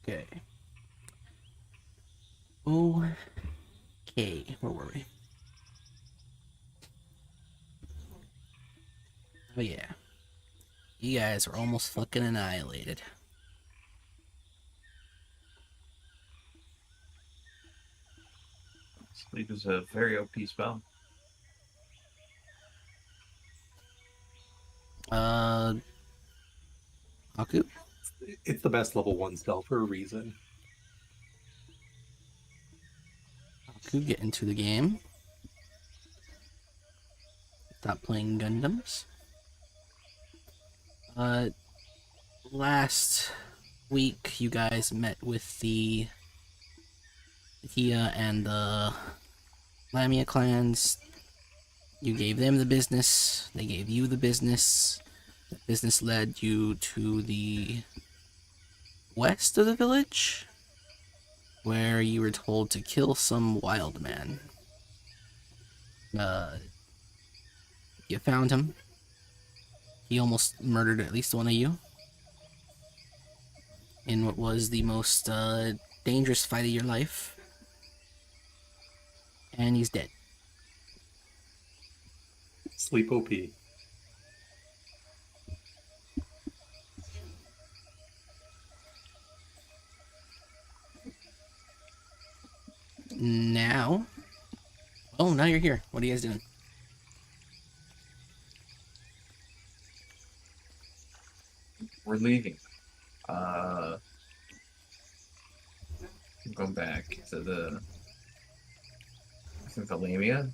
Okay. Okay. Where were we? Oh yeah. You guys were almost fucking annihilated. Sleep is a very OP spell. Uh, Aku? It's the best level 1 spell for a reason. Aku, get into the game. Stop playing Gundams. Last week you guys met with the Hia and the Lamia clans. You gave them the business. They gave you the business. The business led you to the west of the village, where you were told to kill some wild man. You found him. He almost murdered at least one of you in what was the most dangerous fight of your life. And he's dead. Sleep OP. Now... Oh, now you're here. What are you guys doing? We're leaving. Go back to the Lamia.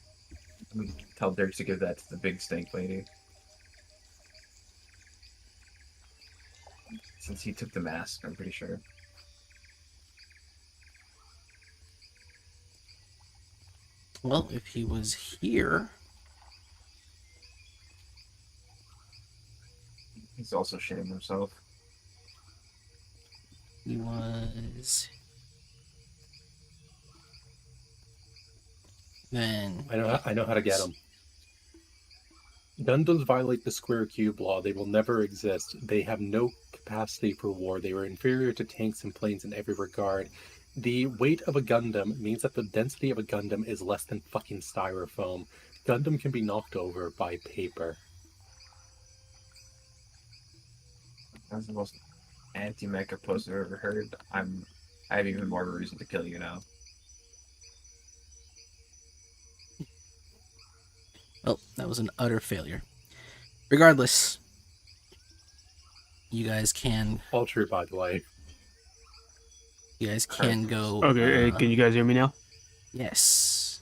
Tell Dirk to give that to the big snake lady. Since he took the mask, I'm pretty sure. Well, if he was here... He's also shitting himself. He was... Then... I know how to get them. Gundams violate the square cube law. They will never exist. They have no capacity for war. They were inferior to tanks and planes in every regard. The weight of a Gundam means that the density of a Gundam is less than fucking styrofoam. Gundam can be knocked over by paper. That's the most anti-mecha post I've ever heard. I have even more of a reason to kill you now. Well, that was an utter failure. Regardless, you guys can... All true, by the way. You guys can go... Okay, can you guys hear me now? Yes.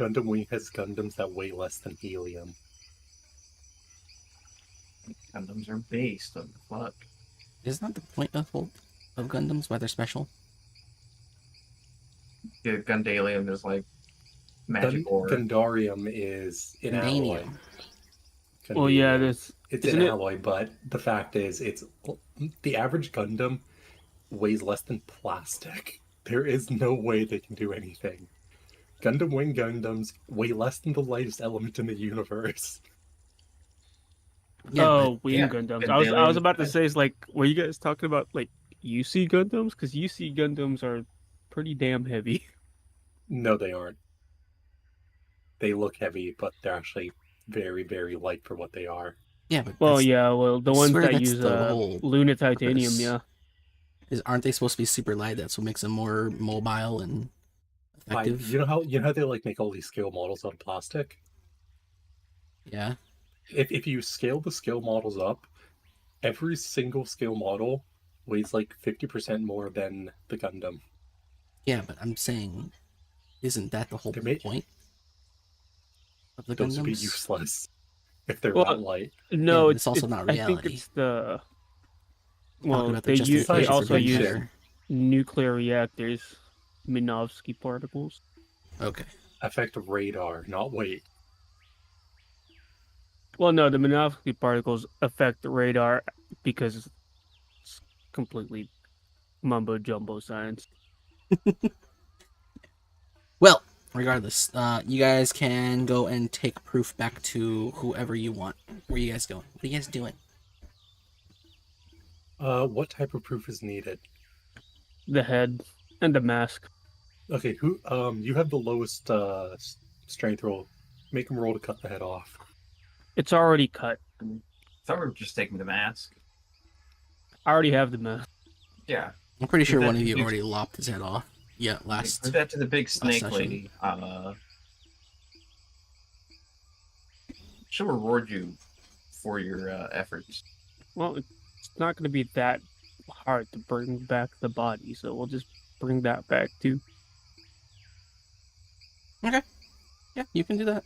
Gundam Wing has Gundams that weigh less than helium. Gundams are based on the fuck. Isn't that the point of Gundams, why they're special? Yeah, Gundalium is like magic ore. Gundarium is an alloy. Well, yeah, it's an alloy, but the fact is, it's the average Gundam weighs less than plastic. There is no way they can do anything. Gundam Wing Gundams weigh less than the lightest element in the universe. Yeah, Wing Gundams. I was about to say, is like, were you guys talking about like UC Gundams? Because UC Gundams are pretty damn heavy. No, they aren't. They look heavy, but they're actually very, very light for what they are. Yeah, but the ones that use Luna Titanium, aren't they supposed to be super light? That's what makes them more mobile and effective. You know how they like make all these scale models out of plastic? Yeah. If you scale the scale models up, every single scale model weighs like 50% more than the Gundam. Yeah, but I'm saying, isn't that the whole point of the Those Gundams? would be useless if they're that light. No, it's also not reality. I think it's the... Well, they also use nuclear reactors, Minovsky particles. Okay. Affect radar, not weight. Well, no, the Minovsky particles affect the radar because it's completely mumbo-jumbo science. Well, regardless, you guys can go and take proof back to whoever you want. Where are you guys going? What are you guys doing? What type of proof is needed? The head and the mask. Okay, you have the lowest strength roll. Make him roll to cut the head off. It's already cut. I thought we were just taking the mask. I already have the mask. Yeah. I'm pretty Give sure that one to of the you big- already lopped his head off. Yeah, Give last that to the big snake session. lady. She'll reward you for your efforts. Well, it's not going to be that hard to bring back the body, so we'll just bring that back too. Okay. Yeah, you can do that.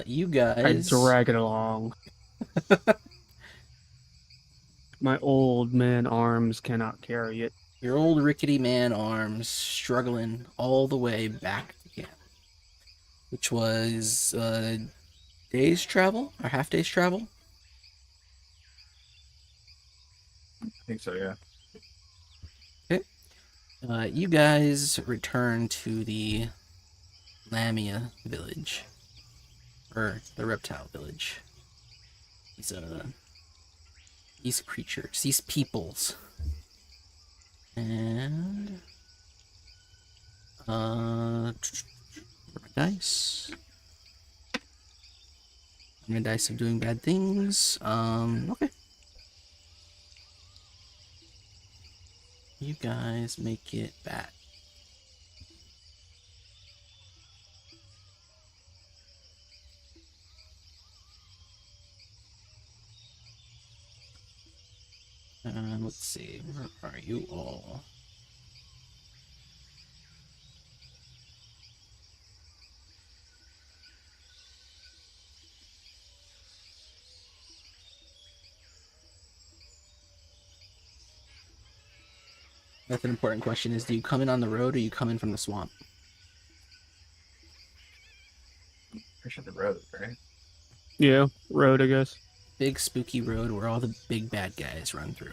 You I guys. drag it along. My old man arms cannot carry it. Your old rickety man arms struggling all the way back to camp, which was day's travel or half day's travel. I think so, yeah. Okay. You guys return to the Lamia village, or the reptile village. These creatures, these peoples, and dice. Dice of doing bad things. Okay. You guys make it back. Let's see, where are you all? That's an important question is, do you come in on the road or you come in from the swamp? Pretty sure the road, right? Yeah, road, I guess. Big spooky road where all the big bad guys run through.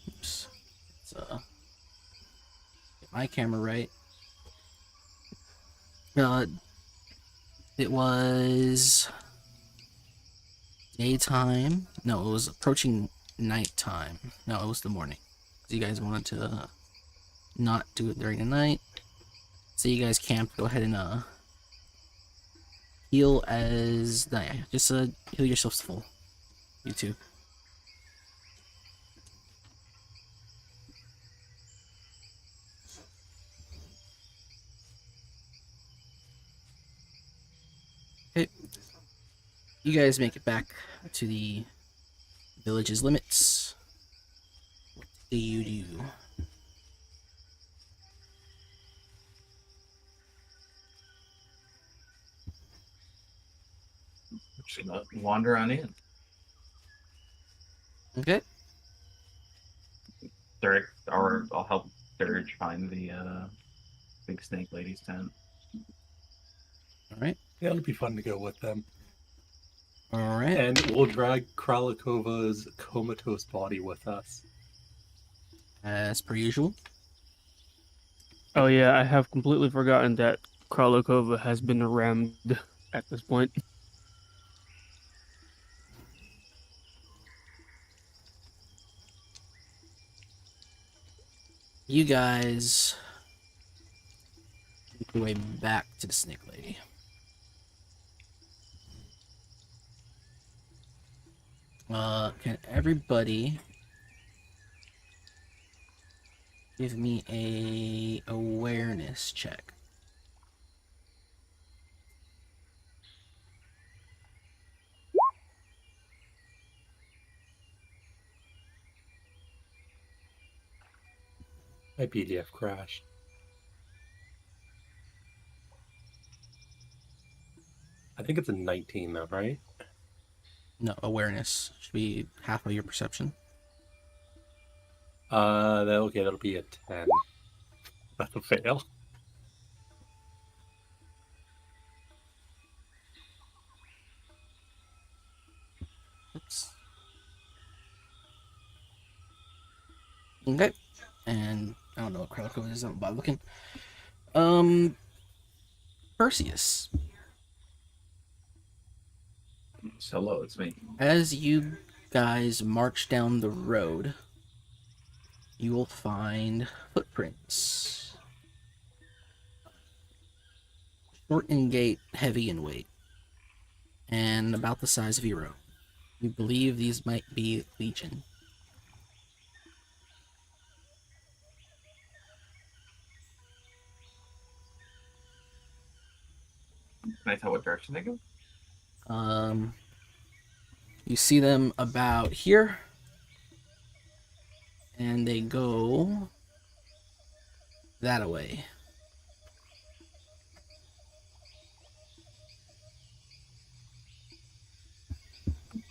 Oops. Let's get my camera right. It was daytime. No, it was approaching nighttime. No, it was the morning. So you guys wanted to not do it during the night. So you guys camped. Go ahead and heal as just heal yourselves full. You two. Okay. You guys make it back to the village's limits. What do you do? Just gonna wander on in. Okay. Or I'll help Dirge find the big snake lady's tent. All right. Yeah, it'll be fun to go with them. All right. And we'll drag Kralikova's comatose body with us. As per usual. Oh yeah, I have completely forgotten that Kralokova has been rammed at this point. You guys make your way back to the snake lady. Can everybody give me a awareness check? My PDF crashed. I think it's a 19 though, right? No, awareness should be half of your perception. That'll be a 10. That's a fail. Oops. Okay. And I don't know what crowd code is. I'm by looking. Perseus. Hello, it's me. As you guys march down the road, you will find footprints. Short in gait, heavy in weight, and about the size of your own. You believe these might be Legion. Can I tell what direction they go? You see them about here, and they go that way.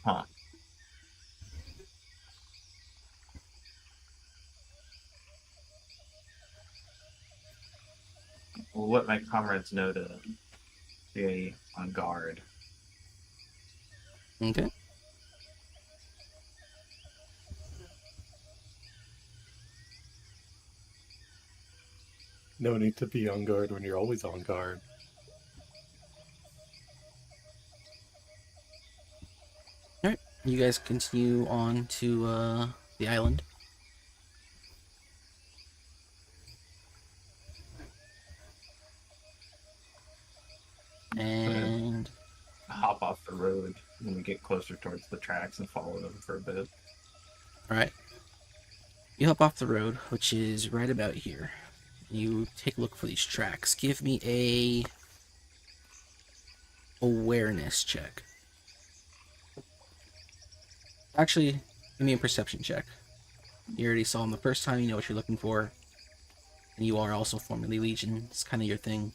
Huh. We'll let my comrades know to stay on guard. Okay. No need to be on guard when you're always on guard. Alright. You guys continue on to the island. And Hop off the road when we get closer towards the tracks and follow them for a bit. alright. You hop off the road, which is right about here. You take a look for these tracks. Give me a awareness check. Actually, give me a perception check. You already saw them the first time, you know what you're looking for. And you are also formerly Legion. It's kind of your thing.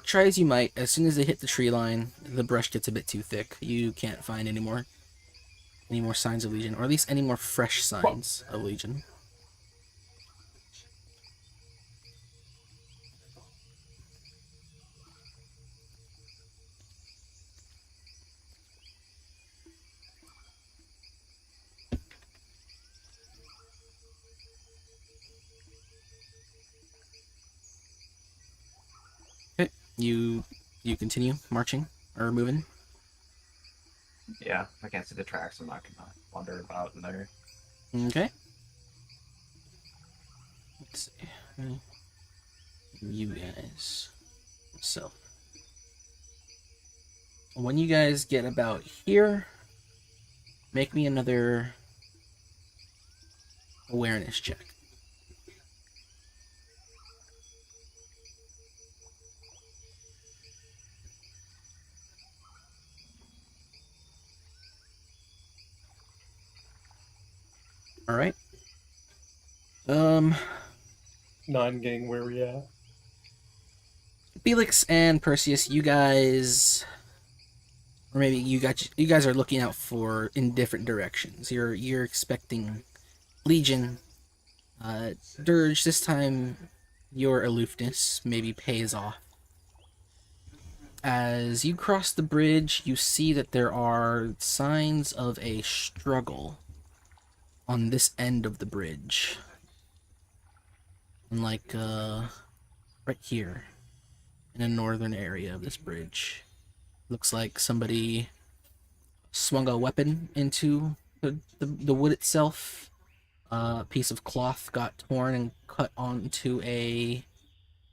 Try as you might, as soon as they hit the tree line, the brush gets a bit too thick. You can't find any more signs of Legion, or at least any more fresh signs of Legion. Okay, you continue marching or moving. Yeah, I can't see the tracks. I'm not gonna wander about in there. Okay. Let's see. You guys. So, when you guys get about here, make me another awareness check. All right. Non-gang, where we at? Felix and Perseus, you guys, or maybe you guys are looking out for in different directions. You're expecting Legion. Dirge, this time your aloofness maybe pays off. As you cross the bridge, you see that there are signs of a struggle on this end of the bridge. And like, right here, in the northern area of this bridge. Looks like somebody swung a weapon into the wood itself. A piece of cloth got torn and cut on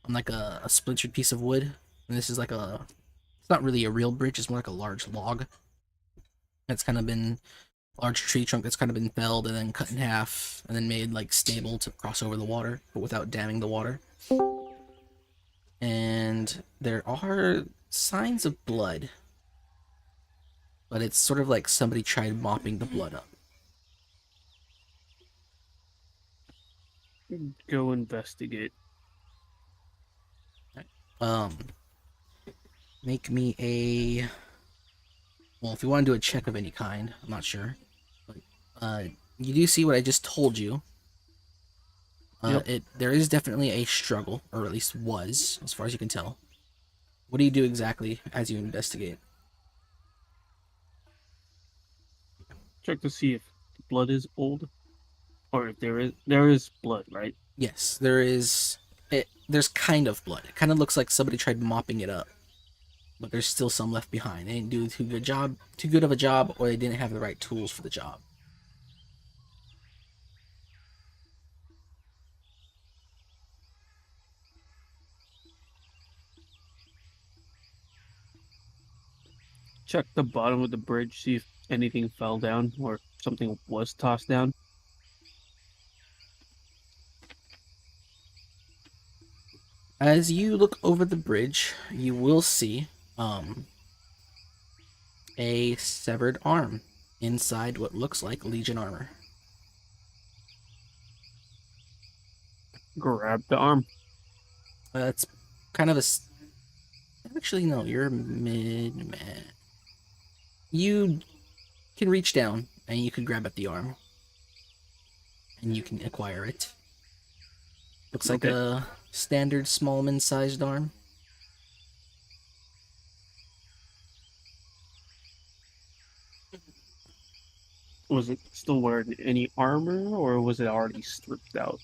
like a splintered piece of wood. And this is like it's not really a real bridge, it's more like a large log. It's kind of been a large tree trunk that's kind of been felled and then cut in half and then made like stable to cross over the water, but without damming the water. And there are signs of blood, but it's sort of like somebody tried mopping the blood up. Go investigate. Um, make me a... Well, if you want to do a check of any kind, I'm not sure. But, you do see what I just told you. Yep. There is definitely a struggle, or at least was, as far as you can tell. What do you do exactly as you investigate? Check to see if the blood is old, or if there is blood, right? Yes, there is There's kind of blood. It kind of looks like somebody tried mopping it up, but there's still some left behind. They didn't do too good of a job, or they didn't have the right tools for the job. Check the bottom of the bridge, see if anything fell down or something was tossed down. As you look over the bridge, you will see a severed arm inside what looks like Legion armor. Grab the arm. It's kind of actually, no, you're mid-man. You can reach down and you can grab at the arm. And you can acquire it. Looks like a standard Smallman-sized arm. Was it still wearing any armor, or was it already stripped out?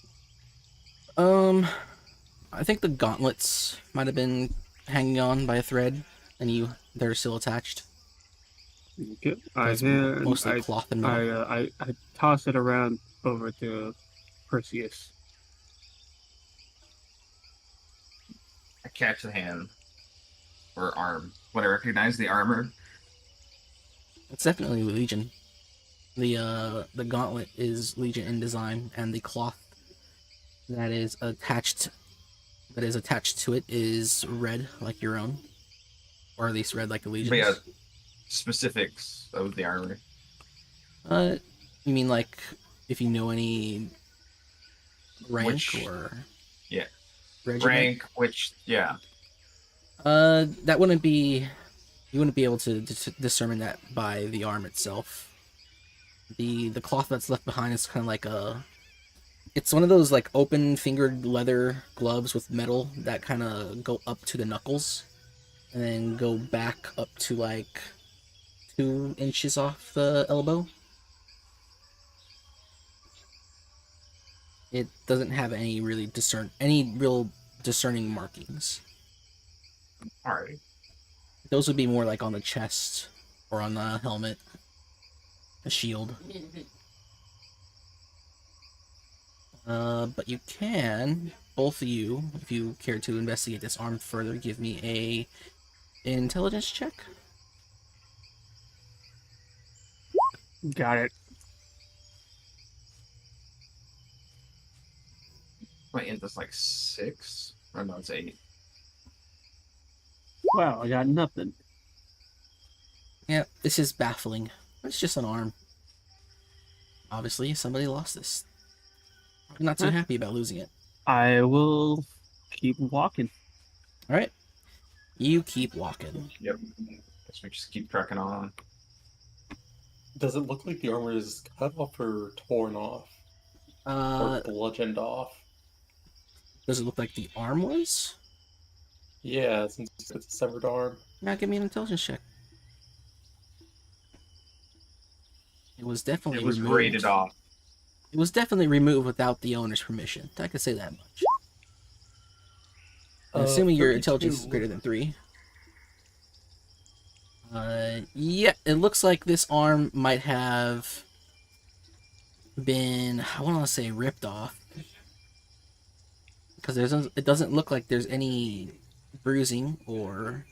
I think the gauntlets might have been hanging on by a thread, and they're still attached. Okay. Mostly cloth and metal. I toss it around over to Perseus. I catch the hand or arm. When I recognize the armor, It's definitely Legion. The gauntlet is Legion in design, and the cloth that is attached to it is red, like your own, or at least red like the Legion's. but yeah, specifics of the armor. You mean like if you know any rank or yeah, regiment? rank? Which yeah, That wouldn't be. You wouldn't be able to discern that by the arm itself. The cloth that's left behind is kind of like it's one of those like open fingered leather gloves with metal that kind of go up to the knuckles and then go back up to like 2 inches off the elbow. It doesn't have any real discerning markings. alright. Those would be more like on the chest or on the helmet, a shield. But you can, both of you, if you care to investigate this arm further, give me a intelligence check. Got it. Wait, is this like 6? Or no, it's 8. Wow, I got nothing. Yeah, this is baffling. It's just an arm. Obviously, somebody lost this. I'm not so happy about losing it. I will keep walking. Alright. You keep walking. Yep. Guess we just keep trekking on. Does it look like the armor is cut off or torn off? Or bludgeoned off? Does it look like the arm was? Yeah, since it's a severed arm. Now give me an intelligence check. It was definitely It was removed. graded off. It was definitely removed without the owner's permission. I can say that much. And assuming your 32. intelligence is greater than 3. Yeah, it looks like this arm might have been, I want to say, ripped off. Because it doesn't look like there's any bruising or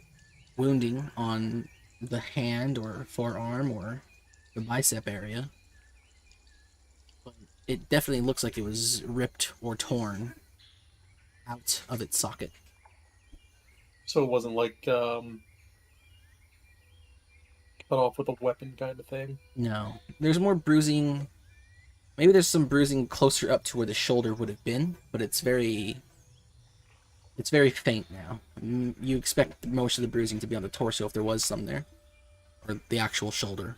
wounding on the hand or forearm or the bicep area. But it definitely looks like it was ripped or torn out of its socket. So it wasn't like cut off with a weapon kind of thing? No. There's more bruising. Maybe there's some bruising closer up to where the shoulder would have been, but it's very faint now. You expect most of the bruising to be on the torso if there was some there. Or the actual shoulder.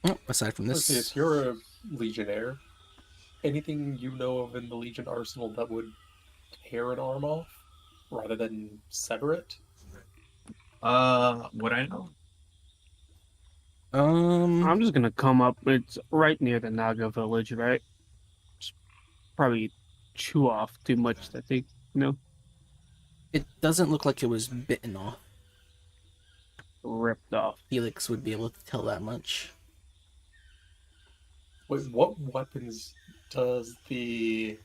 Oh, aside from this... If you're a Legionnaire, anything you know of in the Legion arsenal that would tear an arm off rather than sever it? What I know? I'm just gonna come up. It's right near the Naga village, right? Just probably chew off too much, I think. No, it doesn't look like it was bitten off. ripped off. Felix would be able to tell that much. Wait, what weapons does the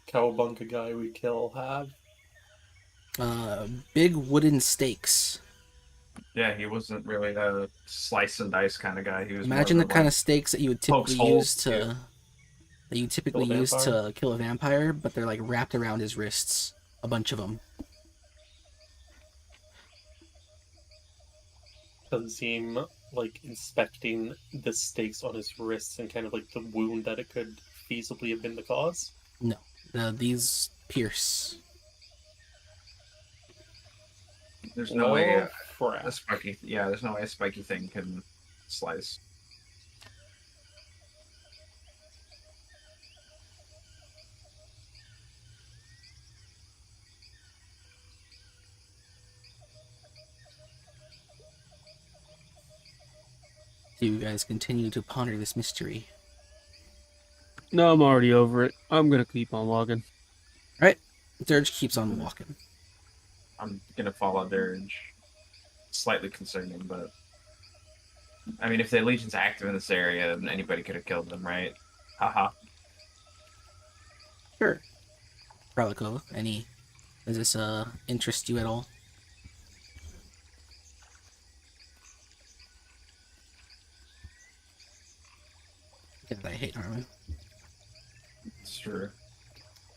Cowabunga guy we kill have? Big wooden stakes. Yeah, he wasn't really a slice and dice kind of guy. He was Imagine more the of a, kind like, of stakes that you would pokes typically use holes. to Yeah. that you typically Kill a use vampire? to kill a vampire, but they're like wrapped around his wrists. A bunch of them. Doesn't seem like inspecting the stakes on his wrists and kind of like the wound that it could feasibly have been the cause. No, these pierce. There's no way a crap. spiky. Yeah, there's no way a spiky thing can slice. Do you guys continue to ponder this mystery? No, I'm already over it. I'm gonna keep on walking. Right? Dirge keeps on walking. I'm gonna follow Dirge. Slightly concerning, but I mean, if the Legion's active in this area, then anybody could have killed them, right? Haha. Sure. Relico, does this interest you at all? God, I hate Harmon. It's true.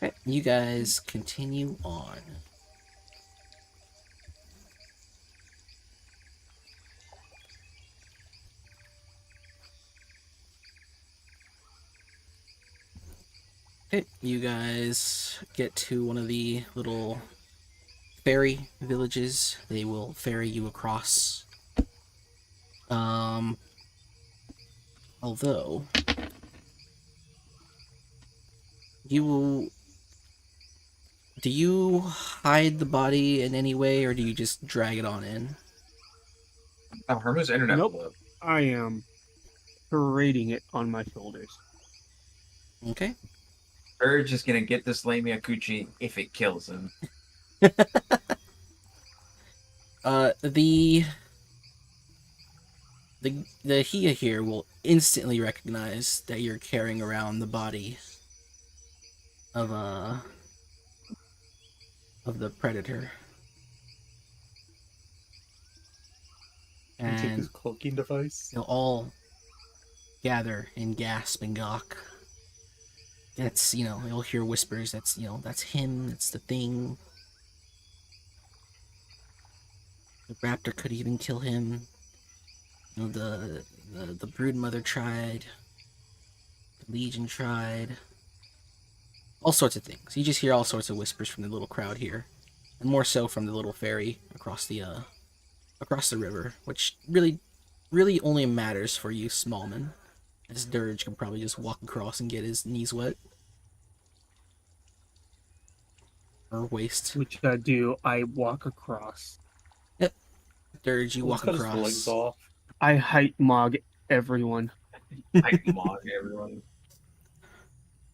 Okay, you guys continue on. Okay, you guys get to one of the little ferry villages. They will ferry you across. Although do you hide the body in any way, or do you just drag it on in? Oh, Herma's internet Nope. blew up. I am parading it on my shoulders. Okay. Dirge is gonna get this Lamia Coochie if it kills him. The Hia here will instantly recognize that you're carrying around the body of the predator. And take And his cloaking device. they'll all gather and gasp and gawk. That's, you'll hear whispers, that's him, that's the thing. The raptor could even kill him. The broodmother tried. The Legion tried. All sorts of things. You just hear all sorts of whispers from the little crowd here. And more so from the little ferry across the river, which really only matters for you smallmen. As Dirge can probably just walk across and get his knees wet. Or waist. Which I do. I walk across. Yep. Dirge, you walk Cut his legs across. off. I height mog everyone. I mog everyone.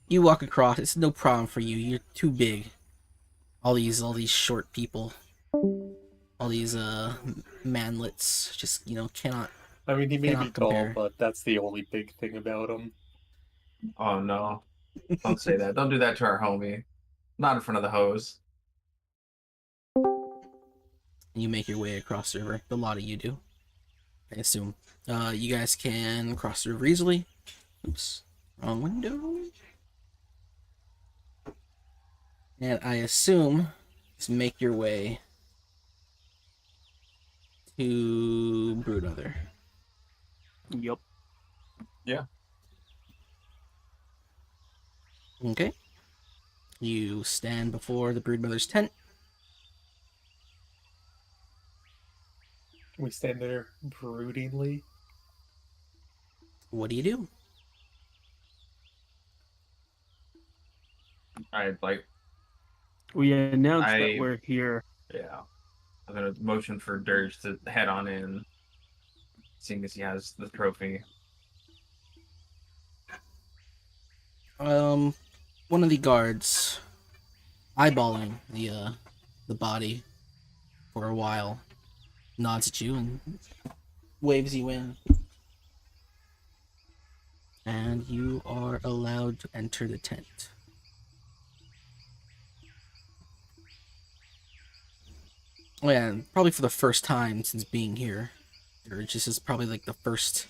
You walk across, it's no problem for you. You're too big. All these short people. All these manlets just, cannot. I mean, he may be Cannot tall, compare. but that's the only big thing about him. Oh no. Don't say that. Don't do that to our homie. Not in front of the hose. You make your way across the river. A lot of you do, I assume. You guys can cross the river easily. Oops, wrong window. And I assume just make your way to Broodmother. Yup. Yeah. Okay. You stand before the Broodmother's tent. We stand there broodingly. What do you do? We announced I- that we're here. Yeah. I'm gonna motion for Dirge to head on in. seeing as he has the trophy. One of the guards, eyeballing the body for a while, nods at you and waves you in. And you are allowed to enter the tent. Oh yeah, and probably for the first time since being here, this is probably like the first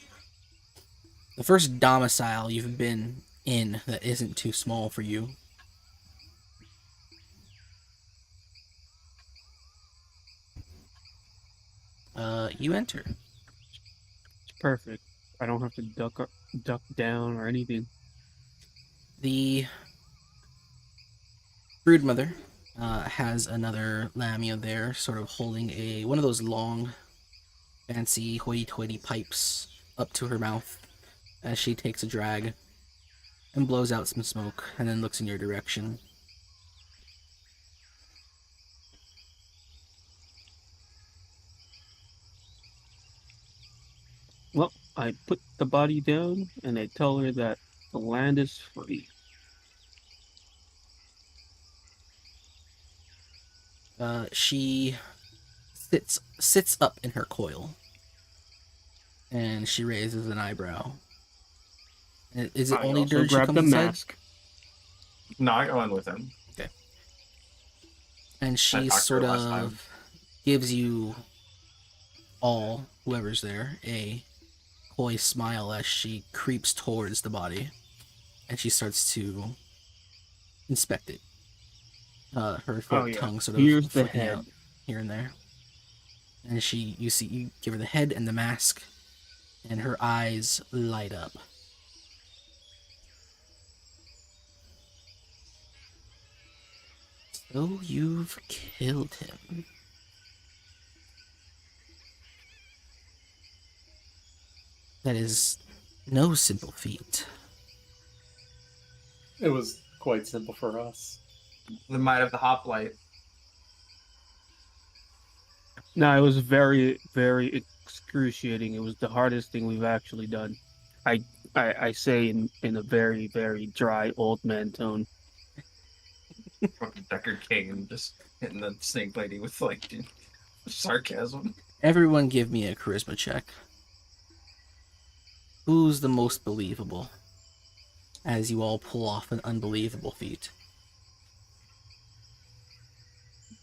domicile you've been in that isn't too small for you. You enter. It's perfect. I don't have to duck down or anything. The broodmother has another lamia there, sort of holding one of those long, fancy hoity-toity pipes up to her mouth as she takes a drag and blows out some smoke and then looks in your direction. Well, I put the body down and I tell her that the land is free. She sits up in her coil, and she raises an eyebrow. Is it I only also Dirge who grabbed comes the inside? mask. No, I go in with him. Okay. And I she talked to her sort last time. of gives you all, whoever's there, a coy smile as she creeps towards the body, and she starts to inspect it. Her Oh forked yeah. tongue sort of Here's the flicking head. out here and there. And you give her the head and the mask, and her eyes light up. So you've killed him. That is no simple feat. It was quite simple for us. The might of the hoplite. No, it was very, very excruciating. It was the hardest thing we've actually done. I say in a very, very dry old man tone. Fucking Decker King and just hitting the snake lady with like sarcasm. Everyone give me a charisma check. Who's the most believable? As you all pull off an unbelievable feat.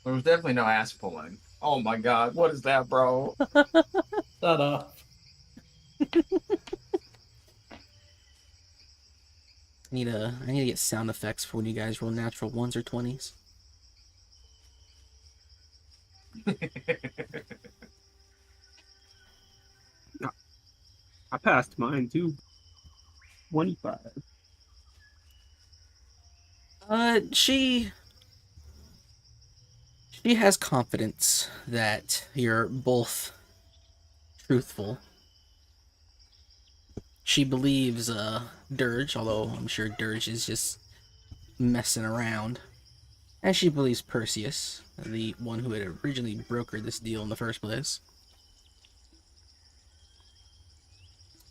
There was definitely no ass pulling. Oh my god, what is that, bro? Shut up. I need to get sound effects for when you guys roll natural 1s or 20s. I passed mine too. 25. She has confidence that you're both truthful. She believes Dirge, although I'm sure Dirge is just messing around. And she believes Perseus, the one who had originally brokered this deal in the first place.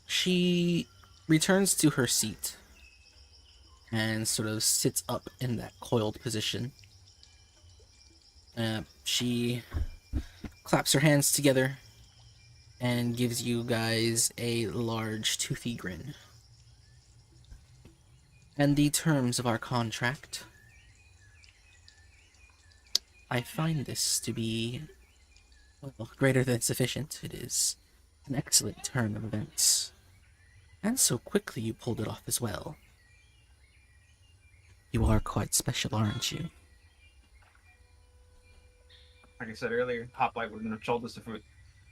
She returns to her seat and sort of sits up in that coiled position. She claps her hands together and gives you guys a large toothy grin. And the terms of our contract, I find this to be, well, greater than sufficient. It is an excellent turn of events. And so quickly you pulled it off as well. You are quite special, aren't you? Like I said earlier, hoplite wouldn't have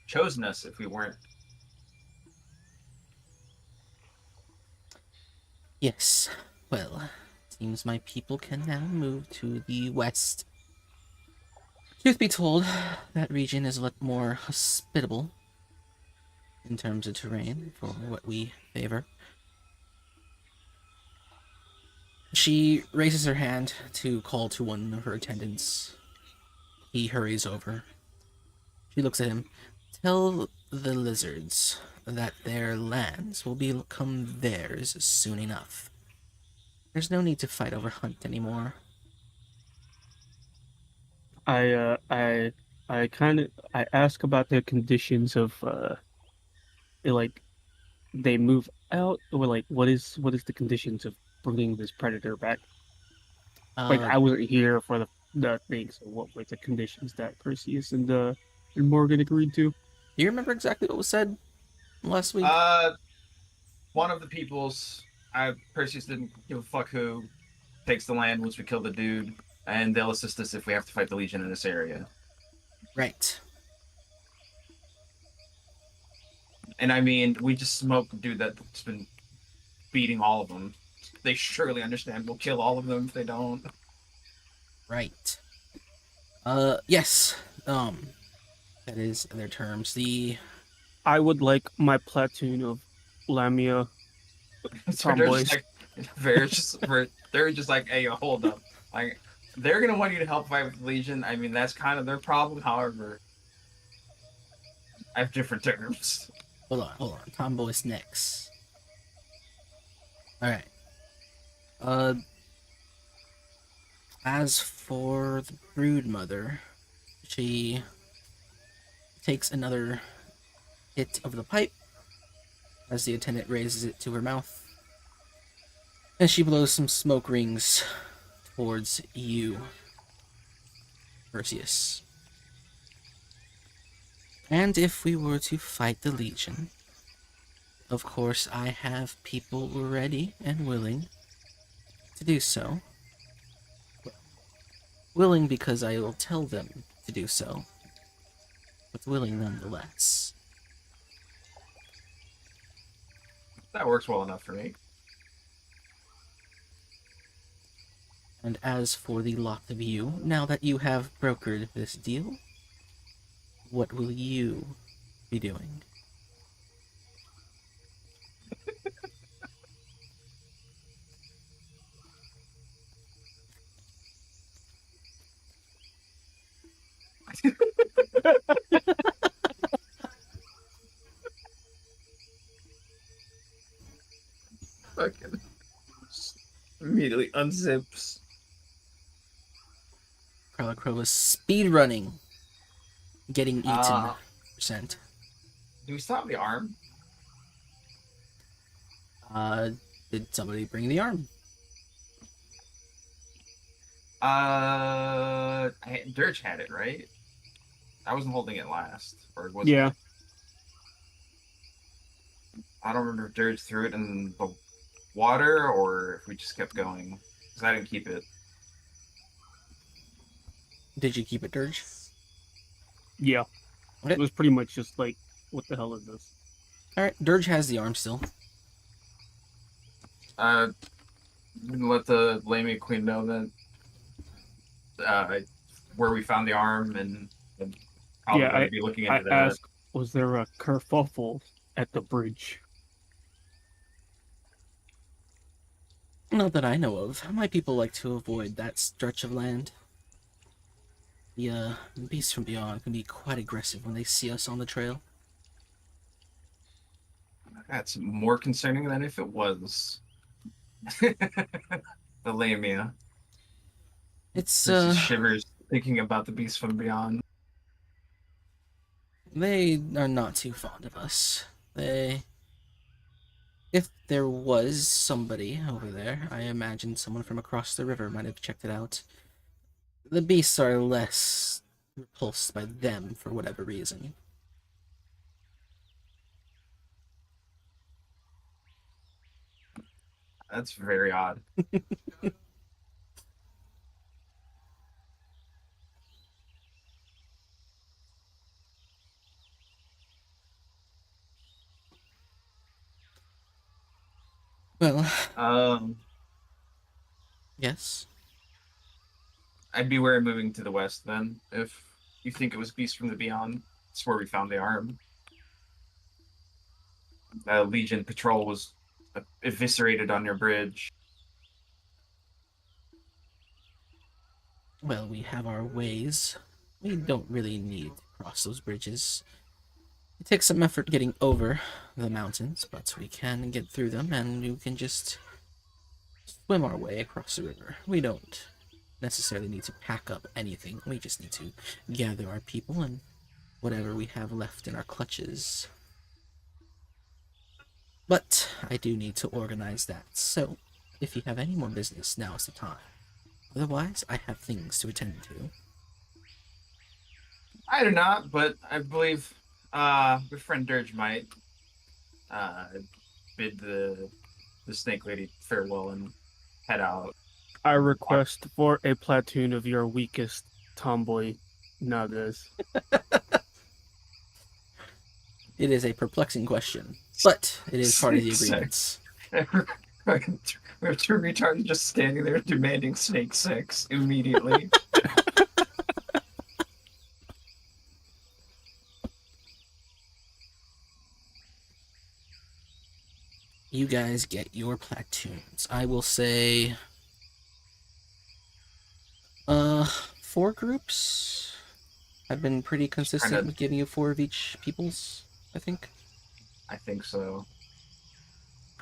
chosen us if we weren't. Yes. Well, seems my people can now move to the west. Truth be told, that region is a lot more hospitable in terms of terrain for what we favor. She raises her hand to call to one of her attendants. He hurries over. She looks at him. Tell the lizards that their lands will become theirs soon enough. There's no need to fight over Hunt anymore. I uh I I ask about the conditions of like they move out, or like what is the conditions of bringing this predator back? Like Uh, I wasn't here for the thing, so what were the conditions that Perseus and Morgan agreed to? do you remember exactly what was said last week? Uh, one of the peoples, Perseus didn't give a fuck who takes the land once we kill the dude, and they'll assist us if we have to fight the Legion in this area. Right. And I mean, we just smoked a dude that's been beating all of them. They surely understand we'll kill all of them if they don't. Right. Yes. That is their terms. The I would like my platoon of Lamia So they're just tomboys. like, they're just like, hey, hold up. Like, they're gonna want you to help fight with the Legion. I mean, that's kind of their problem. However, I have different terms. hold on. Tomboy sneks. All right. Uh, as for the brood mother, she takes another hit of the pipe as the attendant raises it to her mouth, and she blows some smoke rings towards you, Perseus. And if we were to fight the Legion, of course I have people ready and willing to do so. Willing because I will tell them to do so, but willing nonetheless. That works well enough for me. And as for the lot of you, now that you have brokered this deal, what will you be doing? Fucking immediately unzips. Kralakrova speed running, getting eaten. Percent. Do we stop the arm? Did somebody bring the arm? Dirge had it, right? I wasn't holding it last, or was Yeah, it? I don't remember if Dirge threw it in the water or if we just kept going, because I didn't keep it. Did you keep it, Dirge? yeah. Okay. It was pretty much just like, what the hell is this? Alright, Dirge has the arm still. Let the Lamia Queen know that where we found the arm, and probably Yeah, going to be looking I into that. asked, was there a kerfuffle at the bridge? Not that I know of. My people like to avoid that stretch of land. The beasts from beyond can be quite aggressive when they see us on the trail. That's more concerning than if it was the Lamia. It's, This shivers thinking about the beast from beyond. they are not too fond of us. If there was somebody over there, I imagine someone from across the river might have checked it out. The beasts are less repulsed by them for whatever reason. That's very odd. Well, Um, yes. I'd be wary moving to the west then. If you think it was beast from the beyond, it's where we found the arm. Legion patrol was eviscerated on your bridge. Well, we have our ways. We don't really need to cross those bridges. It takes some effort getting over the mountains, but we can get through them, and you can just swim our way across the river. We don't necessarily need to pack up anything. We just need to gather our people and whatever we have left in our clutches. But I do need to organize that, so if you have any more business, now is the time. Otherwise, I have things to attend to. I do not, but I believe your friend Dirge might bid the snake lady farewell and head out. I request for a platoon of your weakest tomboy nagas. It is a perplexing question, but it is part of the Snake agreements. We have two retards just standing there demanding snake sex immediately. You guys get your platoons. I will say 4 groups. I've been pretty consistent Kinda- with giving you 4 of each people's, I think. I think so.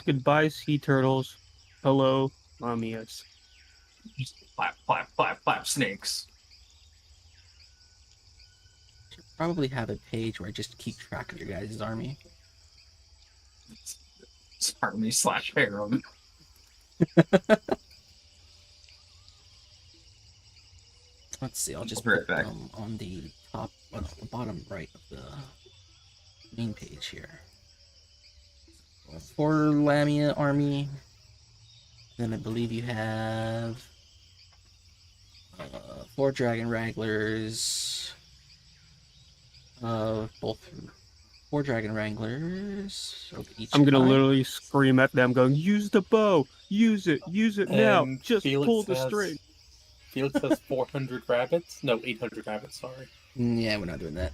Goodbye, sea turtles. Hello, Lamias. Just flap, flap, flap, flap snakes. Should probably have a page where I just keep track of your guys' army. It's army / harem. Let's see, I'll just I'll be put right back. them on the top, well, the bottom right of the main page here. For Lamia army, then I believe you have 4 Dragon Wranglers, both 4 Dragon Wranglers of each I'm gonna kind. literally scream at them, going, "Use the bow! Use it now! And Just Felix pull the has- string!" Felix has 400 rabbits. No, 800 rabbits. Sorry. Yeah, we're not doing that.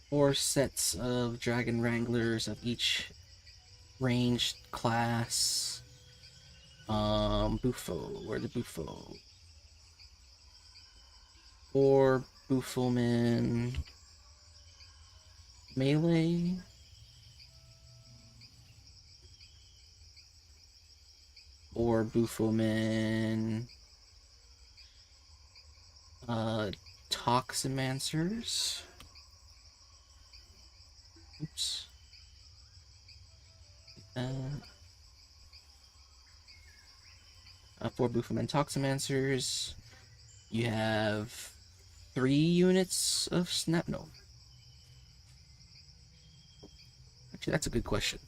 4 sets of Dragon Wranglers of each ranged class. Buffo. Where the Buffo? 4 Buffelmen. Melee. Or Buffelmen. Toximancers. Oops. 4 Buffelmen Toximancers. You have 3 units of snap. No. Actually, that's a good question.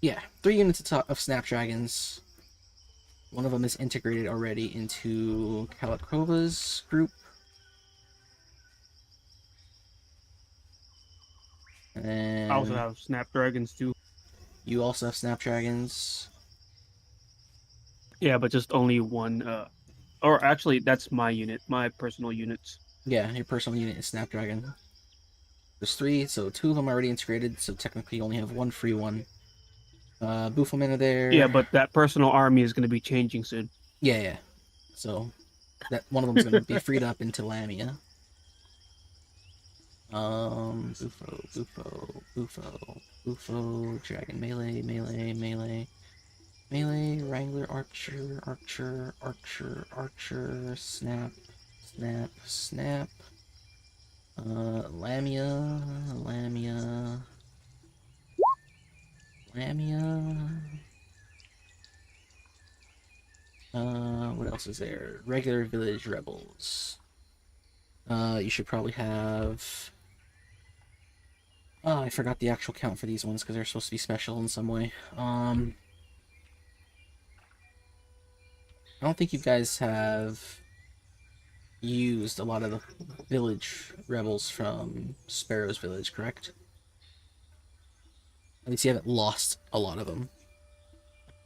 Yeah, 3 units of Snapdragons. One of them is integrated already into Kalikova's group. And I also have snapdragons too. you also have Snapdragons. Yeah, but just only one. Or actually, that's my unit, my personal units. Yeah, your personal unit is Snapdragon. There's 3, so 2 of them are already integrated, so technically you only have 1 free one. Buffelmen are there. Yeah, but that personal army is going to be changing soon. Yeah. So that one of them's gonna be freed up into Lamia. Bufo, Dragon Melee, Wrangler, Archer, Snap, Lamia. What else is there? Regular village rebels. You should probably have. Oh, I forgot the actual count for these ones because they're supposed to be special in some way. I don't think you guys have used a lot of the village rebels from Sparrow's village, correct? At least you haven't lost a lot of them.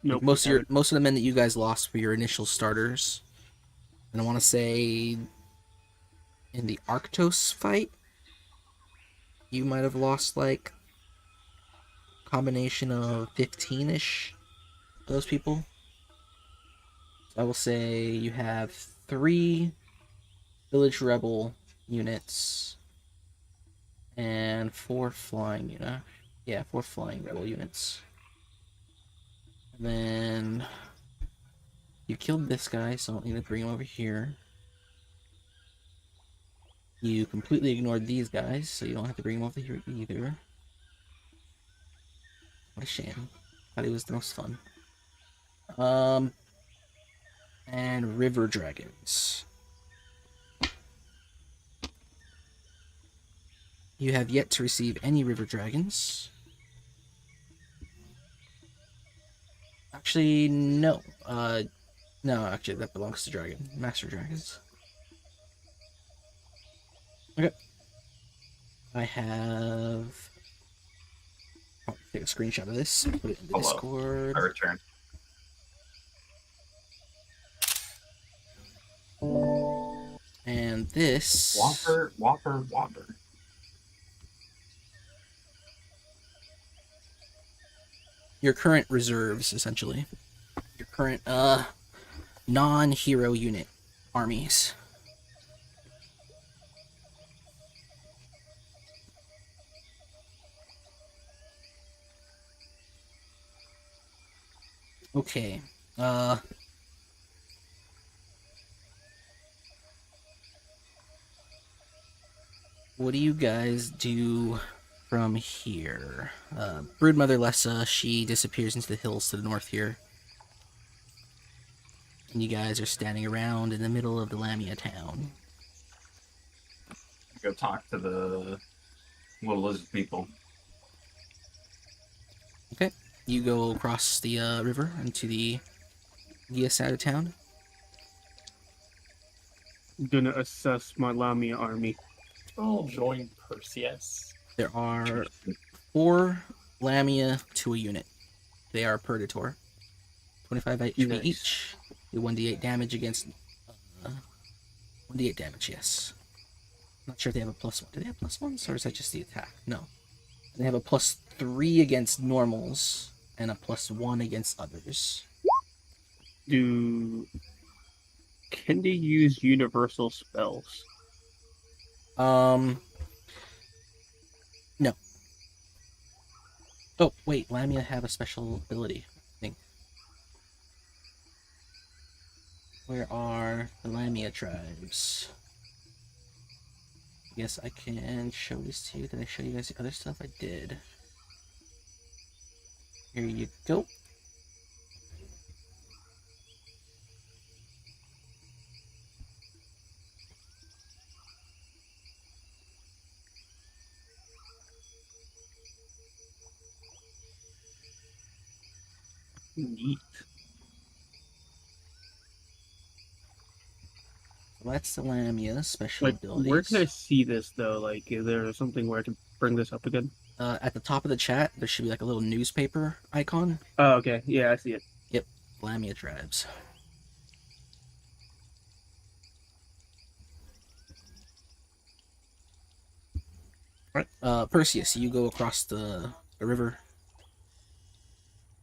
Nope, Most we of the men that you guys lost were your initial starters. And I want to say in the Arctos fight, you might have lost like a combination of 15-ish of those people. So I will say you have 3 village rebel units, and 4 flying units. Yeah, 4 flying rebel units. And then you killed this guy, so I don't need to bring him over here. You completely ignored these guys, so you don't have to bring him over here either. What a shame. Thought he was the most fun. And river dragons. You have yet to receive any river dragons. Actually, no. No, actually, that belongs to dragon. Master dragons. Okay. I have... I'll take a screenshot of this, put it in the Hello. Discord. I return. And this... Whopper. Your current reserves, essentially. Your current, non-hero unit armies. Okay, what do you guys do from here? Broodmother Lessa, she disappears into the hills to the north here. And you guys are standing around in the middle of the Lamia town. Go talk to the little lizard people. Okay, you go across the river into the Gia side of town. I'm gonna assess my Lamia army. I'll join Perseus. There are 4 Lamia to a unit. They are Predator. 25 HP Nice. each. Do 1d8 damage against... 1d8 damage, yes. Not sure if they have a +1. Do they have +1s, or is that just the attack? No. They have a +3 against normals, and a +1 against others. Can they use universal spells? No. Oh, wait, Lamia have a special ability, I think. Where are the Lamia tribes? I guess I can show this to you. Did I show you guys the other stuff? I did. Here you go. Neat. So that's the Lamia special Like, abilities. where can I see this though? Like, is there something where I can bring this up again? At the top of the chat, there should be like a little newspaper icon. Oh, okay. Yeah, I see it. Yep, Lamia tribes. Alright, Perseus, you go across the river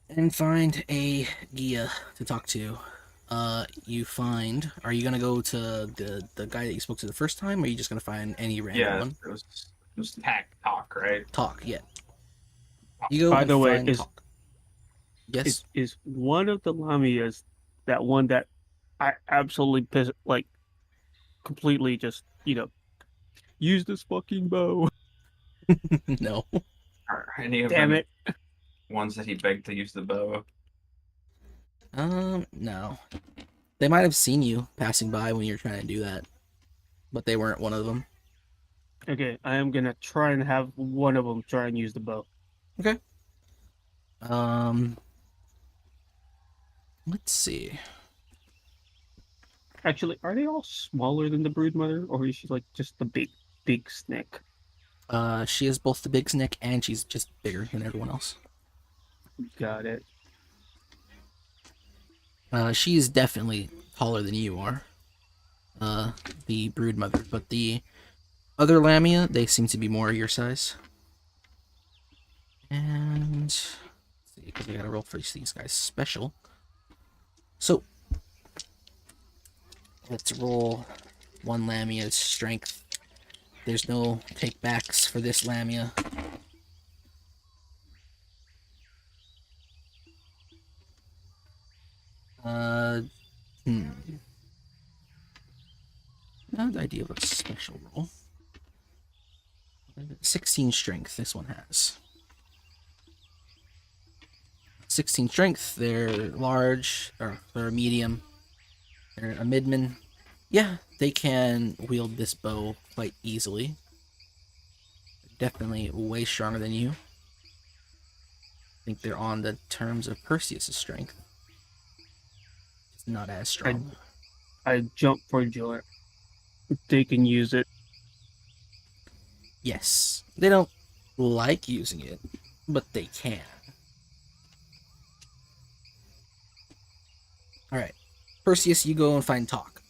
and find a Gia to talk to. You find... Are you gonna go to the guy that you spoke to the first time, or are you just gonna find any random Yeah, one? it was talk, right? Talk, yeah. You go By and the way, find Talk. Yes? Is one of the Lamias that one that I absolutely completely just, use this fucking bow. No. Are any of Damn them it. ones that he begged to use the bow? No. They might have seen you passing by when you were trying to do that, but they weren't one of them. Okay, I am gonna try and have one of them try and use the bow. Okay. Let's see. Actually, are they all smaller than the Broodmother, or is she like just the big snake? She is both the big snake and she's just bigger than everyone else. Got it. She is definitely taller than you are. The Broodmother, but the other Lamia, they seem to be more your size. And let's see, because we gotta roll for these guys special. So let's roll 1 Lamia's strength. There's no takebacks for this Lamia. Uh, hmm. Now the idea of a special roll. 16 strength, this one has. 16 strength, they're large, or they're medium, they're a midman. Yeah, they can wield this bow quite easily. Definitely way stronger than you. I think they're on the terms of Perseus' strength. It's not as strong. I jump for joy. They can use it. Yes, they don't like using it, but they can. Alright, Perseus, you go and find Talk.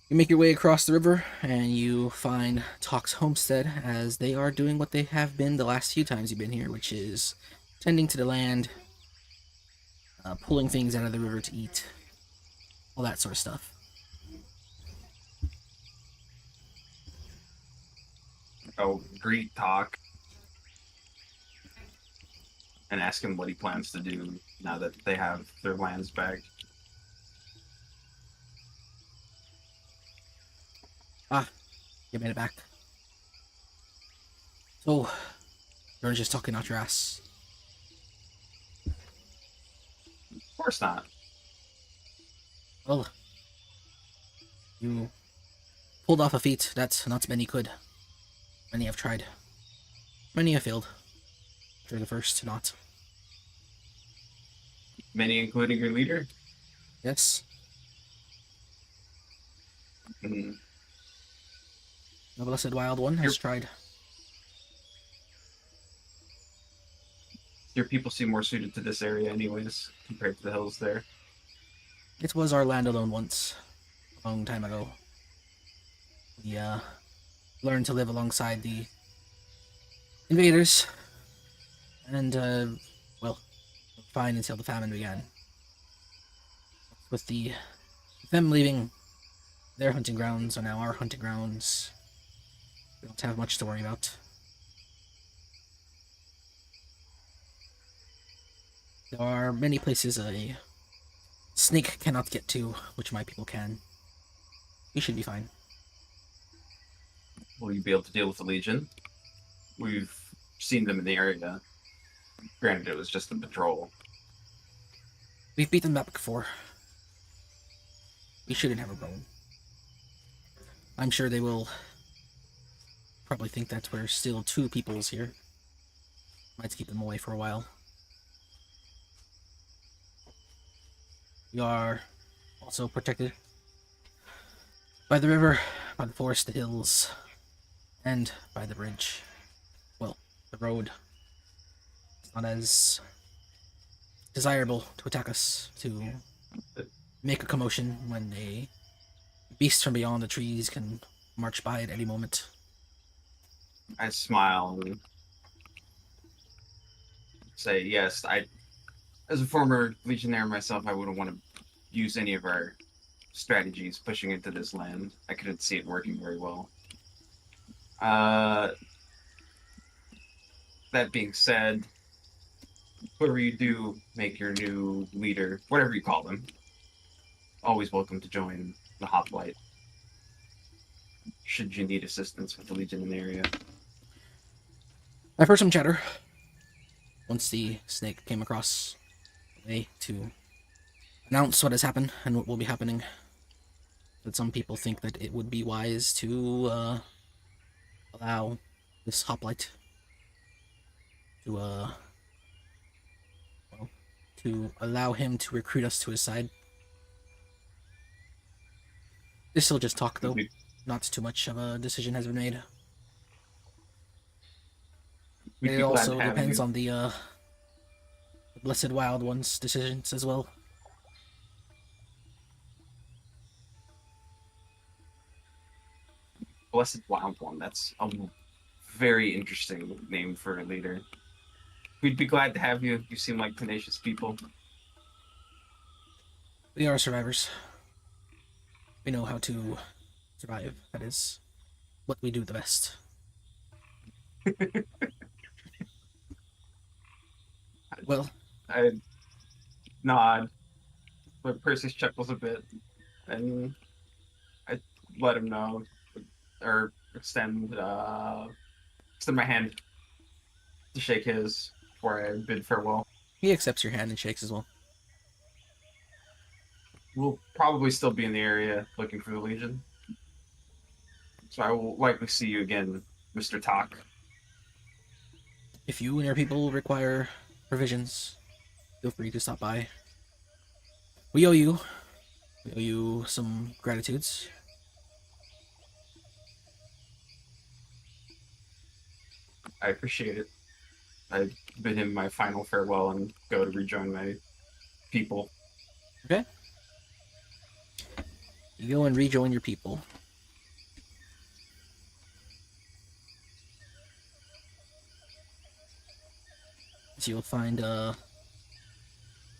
You make your way across the river, and you find Talk's homestead, as they are doing what they have been the last few times you've been here, which is tending to the land, pulling things out of the river to eat, all that sort of stuff. Oh, greet Talk and ask him what he plans to do now that they have their lands back. You made it back. So, you're just talking out your ass. Of course not. Well, you pulled off a feat that not many could. Many have tried. Many have failed. You're the first to not. Many, including your leader. Yes, Mm, the Blessed Wild One has tried. your people seem more suited to this area, anyways, compared to the hills there. It was our land alone once, a long time ago. We, learned to live alongside the invaders, and, well, fine until the famine began. With them leaving, their hunting grounds are now our hunting grounds. We don't have much to worry about. There are many places a snake cannot get to, which my people can. We should be fine. Will you be able to deal with the Legion? We've seen them in the area. Granted, it was just a patrol. We've beaten them up before. We shouldn't have a problem. I'm sure they will probably think that we're still 2 peoples here. Might keep them away for a while. We are also protected by the river, by the forest, the hills, and by the bridge. Well, the road. It's not as desirable to attack us, to make a commotion when a beast from beyond the trees can march by at any moment. I smile and say, yes, as a former Legionnaire myself, I wouldn't want to use any of our strategies pushing into this land. I couldn't see it working very well. That being said, whoever you do make your new leader, whatever you call them, always welcome to join the Hoplite. Should you need assistance with the Legion in the area. I've heard some chatter once the snake came across the way to announce what has happened and what will be happening. That some people think that it would be wise to allow this hoplite to to allow him to recruit us to his side. This will just talk though. Not too much of a decision has been made. It also depends on the Blessed Wild One's decisions as well. Blessed Wild One. That's a very interesting name for a leader. We'd be glad to have you. You seem like tenacious people. We are survivors. We know how to survive. That is what we do the best. Well, I nod, but Perseus chuckles a bit, and I let him know, or extend my hand to shake his before I bid farewell. he accepts your hand and shakes as well. We'll probably still be in the area looking for the Legion, so I will likely see you again, Mr. Talk. If you and your people require provisions, feel free to stop by. We owe you. We owe you some gratitudes. I appreciate it. I bid him my final farewell and go to rejoin my people. Okay? You go and rejoin your people. So you'll find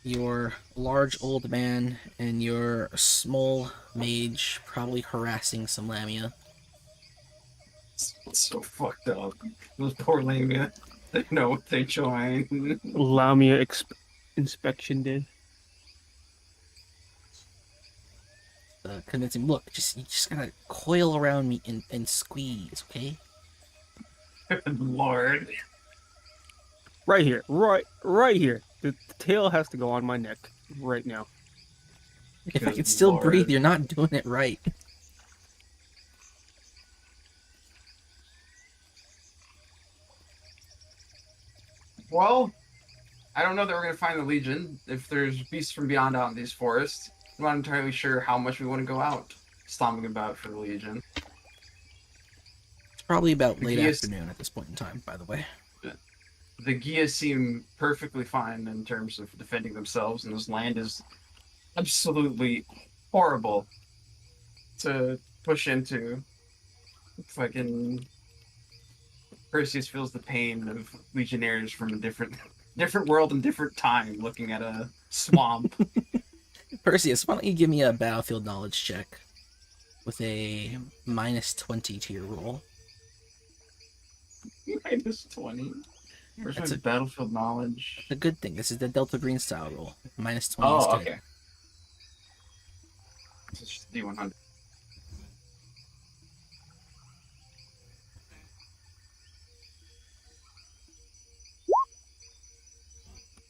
your large old man and your small mage probably harassing some Lamia. It's so fucked up. Those poor Lamia. They know what they join. Lamia inspection day. Convince him, look, you just gotta coil around me and squeeze, okay? Good lord. Right here, right here. The tail has to go on my neck right now. If I Good can still lord. breathe, you're not doing it right. Well, I don't know that we're going to find the Legion. If there's beasts from beyond out in these forests, I'm not entirely sure how much we want to go out stomping about for the Legion. It's probably about The late geese- afternoon at this point in time, by the way. The Gia seem perfectly fine in terms of defending themselves, and this land is absolutely horrible to push into. Fucking Perseus feels the pain of legionnaires from a different world and different time looking at a swamp. Perseus, why don't you give me a battlefield knowledge check with a -20 to your roll? -20. Where's That's my battlefield knowledge? a good thing. This is the Delta Green style roll. -20 is Oh, good. okay. It's just D100.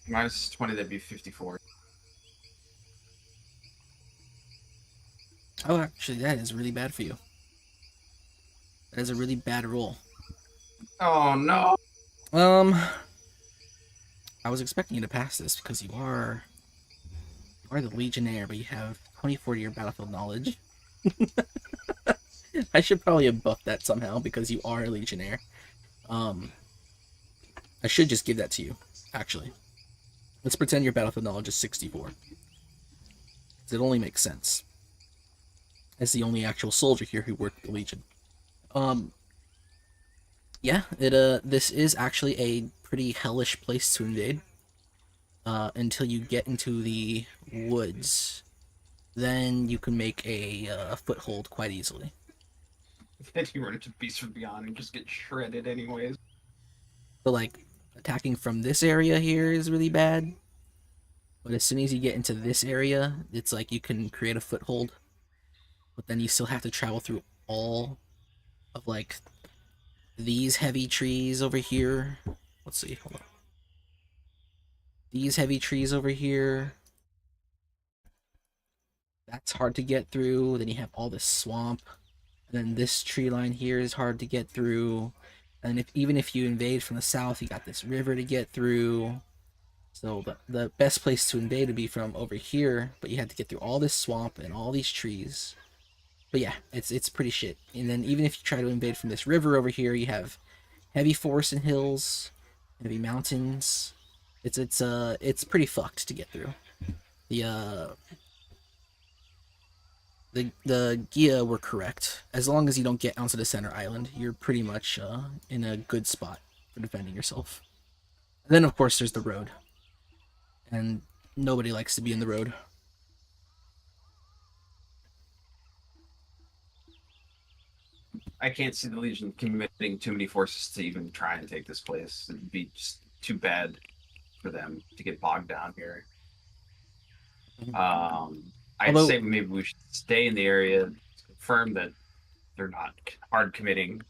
-20, that'd be 54. Oh, actually, that is really bad for you. That is a really bad roll. Oh no! I was expecting you to pass this because you are the Legionnaire, but you have 24 to your battlefield knowledge. I should probably have buffed that somehow because you are a Legionnaire. I should just give that to you, actually. Let's pretend your battlefield knowledge is 64. It only makes sense. As the only actual soldier here who worked at the Legion. Yeah, this is actually a pretty hellish place to invade. Until you get into the woods. Then you can make a foothold quite easily. Then you run into beasts from beyond and just get shredded anyways. But like, attacking from this area here is really bad. But as soon as you get into this area, it's like you can create a foothold. But then you still have to travel through all of like these heavy trees over here. Let's see, hold on. These heavy trees over here. That's hard to get through. Then you have all this swamp. And then this tree line here is hard to get through. And even if you invade from the south, you got this river to get through. So the best place to invade would be from over here, but you have to get through all this swamp and all these trees. But yeah, it's pretty shit. And then even if you try to invade from this river over here, you have heavy forests and hills, heavy mountains. It's pretty fucked to get through. The Gia were correct. As long as you don't get onto the center island, you're pretty much in a good spot for defending yourself. And then of course there's the road. And nobody likes to be in the road. I can't see the Legion committing too many forces to even try and take this place. It'd be just too bad for them to get bogged down here. I'd Although- say maybe we should stay in the area, confirm that they're not hard committing,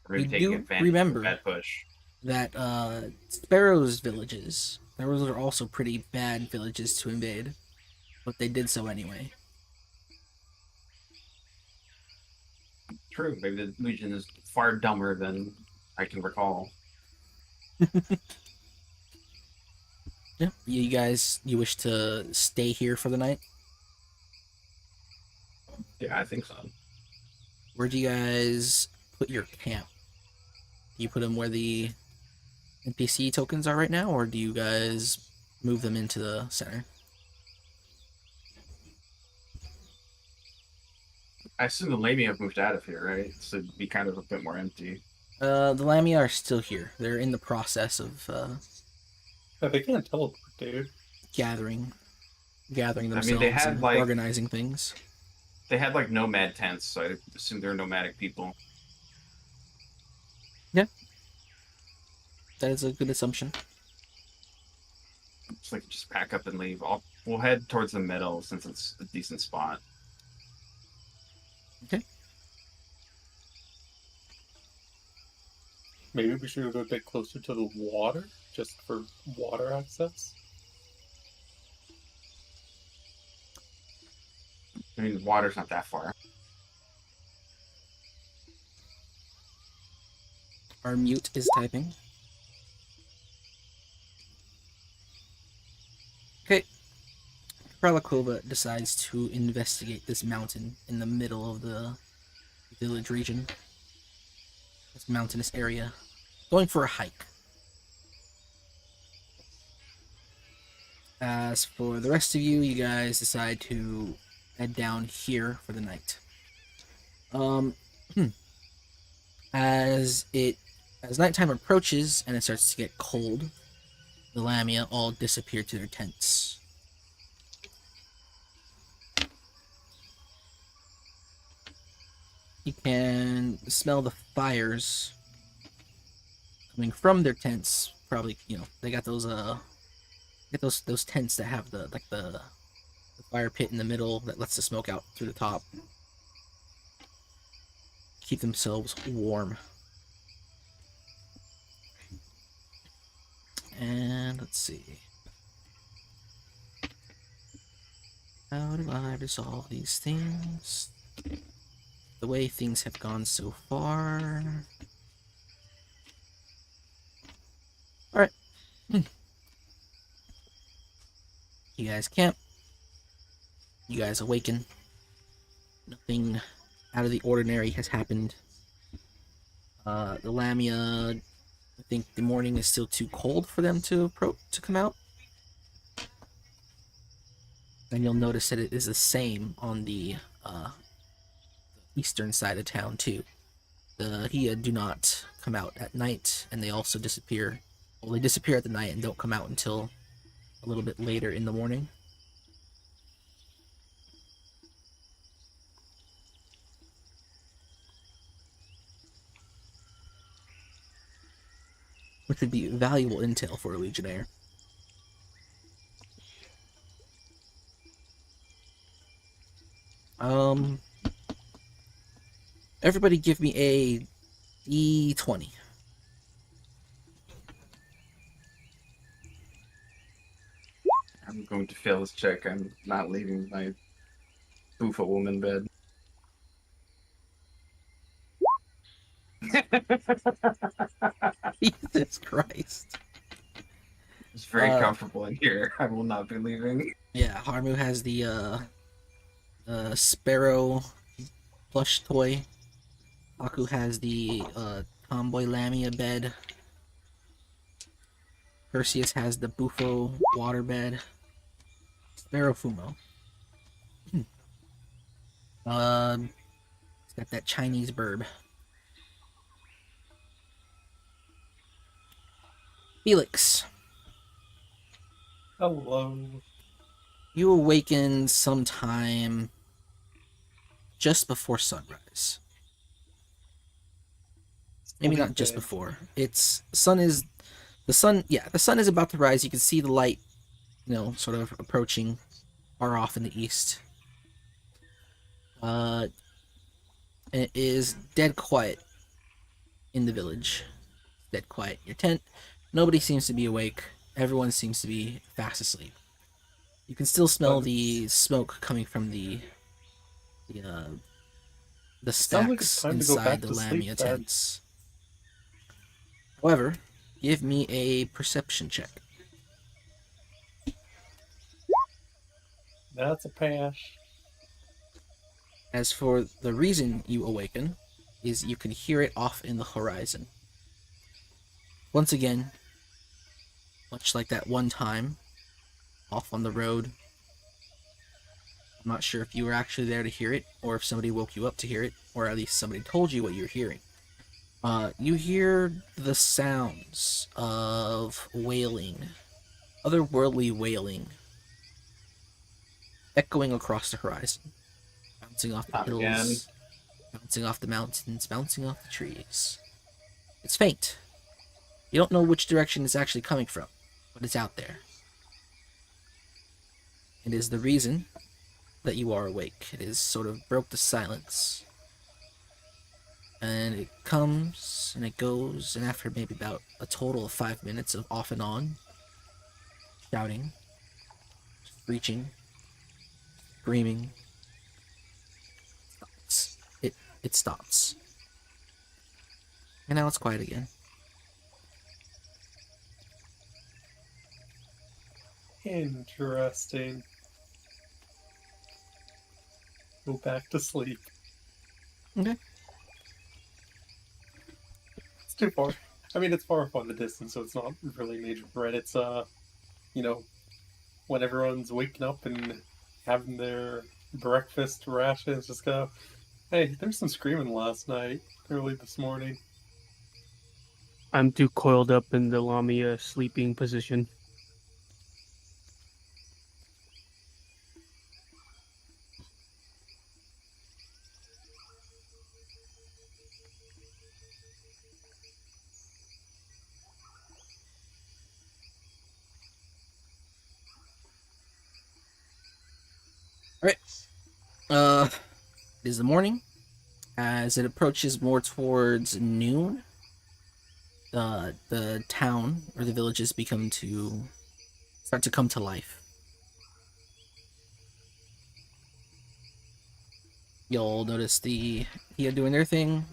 or maybe You taking do advantage of remember a bad push. that Sparrow's villages, those are also pretty bad villages to invade, but they did so anyway. True, maybe the Legion is far dumber than I can recall. Yeah. You guys, you wish to stay here for the night? Yeah, I think so. Where do you guys put your camp? Do you put them where the NPC tokens are right now, or do you guys move them into the center? I assume the Lamia have moved out of here, right? So it'd be kind of a bit more empty. The Lamia are still here. They're in the process of They can't teleport, dude. gathering I mean, themselves they had, and like- organizing things. They had like nomad tents, so I assume they're nomadic people. That is a good assumption. It's like just pack up and leave. We'll head towards the middle since it's a decent spot. Maybe we should go a bit closer to the water, just for water access. I mean, the water's not that far. Our mute is typing. Okay. Kralakova decides to investigate this mountain in the middle of the village region. This mountainous area. Going for a hike. As for the rest of you, you guys decide to head down here for the night. As nighttime approaches and it starts to get cold, the Lamia all disappear to their tents. You can smell the fires coming from their tents. Probably, they got those those tents that have the fire pit in the middle that lets the smoke out through the top. Keep themselves warm. And let's see. How do I resolve these things? The way things have gone so far. Alright. You guys camp. You guys awaken. Nothing out of the ordinary has happened. The Lamia, I think the morning is still too cold for them to come out. And you'll notice that it is the same on the eastern side of town too. The Hia do not come out at night, and they also disappear. Well, they disappear at the night and don't come out until a little bit later in the morning. Which would be valuable intel for a Legionnaire. Everybody give me a D20. I'm going to fail this check. I'm not leaving my Boofa woman bed. Jesus Christ. It's very comfortable in here. I will not be leaving. Yeah, Harmu has the Sparrow plush toy. Aku has the Tomboy Lamia bed. Perseus has the Bufo water bed. Sparrow Fumo. It's got that Chinese burb. Felix, Hello. you awaken sometime just before sunrise. Maybe Believe not just that. before. The sun is about to rise. You can see the light, sort of approaching far off in the east. And it is dead quiet in the village. Dead quiet in your tent. Nobody seems to be awake. Everyone seems to be fast asleep. You can still smell But the smoke coming from the uh, the sounds like it's stacks time to go inside back the to sleep Lamia then. tents. However, give me a perception check. That's a pass. As for the reason you awaken, is you can hear it off in the horizon. Once again, much like that one time, off on the road. I'm not sure if you were actually there to hear it, or if somebody woke you up to hear it, or at least somebody told you what you're hearing. You hear the sounds of wailing, otherworldly wailing, echoing across the horizon, bouncing off the Not again. hills, bouncing off the mountains, bouncing off the trees. It's faint. You don't know which direction it's actually coming from, but it's out there. It is the reason that you are awake. It is sort of broke the silence. And it comes and it goes, and after maybe about a total of 5 minutes of off and on, shouting, screeching, screaming, it stops. And now it's quiet again. Interesting. Go back to sleep. Okay. It's too far. I mean, it's far off on the distance, so it's not really a major threat. It's you know, when everyone's waking up and having their breakfast rations, just go, hey, there's some screaming last night, early this morning. I'm too coiled up in the Lamia sleeping position. Alright. It is the morning. As it approaches more towards noon, the town or the villages start to come to life. You'll notice the Hia doing their thing.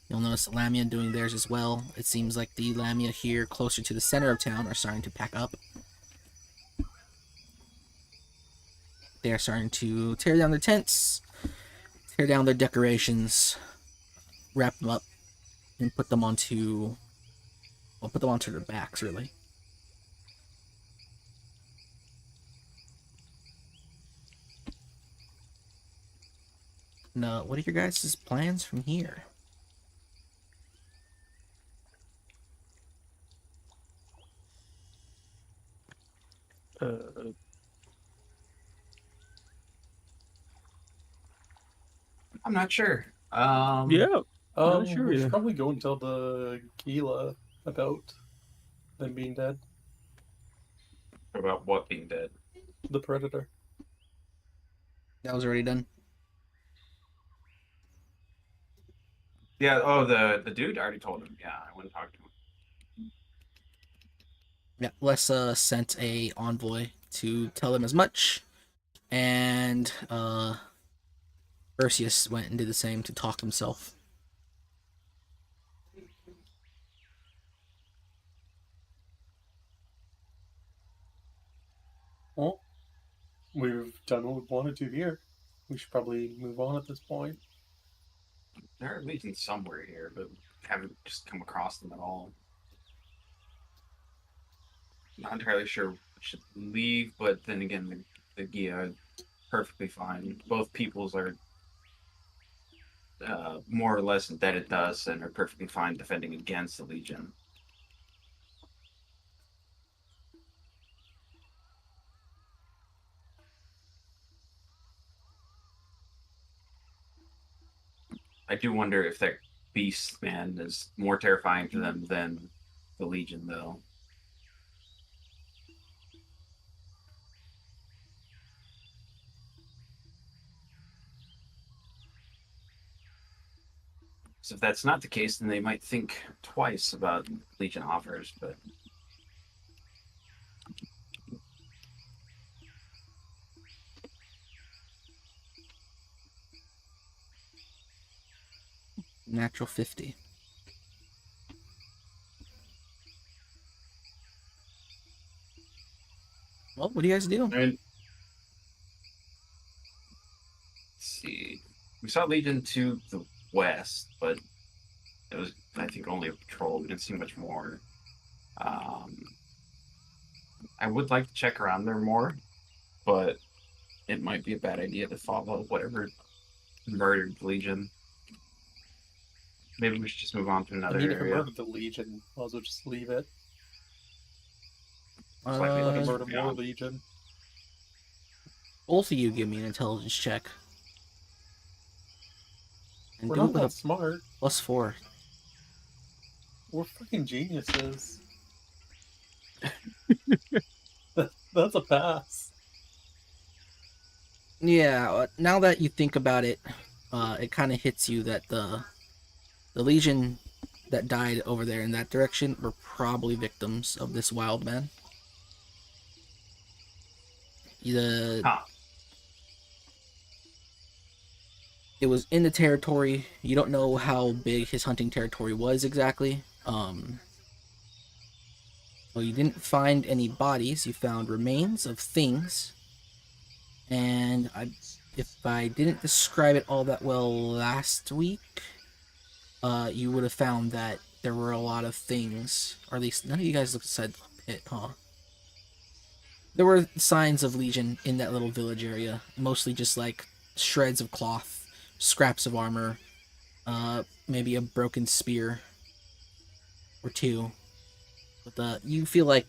You'll notice the Lamia doing theirs as well. It seems like the Lamia here, closer to the center of town, are starting to pack up. They are starting to tear down their tents, tear down their decorations, wrap them up, and put them onto their backs, really. Now, what are your guys' plans from here? Uh, I'm not sure. yeah, sure, We yeah. should probably go and tell the Gila about them being dead. About what being dead. The Predator. That was already done. Yeah. Oh, the dude already told him. Yeah, I went and talked to him. Yeah, Les sent a envoy to tell them as much, and Perseus went and did the same to talk himself. Well, we've done what we wanted to here. We should probably move on at this point. They're at least somewhere here, but haven't just come across them at all. Not entirely sure we should leave, but then again, the Gia perfectly fine. Both peoples are more or less indebted to us and are perfectly fine defending against the Legion. I do wonder if they're beast man is more terrifying to them than the Legion, though. So if that's not the case, then they might think twice about Legion offers, but Natural 50. Well, what do you guys do? I mean, let's see. We saw Legion to the west, but it was, I think, only a patrol. We didn't see much more. I would like to check around there more, but it might be a bad idea to follow whatever murdered Legion. Maybe we should just move on to I another mean, if it area. murdered the Legion, might as well just leave it. Slightly Let less it murder yeah. more Legion. Both of you give me an intelligence check. And We're do it not with that a smart. +4. We're fucking geniuses. That's a pass. Yeah, now that you think about it, it kind of hits you that the Legion that died over there in that direction were probably victims of this wild man. The Huh. It was in the territory. You don't know how big his hunting territory was exactly. Well, you didn't find any bodies. You found remains of things. And if I didn't describe it all that well last week, you would have found that there were a lot of things, or at least none of you guys looked inside the pit, huh? There were signs of Legion in that little village area, mostly just like shreds of cloth, scraps of armor, maybe a broken spear or two. But you feel like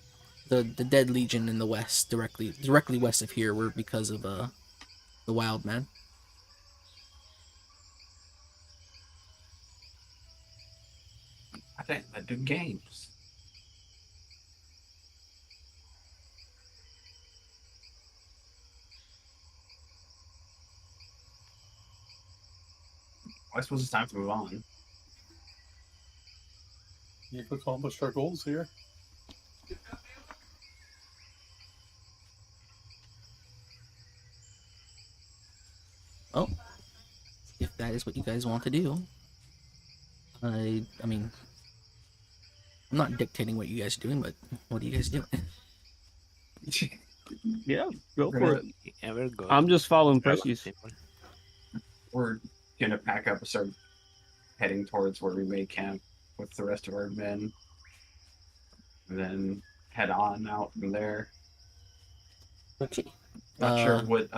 the dead Legion in the west, directly west of here, were because of the wild man. I think I do games. I suppose it's time to move on. You've accomplished our goals here. Oh, if that is what you guys want to do, I mean, I'm not dictating what you guys are doing, but what are you guys doing? Yeah, go We're for gonna- it. Yeah, we're good. I'm just following Precious. We're gonna pack up and start heading towards where we may camp with the rest of our men, and then head on out from there. Okay. Not sure what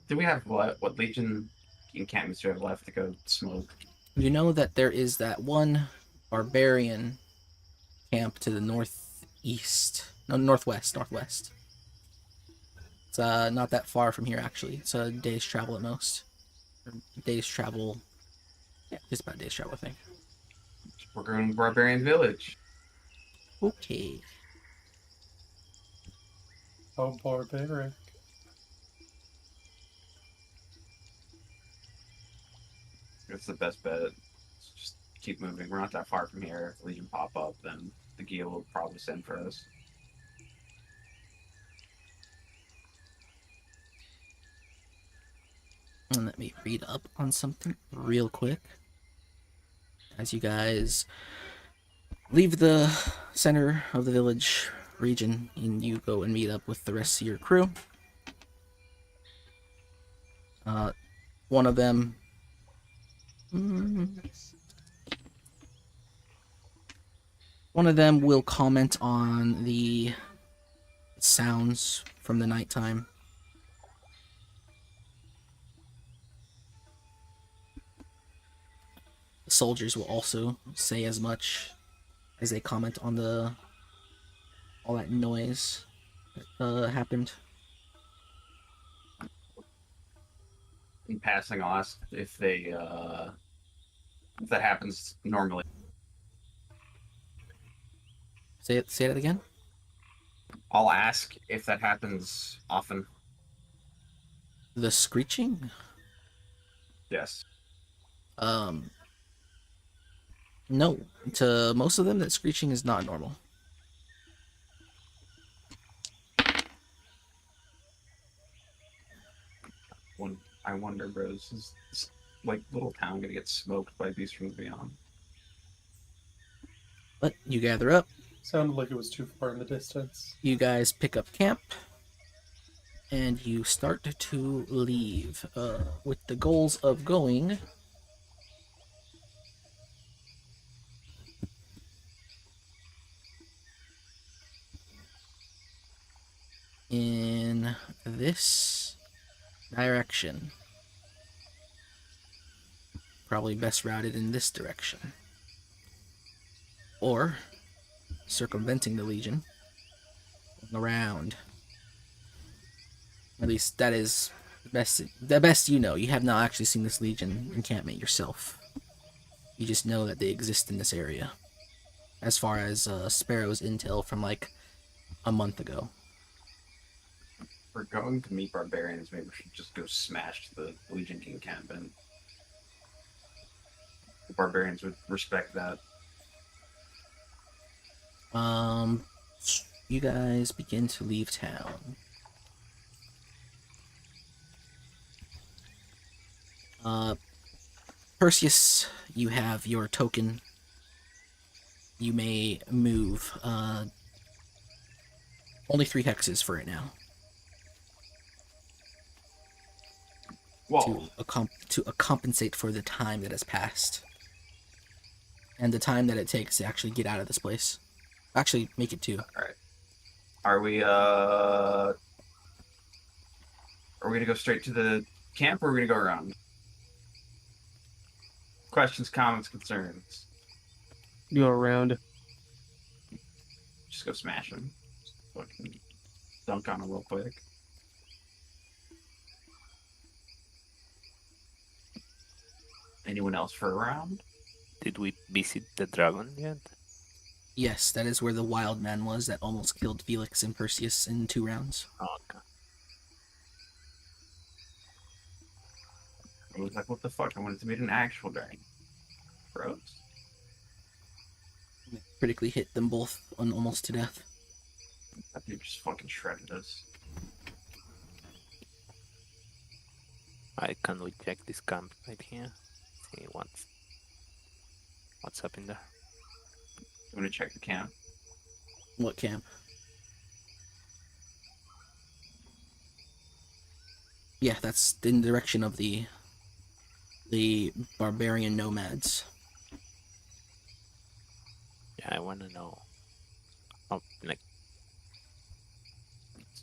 do we have left? What Legion encampments do we have left to go smoke? You know that there is that one barbarian camp to the northeast. No, northwest. It's not that far from here actually. It's a day's travel at most. Or day's travel. Yeah, just about a day's travel, I think. We're going to Barbarian Village. Okay. How barbaric. It's the best bet. Just keep moving. We're not that far from here. If Legion pop up, then the Gila will probably send for us. And let me read up on something real quick. As you guys leave the center of the village region and you go and meet up with the rest of your crew. One of them will comment on the sounds from the nighttime. The soldiers will also say as much as they comment on all that noise that happened. In passing, I'll ask if they if that happens normally. Say it. Say that again. I'll ask if that happens often. The screeching. Yes. Um. No. To most of them, that screeching is not normal. When I wonder, bros, is this like little town gonna get smoked by beasts from the beyond? But you gather up. Sounded like it was too far in the distance. You guys pick up camp. And you start to leave with the goals of going in this direction. Probably best routed in this direction. Or circumventing the Legion. Around. At least that is the best you know. You have not actually seen this Legion encampment yourself. You just know that they exist in this area. As far as Sparrow's intel from like a month ago. We're going to meet barbarians. Maybe we should just go smash the Legion King camp, and the barbarians would respect that. You guys begin to leave town. Perseus, you have your token. You may move. Only 3 hexes for right now. Whoa. To compensate for the time that has passed. And the time that it takes to actually get out of this place. Actually, make it 2. Alright. Are we gonna go straight to the camp, or are we gonna go around? Questions, comments, concerns. Go around. Just go smash them. Just fucking dunk on them real quick. Anyone else for a round? Did we visit the dragon yet? Yes, that is where the wild man was that almost killed Felix and Perseus in 2 rounds. Oh, okay. I was like, what the fuck? I wanted to meet an actual dragon. Bros. Critically hit them both almost to death. That dude just fucking shredded us. Can we check this camp right here? See what's up in there. I'm gonna check the camp. What camp? Yeah, that's in the direction of the barbarian nomads. Yeah, I wanna know. Oh, like,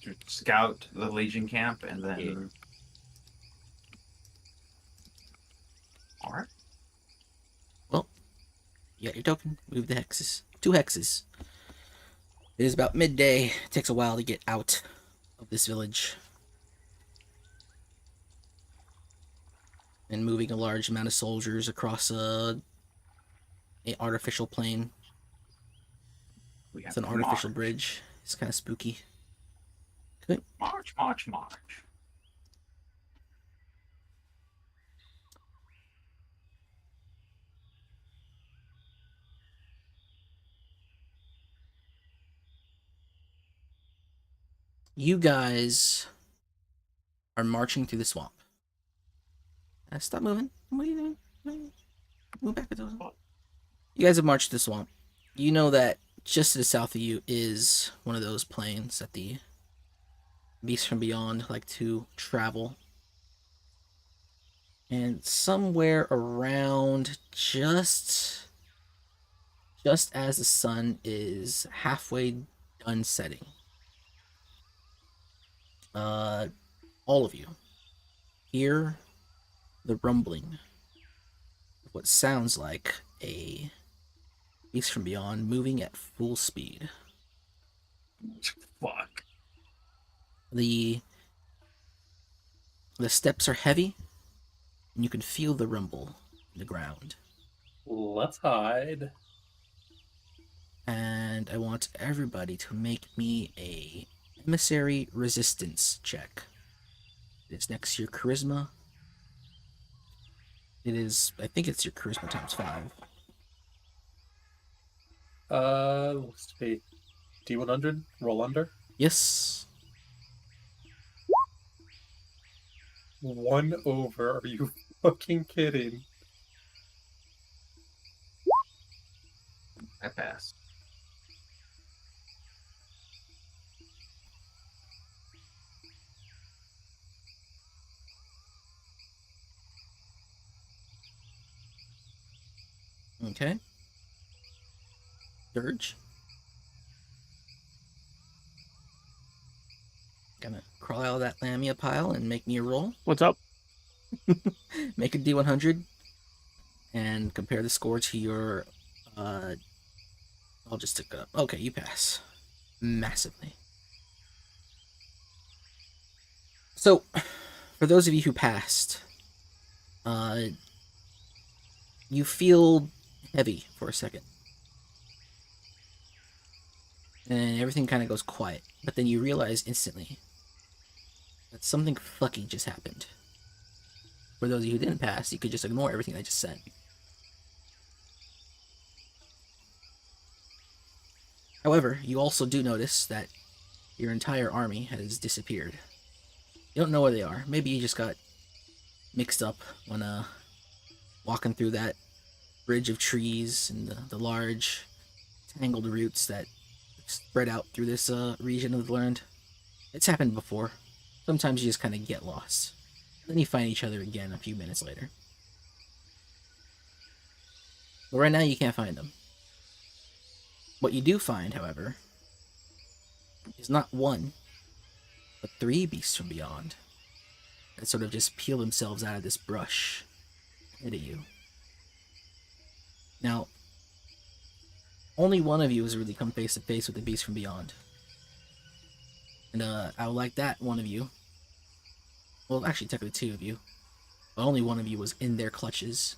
To scout the Legion camp, and then. Yeah. Alright. You got your token. Move the hexes. 2 hexes. It is about midday. It takes a while to get out of this village. And moving a large amount of soldiers across an artificial plain. We have It's an to artificial march. bridge. It's kind of spooky. March, march, march. You guys are marching through the swamp. Stop moving. What are you doing? Move back to the swamp. You guys have marched through the swamp. You know that just to the south of you is one of those plains that the beasts from beyond like to travel. And somewhere around just as the sun is halfway done setting, all of you hear the rumbling of what sounds like a beast from beyond moving at full speed. Fuck. The steps are heavy, and you can feel the rumble in the ground. Let's hide. And I want everybody to make me a emissary resistance check. It's next to your charisma. It is, I think it's your charisma times 5. Let's see. D100, roll under. Yes. 1 over. Are you fucking kidding? I pass. Okay. Dirge. Gonna crawl out of that Lamia pile and make me a roll. What's up? Make a D100 and compare the score to your. I'll just stick it up. Okay, you pass. Massively. So, for those of you who passed, you feel heavy for a second. And everything kind of goes quiet. But then you realize instantly that something fucky just happened. For those of you who didn't pass, you could just ignore everything I just said. However, you also do notice that your entire army has disappeared. You don't know where they are. Maybe you just got mixed up when walking through that bridge of trees and the large tangled roots that spread out through this region of the land. It's happened before. Sometimes you just kind of get lost. Then you find each other again a few minutes later. But right now you can't find them. What you do find, however, is not 1, but 3 beasts from beyond that sort of just peel themselves out of this brush ahead of you. Now, only one of you has really come face to face with the beast from beyond. And I would like that one of you, well, actually technically 2 of you, but only one of you was in their clutches.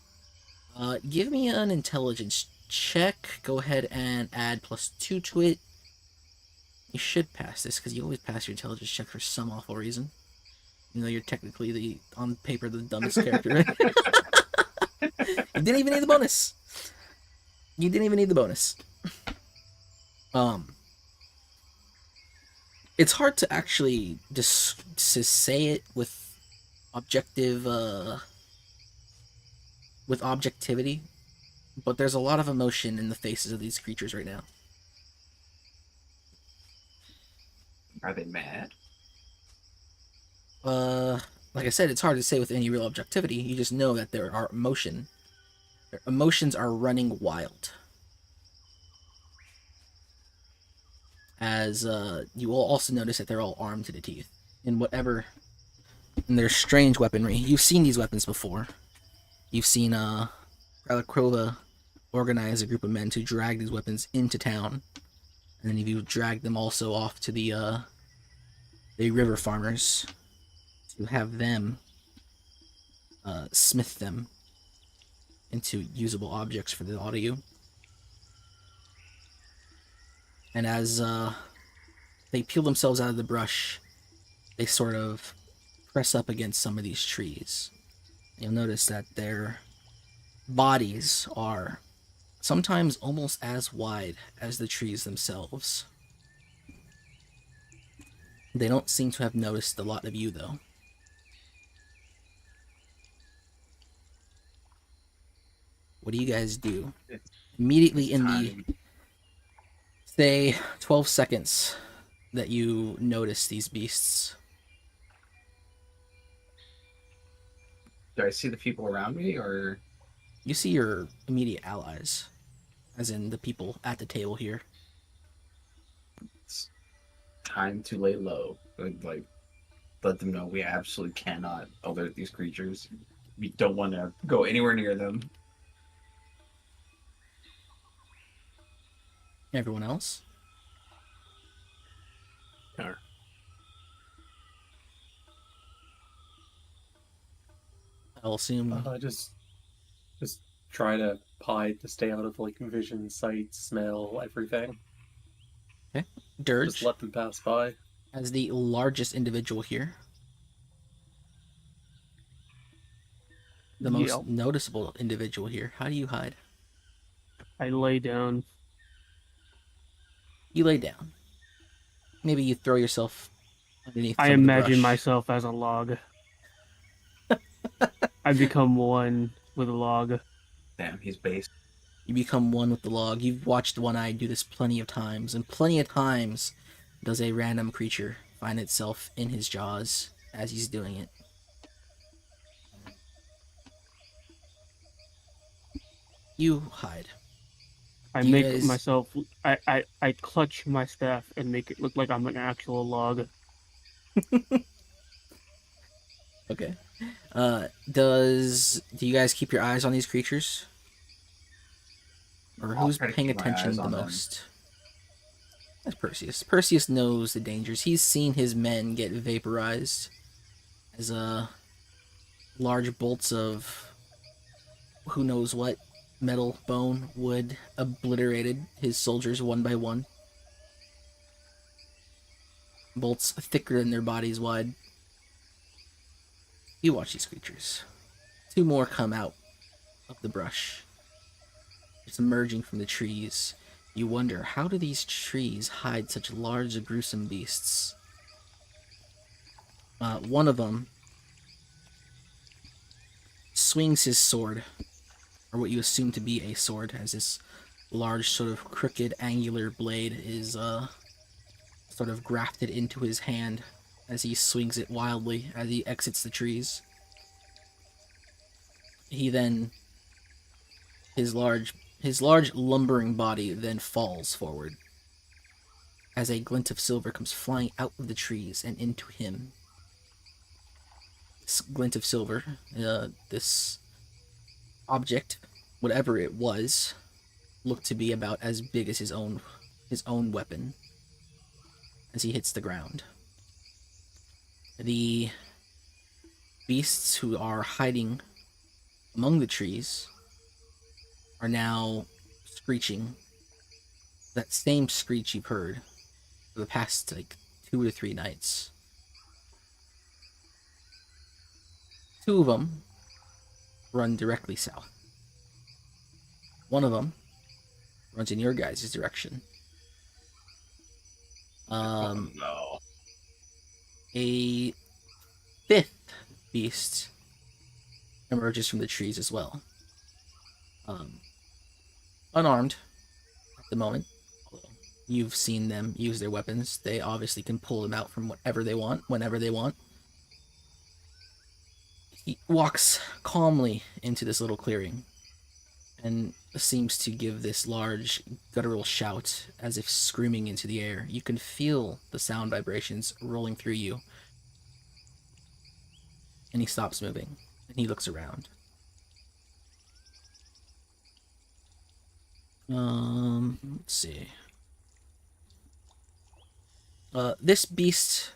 Give me an intelligence check. Go ahead and add +2 to it. You should pass this, because you always pass your intelligence check for some awful reason. Even though you're technically, on paper, the dumbest character, right? You didn't even need the bonus. You didn't even need the bonus. It's hard to actually just to say it with objectivity, but there's a lot of emotion in the faces of these creatures right now. Are they mad? Like I said, it's hard to say with any real objectivity. You just know that there are emotion. Their emotions are running wild. As you will also notice that they're all armed to the teeth in their strange weaponry. You've seen these weapons before. You've seen Kralakrova organize a group of men to drag these weapons into town, and then you've dragged them also off to the river farmers to have them smith them into usable objects for the lot of you. And as they peel themselves out of the brush, they sort of press up against some of these trees. You'll notice that their bodies are sometimes almost as wide as the trees themselves. They don't seem to have noticed a lot of you, though. What do you guys do? Immediately in the, say, 12 seconds that you notice these beasts. Do I see the people around me, or You see your immediate allies, as in the people at the table here. it's time to lay low? Like, let them know we absolutely cannot alert these creatures. We don't want to go anywhere near them. Everyone else? Sure. I'll assume. Just try to hide to stay out of like vision, sight, smell, everything. Just Dirge, let them pass by. as the largest individual here, the most Yep. noticeable individual here, how do you hide? I lay down. You lay down. Maybe you throw yourself underneath I some of the imagine brush. myself as a log. I become one with a log. Damn, he's base. You become one with the log. You've watched One Eye do this plenty of times, and plenty of times does a random creature find itself in his jaws as he's doing it. You hide. I Do you make guys- myself. I clutch my staff and make it look like I'm an actual log. Okay. Do you guys keep your eyes on these creatures? Or I'll who's try to paying keep my attention eyes the on them. most? That's Perseus. Perseus knows the dangers. He's seen his men get vaporized as large bolts of who knows what, metal, bone, wood, obliterated his soldiers one by one. Bolts thicker than their bodies wide. You watch these creatures. Two more come out of the brush. It's emerging from the trees. You wonder, how do these trees hide such large, gruesome beasts? One of them swings his sword, or what you assume to be a sword, as this large, sort of crooked, angular blade is sort of grafted into his hand as he swings it wildly as he exits the trees. He then, his large lumbering body then falls forward as a glint of silver comes flying out of the trees and into him. This glint of silver, this object, whatever it was, looked to be about as big as his own weapon as he hits the ground. The beasts who are hiding among the trees are now screeching. That same screech you've heard for the past, 2 or 3 nights. Two of them run directly south. One of them runs in your guys' direction. No. A fifth beast emerges from the trees as well. Unarmed at the moment. You've seen them use their weapons. They obviously can pull them out from whatever they want, whenever they want. He walks calmly into this little clearing and seems to give this large guttural shout as if screaming into the air. You can feel the sound vibrations rolling through you. And he stops moving and he looks around. Let's see. This beast.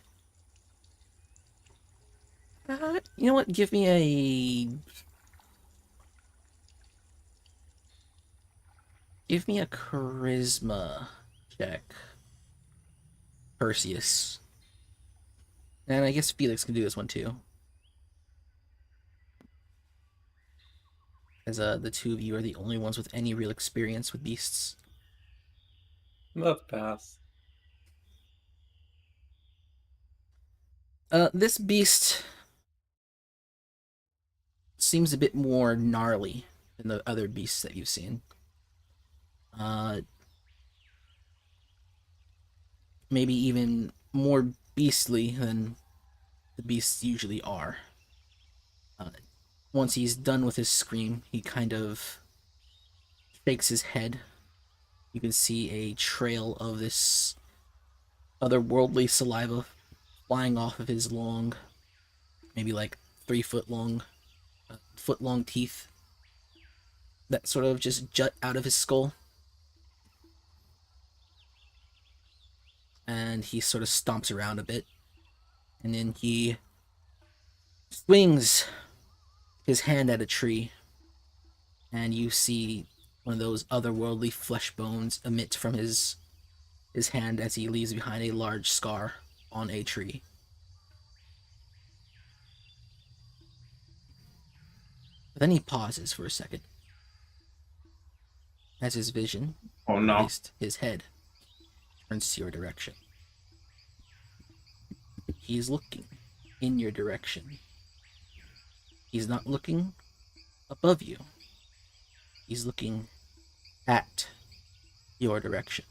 You know what? Give me a charisma check, Perseus. And I guess Felix can do this one too. As the two of you are the only ones with any real experience with beasts. Let's pass. This beast seems a bit more gnarly than the other beasts that you've seen. Maybe even more beastly than the beasts usually are. Once he's done with his scream, he kind of shakes his head. You can see a trail of this otherworldly saliva flying off of his long, maybe 3-foot long, foot-long teeth that sort of just jut out of his skull. And he sort of stomps around a bit. And then he swings his hand at a tree and you see one of those otherworldly flesh bones emit from his hand as he leaves behind a large scar on a tree. But then he pauses for a second as his vision, Oh or at no. least his head, turns to your direction. He's looking in your direction. He's not looking above you. He's looking at your direction.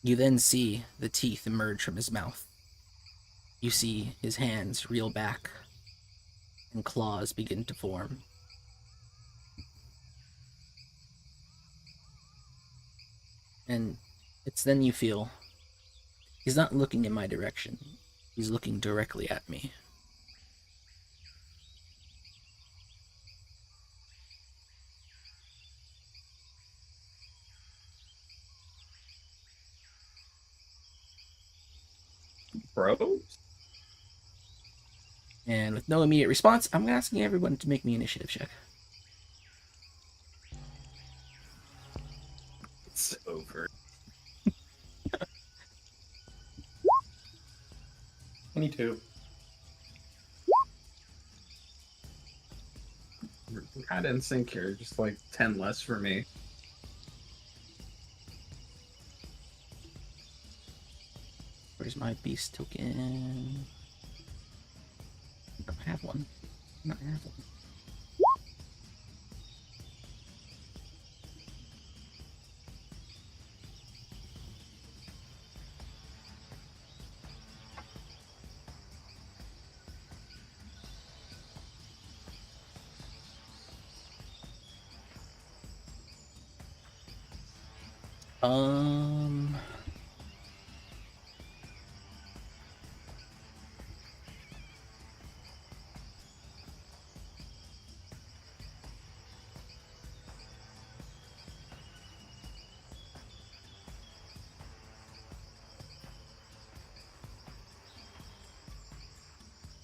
You then see the teeth emerge from his mouth. You see his hands reel back and claws begin to form. And it's then you feel he's not looking in my direction. He's looking directly at me. Bro? And with no immediate response, I'm asking everyone to make me an initiative check. It's over. 22. We're kind of in sync here, just like 10 less for me. Where's my beast token? I don't have one. I don't have one. Um,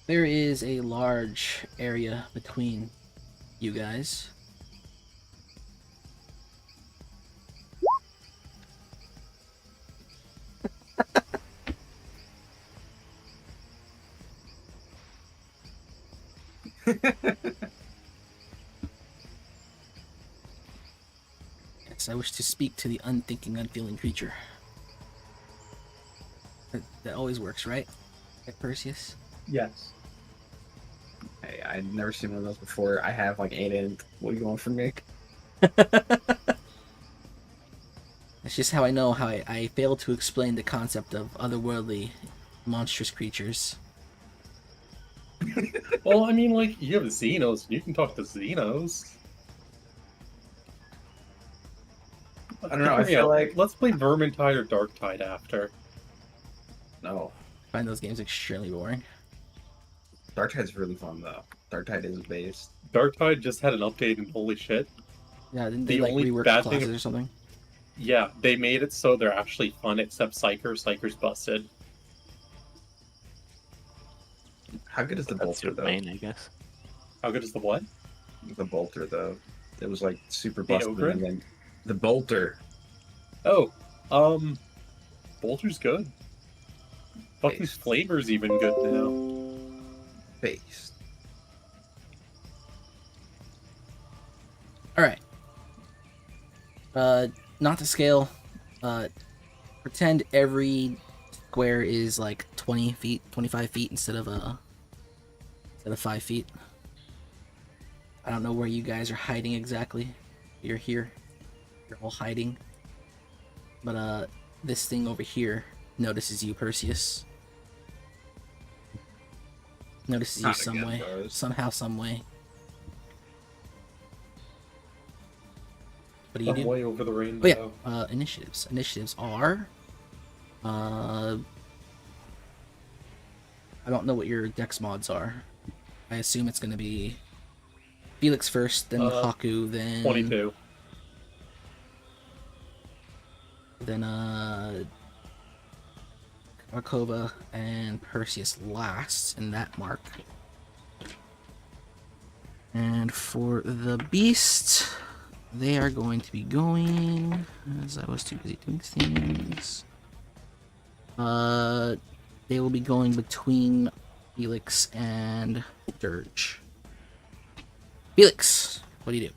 there is a large area between you guys. Yes, I wish to speak to the unthinking, unfeeling creature. That always works, right? Right, Perseus? Yes. Hey, I'd never seen one of those before. I have like 8 in. What are you want from me? That's just how I know how I failed to explain the concept of otherworldly, monstrous creatures. Well, I mean, like, you have Xenos, and you can talk to Xenos. I don't know, I feel like... Let's play Vermintide or Darktide after. No. I find those games extremely boring. Darktide's really fun, though. Darktide is based. Darktide just had an update, and holy shit. Yeah, didn't The they like only rework bad classes thing- or something? Yeah, they made it so they're actually fun, except Psyker's busted. How good is the That's bolter, your though? main, I guess. How good is the what? The bolter, though. It was like super The busted, ogre? and then the bolter. Oh, Bolter's good. Fuck, his flavor's even good now. Based. Alright. Not to scale. Pretend every square is like 20 feet, 25 feet instead of 5 feet. I don't know where you guys are hiding exactly. You're here. You're all hiding. But this thing over here notices you, Perseus. Notices you Not some again, way. bros. Somehow, some way. What do you I'm do? way over the rainbow. Oh yeah, initiatives. Initiatives are, I don't know what your dex mods are. I assume it's gonna be Felix first, then Haku, then 22. Then Markova and Perseus last in that mark. And for the beast, they are going to be going, as I was too busy doing things. They will be going between Felix and Dirge. Felix, what do you do?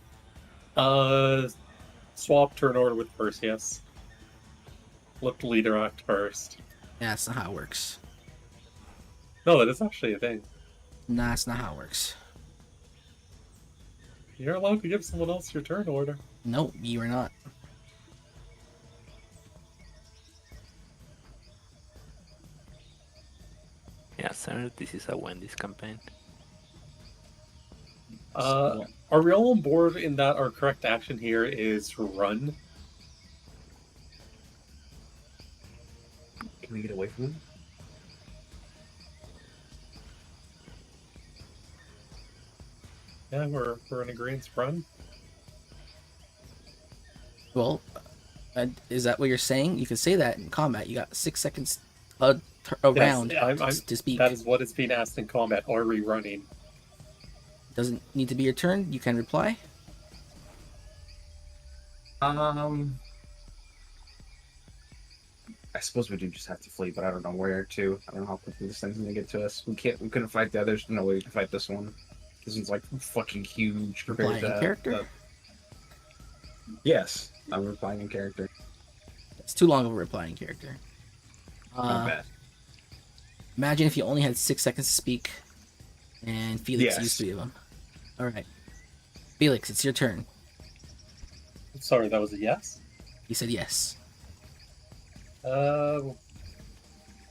Swap turn order with Perseus. Look leader act first. Yeah, that's not how it works. No, that is actually a thing. Nah, that's not how it works. You're allowed to give someone else your turn order. Nope, you are not. Yeah, sir, this is a Wendy's campaign. Are we all on board in that our correct action here is run? Can we get away from him? Yeah, we're in agreement. Run. Well, is that what you're saying? You can say that in combat. You got 6 seconds a round to speak. That is what is being asked in combat. Are we running? Doesn't need to be your turn. You can reply. I suppose we do just have to flee, but I don't know where to. I don't know how quickly this thing's gonna get to us. We couldn't fight the others. No way we can fight this one. This one's like fucking huge compared Replying to character? Yes, I'm replying in character. It's too long of a replying character. Not bad. Imagine if you only had 6 seconds to speak, and Felix Yes. used 3 of them. All right, Felix, it's your turn. Sorry, that was a yes. He said yes.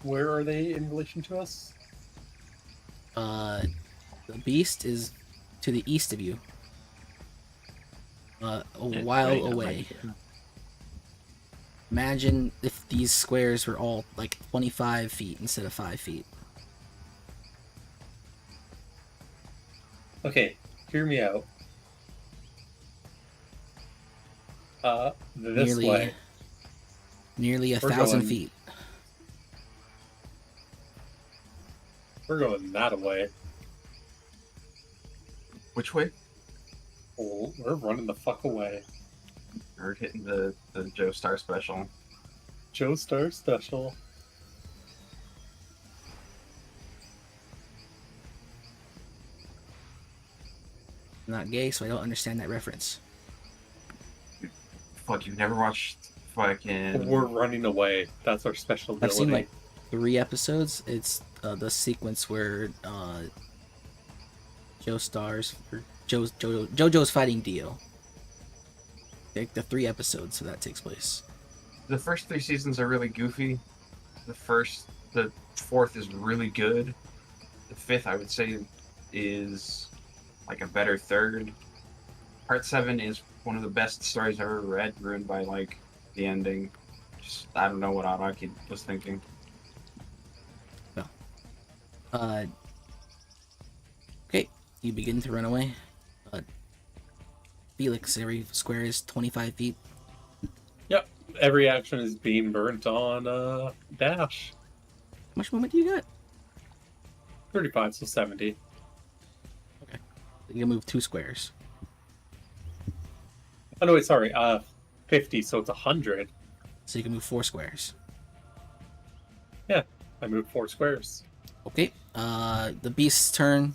Where are they in relation to us? The beast is to the east of you. A It's while right on my away. turn. Imagine if these squares were all like 25 feet instead of 5 feet. Okay, hear me out. This Nearly- way. Nearly We're 1,000 going- feet. We're going that way. Which way? Oh, we're running the fuck away. We're hitting the Joe Star special. Joe Star special. I'm not gay, so I don't understand that reference. Fuck, you've never watched fucking. We're running away. That's our special ability. I've seen like 3 episodes. It's the sequence where JoJo's fighting Dio. Like the 3 episodes, so that takes place. The first 3 seasons are really goofy. The 4th is really good. The 5th, I would say, is like a better 3rd. Part 7 is one of the best stories I've ever read, ruined by like the ending. Just I don't know what Araki was thinking. Okay, you begin to run away. Felix, every square is 25 feet. Yep. Every action is being burnt on dash. How much movement do you got? 35, so 70. You can move 2 squares. Oh no, wait, sorry. 50, so it's 100. So you can move 4 squares. I moved 4 squares. Okay, the beast's turn.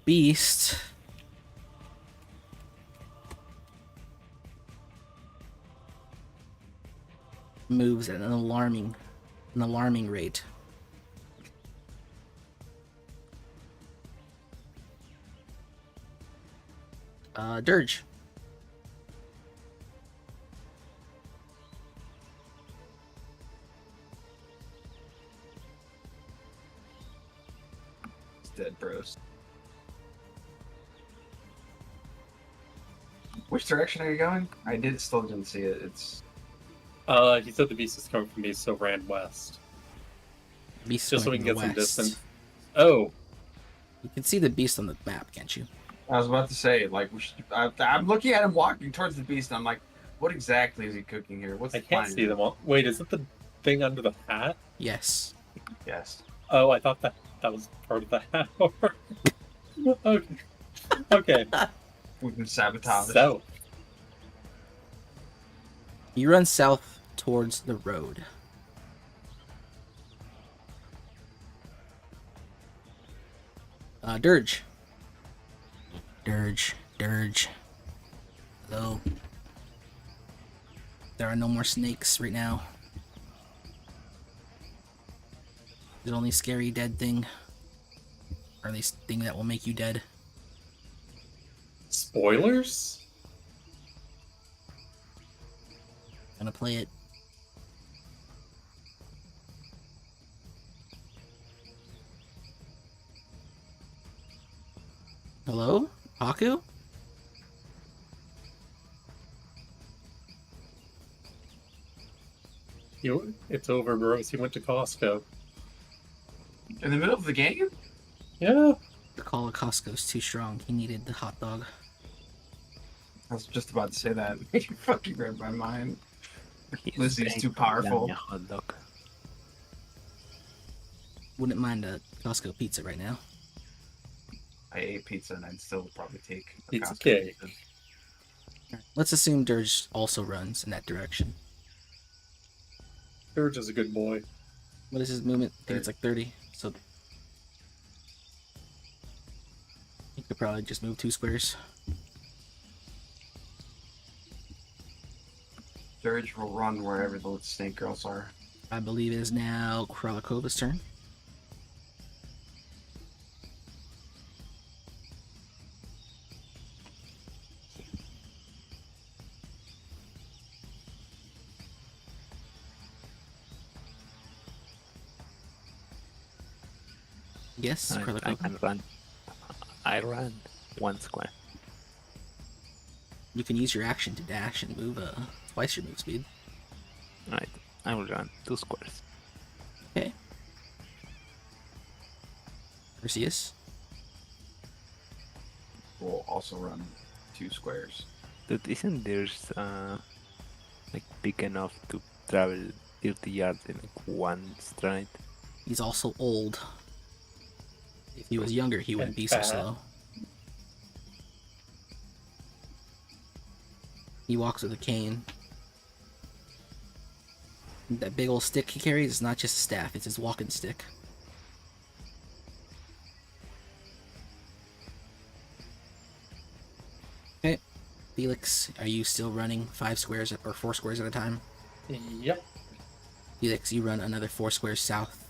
Beast. Moves at an alarming rate. Dirge. It's dead, bros. Which direction are you going? Still didn't see it. It's He said the beast is coming from me, so ran west. Beast Just so we going can to get the some west. distance. Oh, You can see the beast on the map, can't you? I was about to say, like, I'm looking at him walking towards the beast, and I'm like, What exactly is he cooking here? What's I the can't plan? see them all. Wait, is it the thing under the hat? Yes. Yes. Oh, I thought that was part of the hat. Okay. Okay. We've been sabotaged. So, You run south towards the road. Dirge. Dirge. Hello. There are no more snakes right now. There's only scary dead thing. Or at least thing that will make you dead. spoilers? Gonna play it. Hello? Haku? It's over, bros. He went to Costco. In the middle of the game? Yeah. The call of Costco's too strong. He needed the hot dog. I was just about to say that. You fucking read my mind. He's Lizzie's paying too for powerful. lasagna hot dog. Wouldn't mind a Costco pizza right now. I ate pizza and I'd still probably take a Pizza Costco cake. pizza. Let's assume Dirge also runs in that direction. Surge is a good boy. What is his movement? I think it's like 30. So he could probably just move 2 squares. Surge will run wherever the snake girls are. I believe it is now Kralikova's turn. Yes, I Kralakova. can run. I run 1 square. You can use your action to dash and move twice your move speed. Right. I will run 2 squares. Okay. Perseus. Will also run 2 squares. Dude, isn't there's like big enough to travel 30 yards in like 1 stride? He's also old. If he was younger, he wouldn't And be so fat. slow. He walks with a cane. That big old stick he carries is not just a staff, it's his walking stick. Okay. Felix, are you still running 5 squares or 4 squares at a time? Yep. Felix, you run another 4 squares south,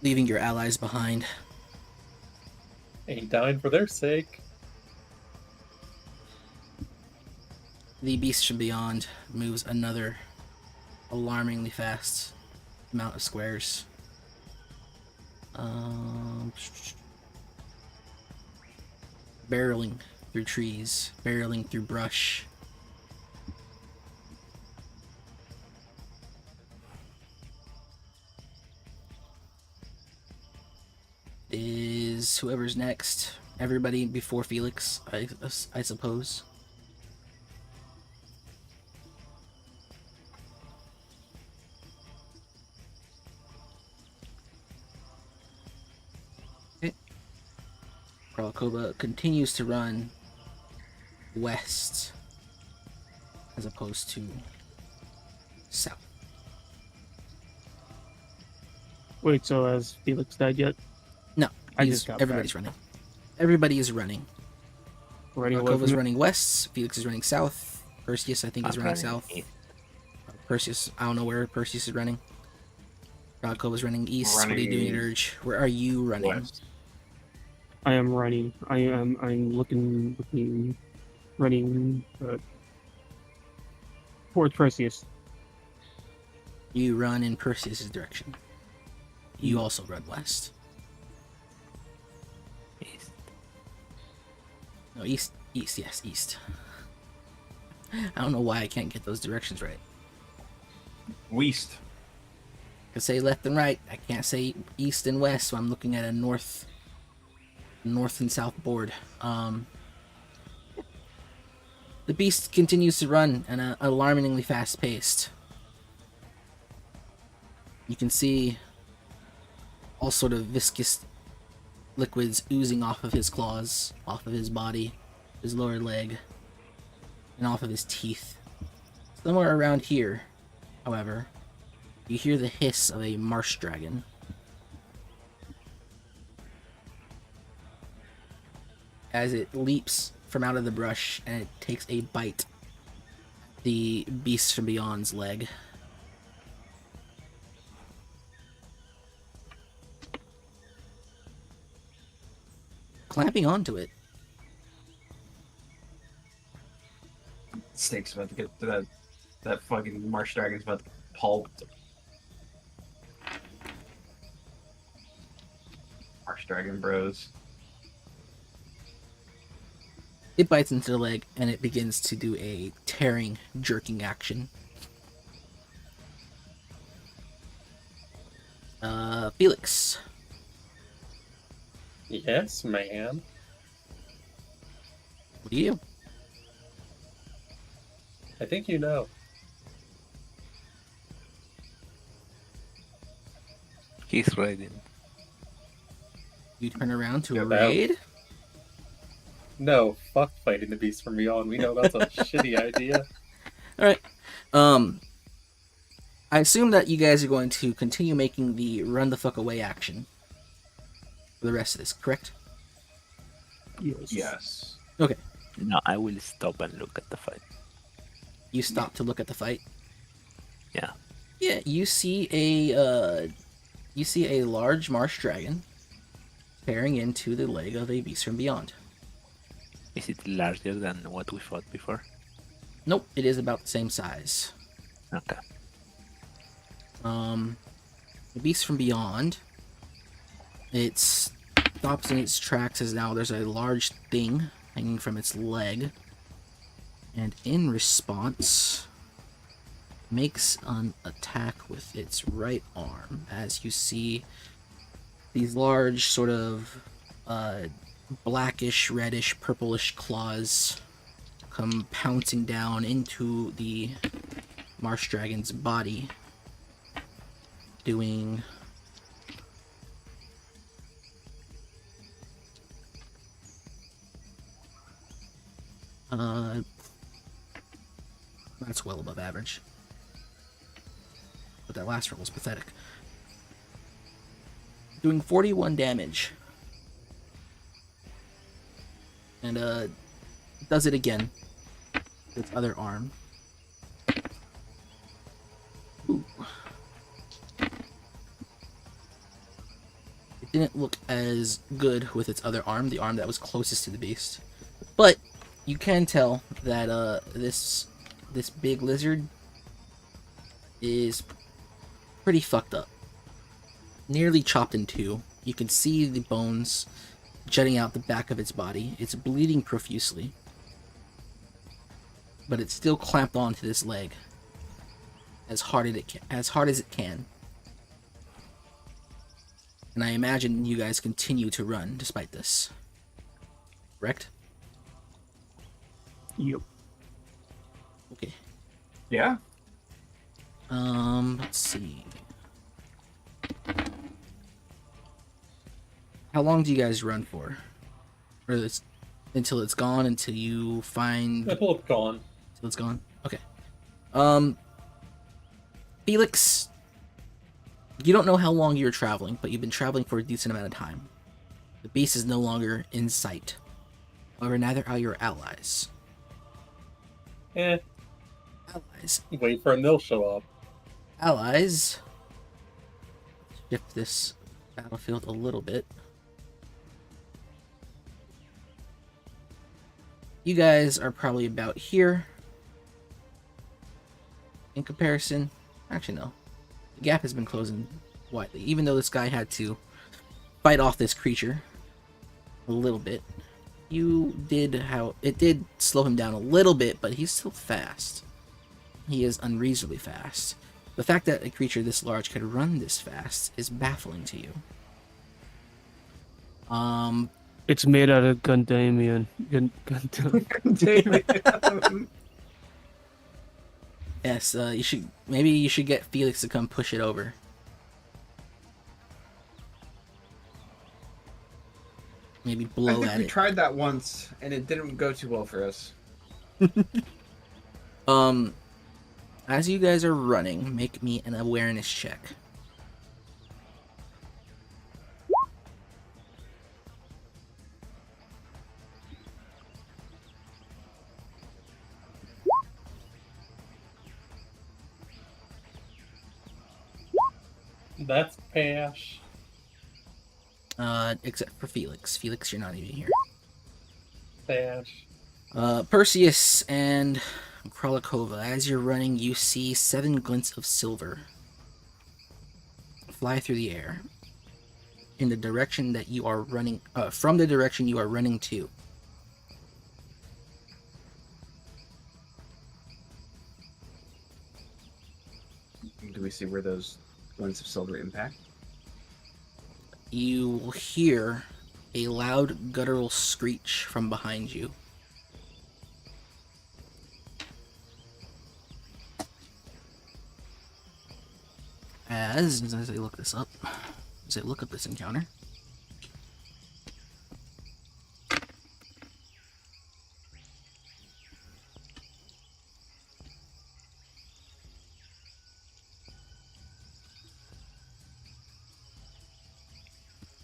leaving your allies behind. Ain't dying for their sake. The beast from beyond moves another alarmingly fast amount of squares. Barreling through trees, barreling through brush. Is whoever's next? Everybody before Felix, I suppose. Kralakova continues to run west as opposed to south. Wait, so has Felix died yet? No, I just got everybody's back. running. Everybody is running. Running away Kralkova's from it? running west. Felix is running south. Perseus, I think, is I'm running running south. east. Perseus, I don't know where Perseus is running. Kralkova's running east. What are you Running doing, Urge? Where are you running? West. I am running. I'm looking, running towards Perseus. You run in Perseus' direction. You also run west. East. No, east, yes, east. I don't know why I can't get those directions right. West. I can say left and right. I can't say east and west, so I'm looking at a north and south board. The beast continues to run at an alarmingly fast pace. You can see all sort of viscous liquids oozing off of his claws, off of his body, his lower leg, and off of his teeth. Somewhere around here, however, you hear the hiss of a marsh dragon. As it leaps from out of the brush and it takes a bite at the beast from beyond's leg. Clamping onto it. Snake's about to get to that fucking marsh dragon's about to pulped. Marsh dragon bros. It bites into the leg and it begins to do a tearing, jerking action. Felix. Yes, ma'am. What do you? I think you know. He's riding. You turn around to a About. raid? No, fuck fighting the beast from beyond. We know that's a shitty idea. Alright. I assume that you guys are going to continue making the run the fuck away action for the rest of this, correct? Yes. Yes. Okay. No, I will stop and look at the fight. You stop to look at the fight. Yeah. Yeah, you see a large marsh dragon tearing into the leg of a beast from beyond. Is it larger than what we fought before? Nope, it is about the same size. Okay. The beast from beyond, it stops in its tracks as now there's a large thing hanging from its leg, and in response makes an attack with its right arm as you see these large sort of blackish, reddish, purplish claws come pouncing down into the marsh dragon's body, doing that's well above average, but that last roll was pathetic. Doing 41 damage, and does it again with its other arm. Ooh. It didn't look as good with its other arm, the arm that was closest to the beast. But you can tell that this big lizard is pretty fucked up. Nearly chopped in two. You can see the bones jutting out the back of its body. It's bleeding profusely. But it's still clamped onto this leg as hard as it can. And I imagine you guys continue to run despite this. Correct? Yep. Okay. Yeah. Let's see. How long do you guys run for? Or until it's gone, until you find It'll have gone. Till it's gone? Okay. Felix, you don't know how long you're traveling, but you've been traveling for a decent amount of time. The beast is no longer in sight. However, neither are your allies. Allies. Wait for him, they'll show up. Allies. Shift this battlefield a little bit. You guys are probably about here. In comparison, actually no. The gap has been closing widely, even though this guy had to fight off this creature a little bit. It did slow him down a little bit, but he's still fast. He is unreasonably fast. The fact that a creature this large could run this fast is baffling to you. It's made out of Gundamian. Damn. Yes, you should get Felix to come push it over. Maybe I blow think at we it. tried that once, and it didn't go too well for us. As you guys are running, make me an awareness check. That's Pash. Except for Felix. Felix, you're not even here. Pash. Perseus and Kralikova, as you're running, you see 7 glints of silver fly through the air in the direction that you are running, from the direction you are running to. Do we see where those glints of silver impact? You will hear a loud guttural screech from behind you. As I look this up, as I look up this encounter,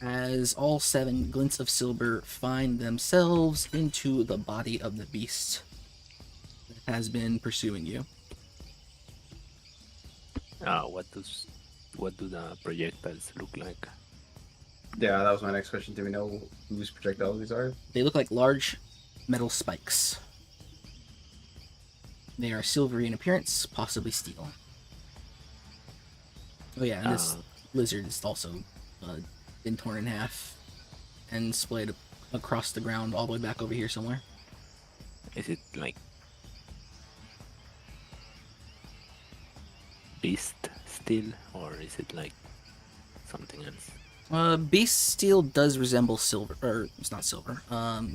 as all 7 glints of silver find themselves into the body of the beast that has been pursuing you. What do the projectiles look like? Yeah, that was my next question. Do we know whose projectiles these are? They look like large metal spikes. They are silvery in appearance, possibly steel. Oh yeah, and this lizard is also been torn in half and splayed across the ground all the way back over here somewhere. Is it like beast steel, or is it like something else? Beast steel does resemble silver, or it's not silver,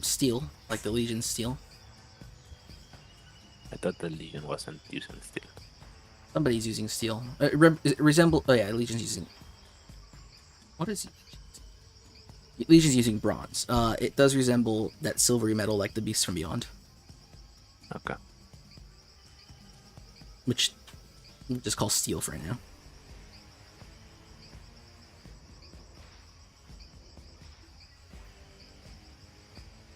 steel, like the Legion's steel. I thought the Legion wasn't using steel. Somebody's using steel. Oh yeah, Legion's using... What is it? Legion's using bronze. It does resemble that silvery metal like the Beasts from Beyond. Okay. Which we'll just call steel for now.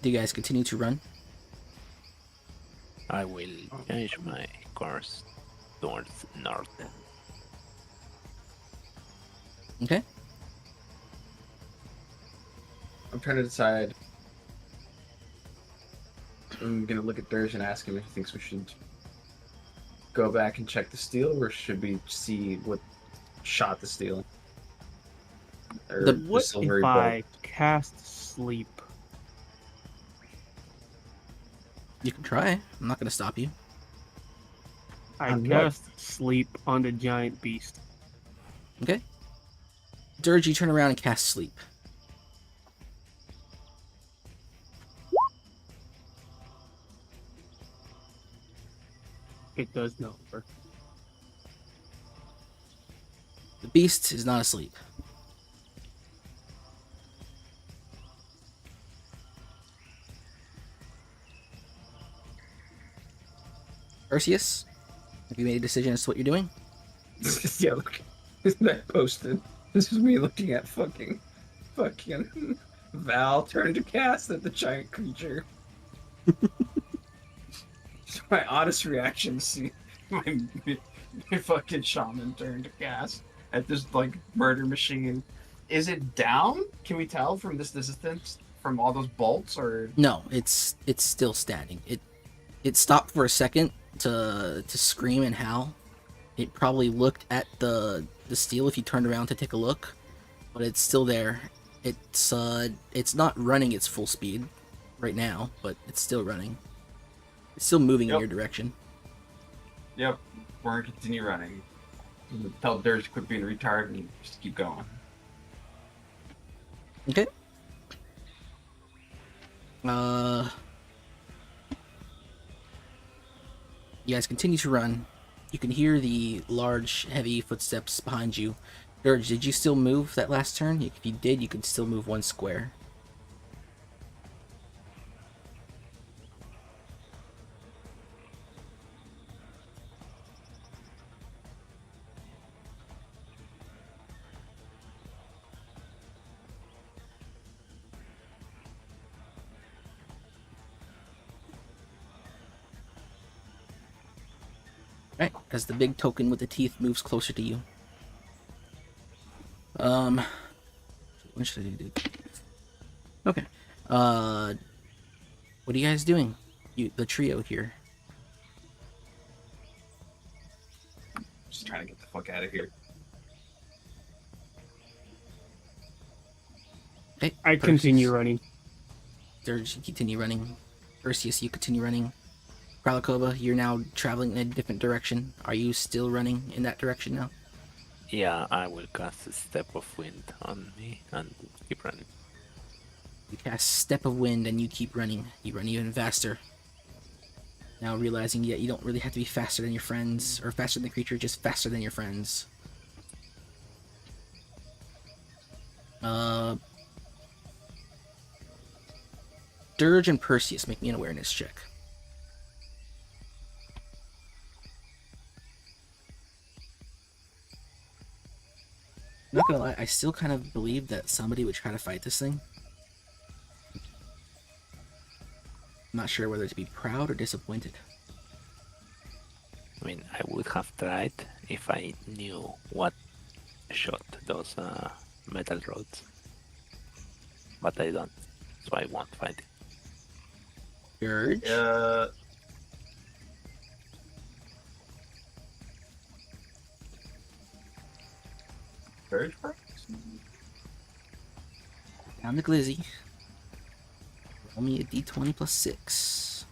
Do you guys continue to run? I will change my course towards north. Okay. I'm trying to decide. I'm gonna look at Dirge and ask him if he thinks we should go back and check the steel, or should we see what shot the steel? Or The- What silvery if bolt? I cast sleep? You can try. I'm not going to stop you. I On what? cast sleep on the giant beast. Okay. Dirge, you turn around and cast sleep. It does not work. The beast is not asleep. Perseus, have you made a decision as to what you're doing? Yeah, look. Isn't that posted? This is me looking at fucking Val turn to cast at the giant creature. It's my honest reaction to see my fucking shaman turn to cast at this like murder machine. Is it down? Can we tell from this distance from all those bolts, or No, it's still standing. It stopped for a second to scream and howl. It probably looked at the steel if you turned around to take a look, but it's still there. It's not running its full speed right now, but it's still running. It's still moving in Yep. your direction. Yep, we're gonna continue running. Tell Dirge to quit being retarded and just keep going. Okay. Uh, you guys continue to run. You can hear the large, heavy footsteps behind you. Dirge, did you still move that last turn? If you did, you could still move 1 square. Right, as the big token with the teeth moves closer to you. What should I do? Okay. What are you guys doing? The trio here. Just trying to get the fuck out of here. Okay. I continue running. Dirge, you continue running. Perseus, you continue running. Kralakova, you're now traveling in a different direction. Are you still running in that direction now? Yeah, I will cast a step of wind on me and keep running. You cast Step of Wind and you keep running. You run even faster. Now realizing that you don't really have to be faster than your friends, or faster than the creature, just faster than your friends. Dirge and Perseus, make me an awareness check. Not gonna lie, I still kind of believe that somebody would try to fight this thing. I'm not sure whether to be proud or disappointed. I mean, I would have tried if I knew what shot those metal rods. But I don't, so I won't fight it. Dirge? Bird Park? Down to Glizzy. Roll me a d20 plus 6.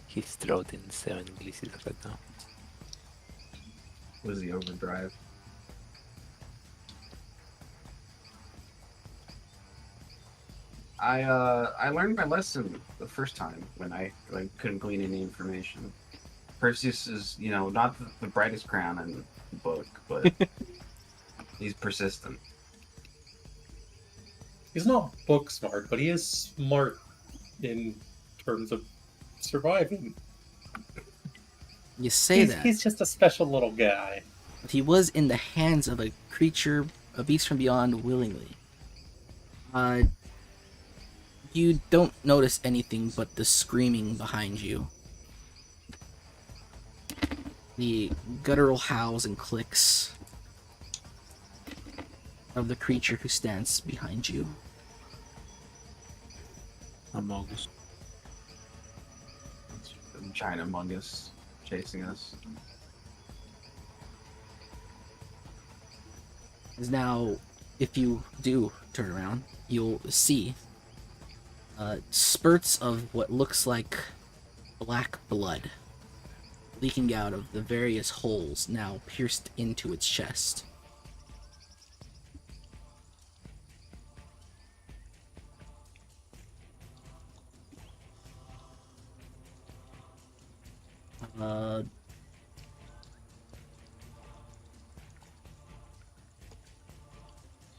He's thrown in 7 glissies right now. Was the overdrive? I learned my lesson the first time when I couldn't glean any information. Perseus is, not the brightest crown in the book, but he's persistent. He's not book smart, but he is smart in terms of surviving. You say that. He's just a special little guy. But he was in the hands of a creature, a beast from beyond, willingly. You don't notice anything but the screaming behind you. The guttural howls and clicks of the creature who stands behind you. Among us. Some giant Amogus chasing us. Is now, if you do turn around, you'll see spurts of what looks like black blood leaking out of the various holes now pierced into its chest.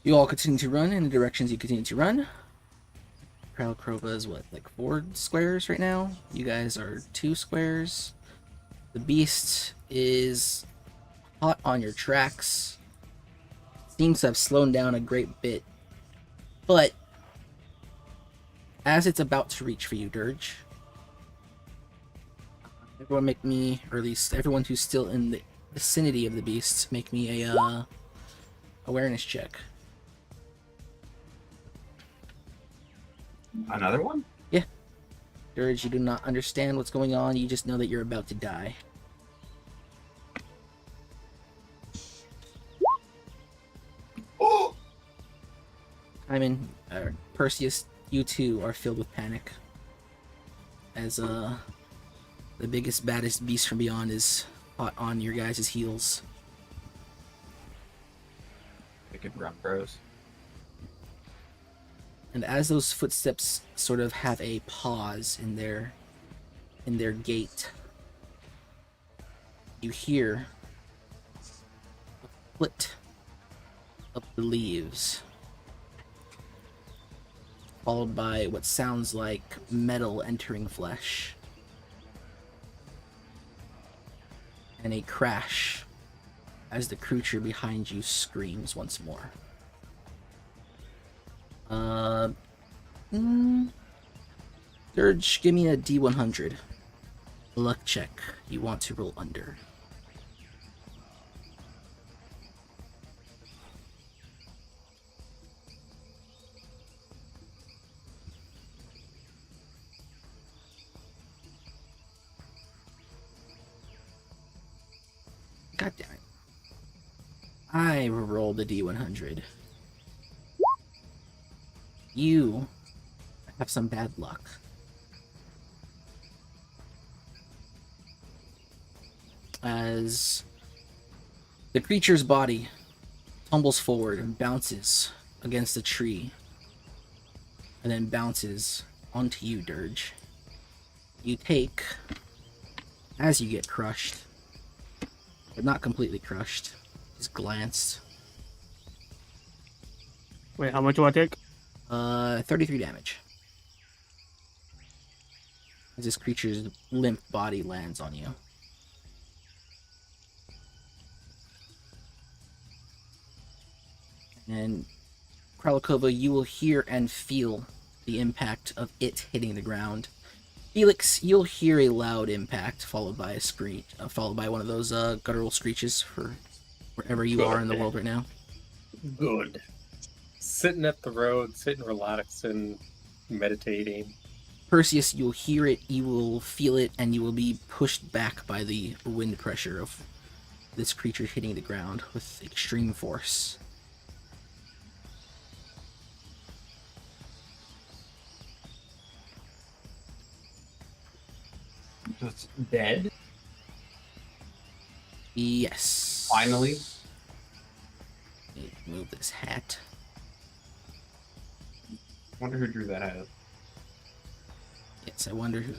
You all continue to run in the directions you continue to run. Kralakova is what, like 4 squares right now? You guys are 2 squares. The beast is hot on your tracks. Seems to have slowed down a great bit. But as it's about to reach for you, Dirge, everyone make me, or at least everyone who's still in the vicinity of the beast, make me a awareness check. Another one? Yeah. Dirge, you do not understand what's going on, you just know that you're about to die. Oh! Hyman, Perseus, you too are filled with panic. As the biggest, baddest beast from beyond is hot on your guys' heels. I could run bros. And as those footsteps sort of have a pause in their gait, you hear a flit of the leaves, followed by what sounds like metal entering flesh, and a crash as the creature behind you screams once more. Dirge, give me a D100. Luck check. You want to roll under. God damn it. I rolled a D100. You have some bad luck. As the creature's body tumbles forward and bounces against a tree, and then bounces onto you, Dirge. You take, as you get crushed, but not completely crushed, just glanced. Wait, how much do I take? 33 damage. As this creature's limp body lands on you. And Kralakova, you will hear and feel the impact of it hitting the ground. Felix, you'll hear a loud impact followed by a screech, followed by one of those guttural screeches for wherever you are in the world right now. Good. Sitting at the road, sitting relaxing, meditating. Perseus, you'll hear it, you will feel it, and you will be pushed back by the wind pressure of this creature hitting the ground with extreme force. So it's dead? Yes. Finally? Let me move this hat. Wonder who drew that hat. Yes, I wonder who.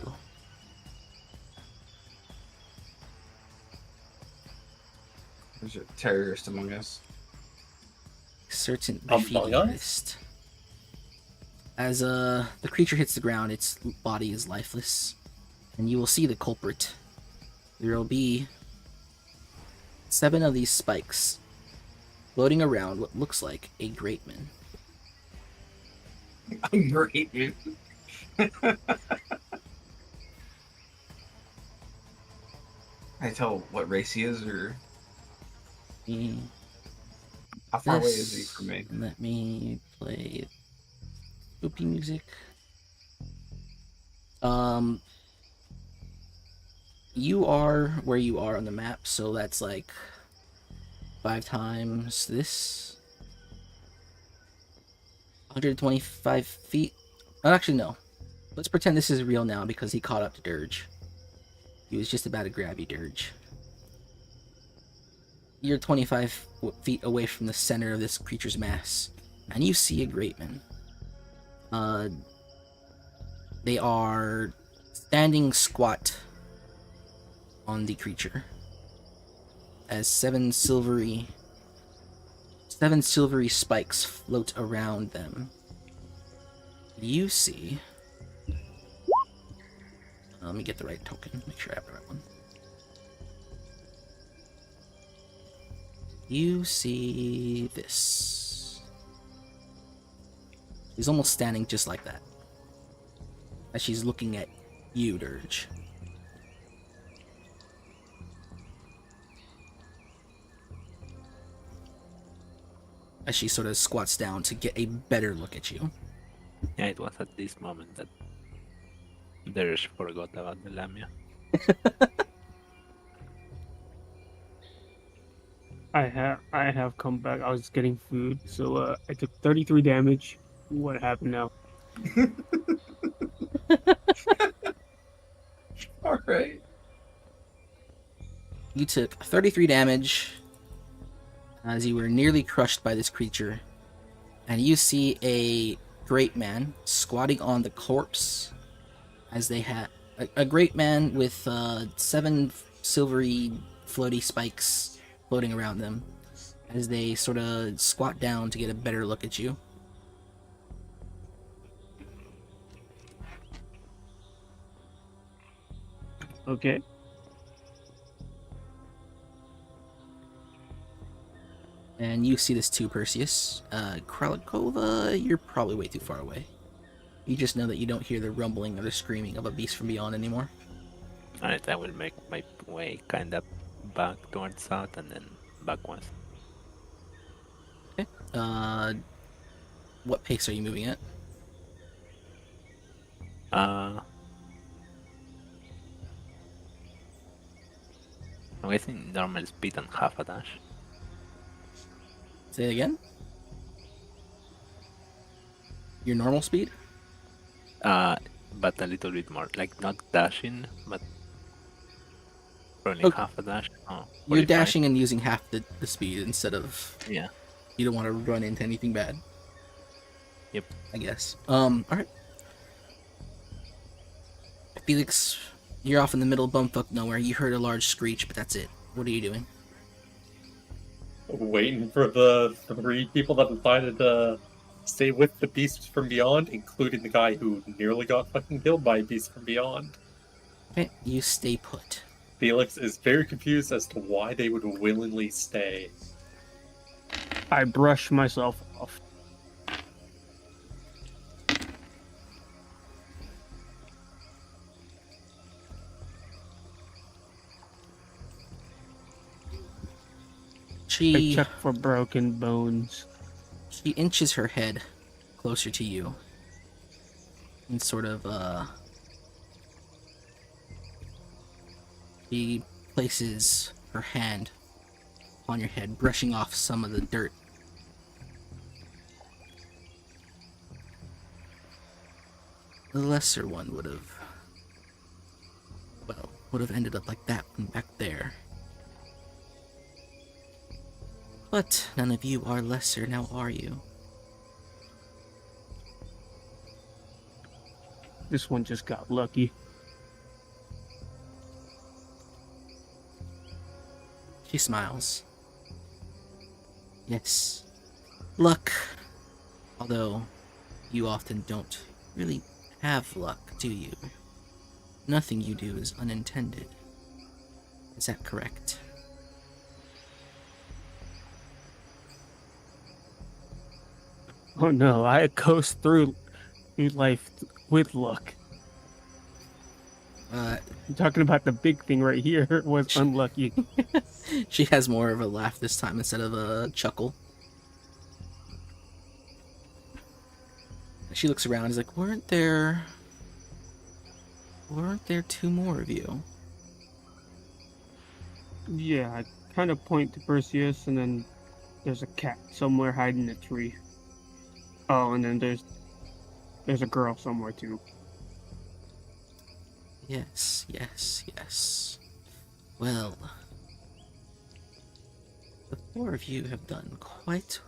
There's a terrorist among us. Certain Among defeated us? list. As the creature hits the ground, its body is lifeless, and you will see the culprit. There will be 7 of these spikes floating around what looks like a grateman. I'm great, dude. I tell what race he is, or Mm, how far away this- is he from me? Let me play spoopy music. You are where you are on the map, so that's like 5 times this. 125 feet. Oh, actually, no. Let's pretend this is real now because he caught up to Dirge. He was just about to grab you, Dirge. You're 25 feet away from the center of this creature's mass, and you see a Greatman. They are standing squat on the creature as 7 silvery spikes float around them. You see... let me get the right token, make sure I have the right one. You see this. She's almost standing just like that. As she's looking at you, Dirge. As she sort of squats down to get a better look at you. Yeah, it was at this moment that Derish forgot about the Lamia. I have come back. I was getting food, so I took 33 damage. What happened now? Alright. You took 33 damage as you were nearly crushed by this creature, and you see a great man squatting on the corpse as they had a great man with 7 silvery floaty spikes floating around them as they sort of squat down to get a better look at you. Okay. And you see this too, Perseus. Kralikova, you're probably way too far away. You just know that you don't hear the rumbling or the screaming of a beast from beyond anymore. Alright, I will make my way kind of back towards south and then back west. Okay. What pace are you moving at? I'm guessing normal speed and half a dash. Say it again. Your normal speed? But a little bit more, like not dashing, but probably Okay. half a dash. Oh, You're 45. dashing and using half the speed instead of... Yeah. You don't want to run into anything bad. Yep. I guess. Alright. Felix, you're off in the middle of bumfuck nowhere. You heard a large screech, but that's it. What are you doing? Waiting for the 3 people that decided to stay with the beasts from beyond, including the guy who nearly got fucking killed by a beast from beyond. Okay, you stay put. Felix is very confused as to why they would willingly stay. I brush myself off. I She check for broken bones. She inches her head closer to you and sort of, she places her hand on your head, brushing off some of the dirt. The lesser one would have ended up like that one back there. But none of you are lesser, now are you? This one just got lucky. She smiles. Yes. Luck. Although, you often don't really have luck, do you? Nothing you do is unintended. Is that correct? Oh no, I coast through life with luck. I'm talking about the big thing right here was unlucky. She has more of a laugh this time instead of a chuckle. She looks around and is like, weren't there 2 more of you? Yeah, I kind of point to Perseus, and then there's a cat somewhere hiding in a tree. Oh, and then there's a girl somewhere too. Yes, yes, yes. Well, the 4 of you have done quite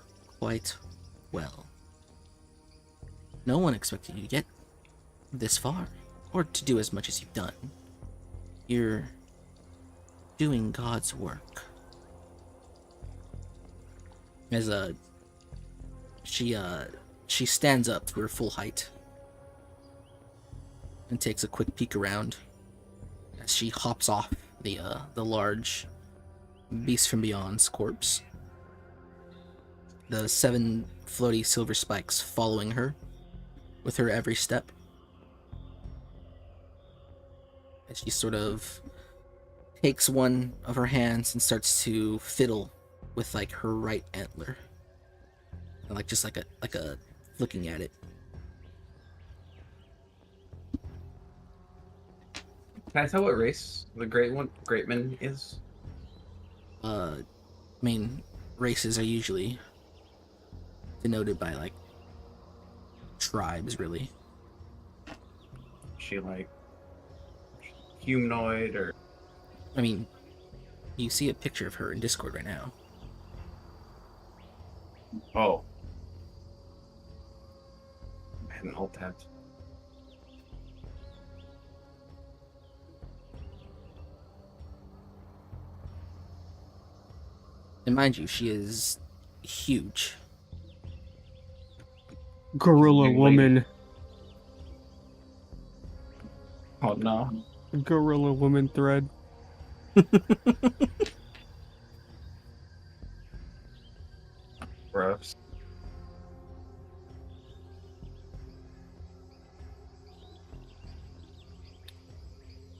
well. No one expected you to get this far, or to do as much as you've done. You're doing God's work. As she stands up to her full height and takes a quick peek around as she hops off the large beast from beyond's corpse. The 7 floaty silver spikes following her with her every step. As she sort of takes one of her hands and starts to fiddle with like her right antler. And like just like a looking at it. Can I tell what race the Greatman is? I mean, races are usually denoted by like tribes, really. She like humanoid or I mean, you see a picture of her in Discord right now. had an alt tabbed. And mind you, she is huge. Gorilla Young lady. woman. Oh no. Gorilla woman thread. Gross.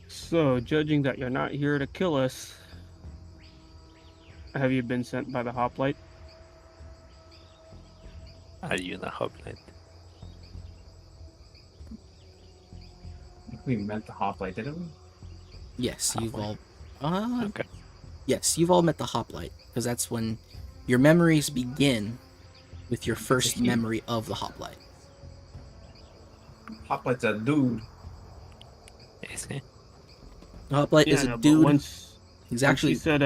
So, judging that you're not here to kill us, have you been sent by the hoplite? Are you in a hoplite? We met the hoplite, didn't we? Yes, you've all. Okay. Yes, you've all met the hoplite because that's when your memories begin with your first Thank you. memory of the hoplite. Hoplite's a dude. Is he? The hoplite is no, a but dude. once He's she actually. said,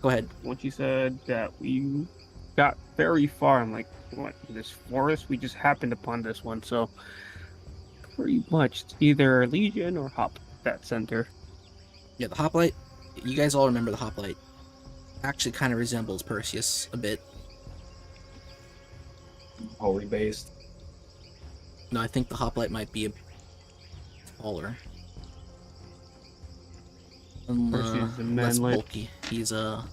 Go ahead. once you said that we got very far, I'm like, what, this forest? We just happened upon this one, so pretty much it's either Legion or Hop that center. Yeah, the hoplite. You guys all remember the hoplite. Actually, kind of resembles Perseus a bit. Holy based. No, I think the hoplite might be a taller. Perseus is a Less manlet. bulky. He's a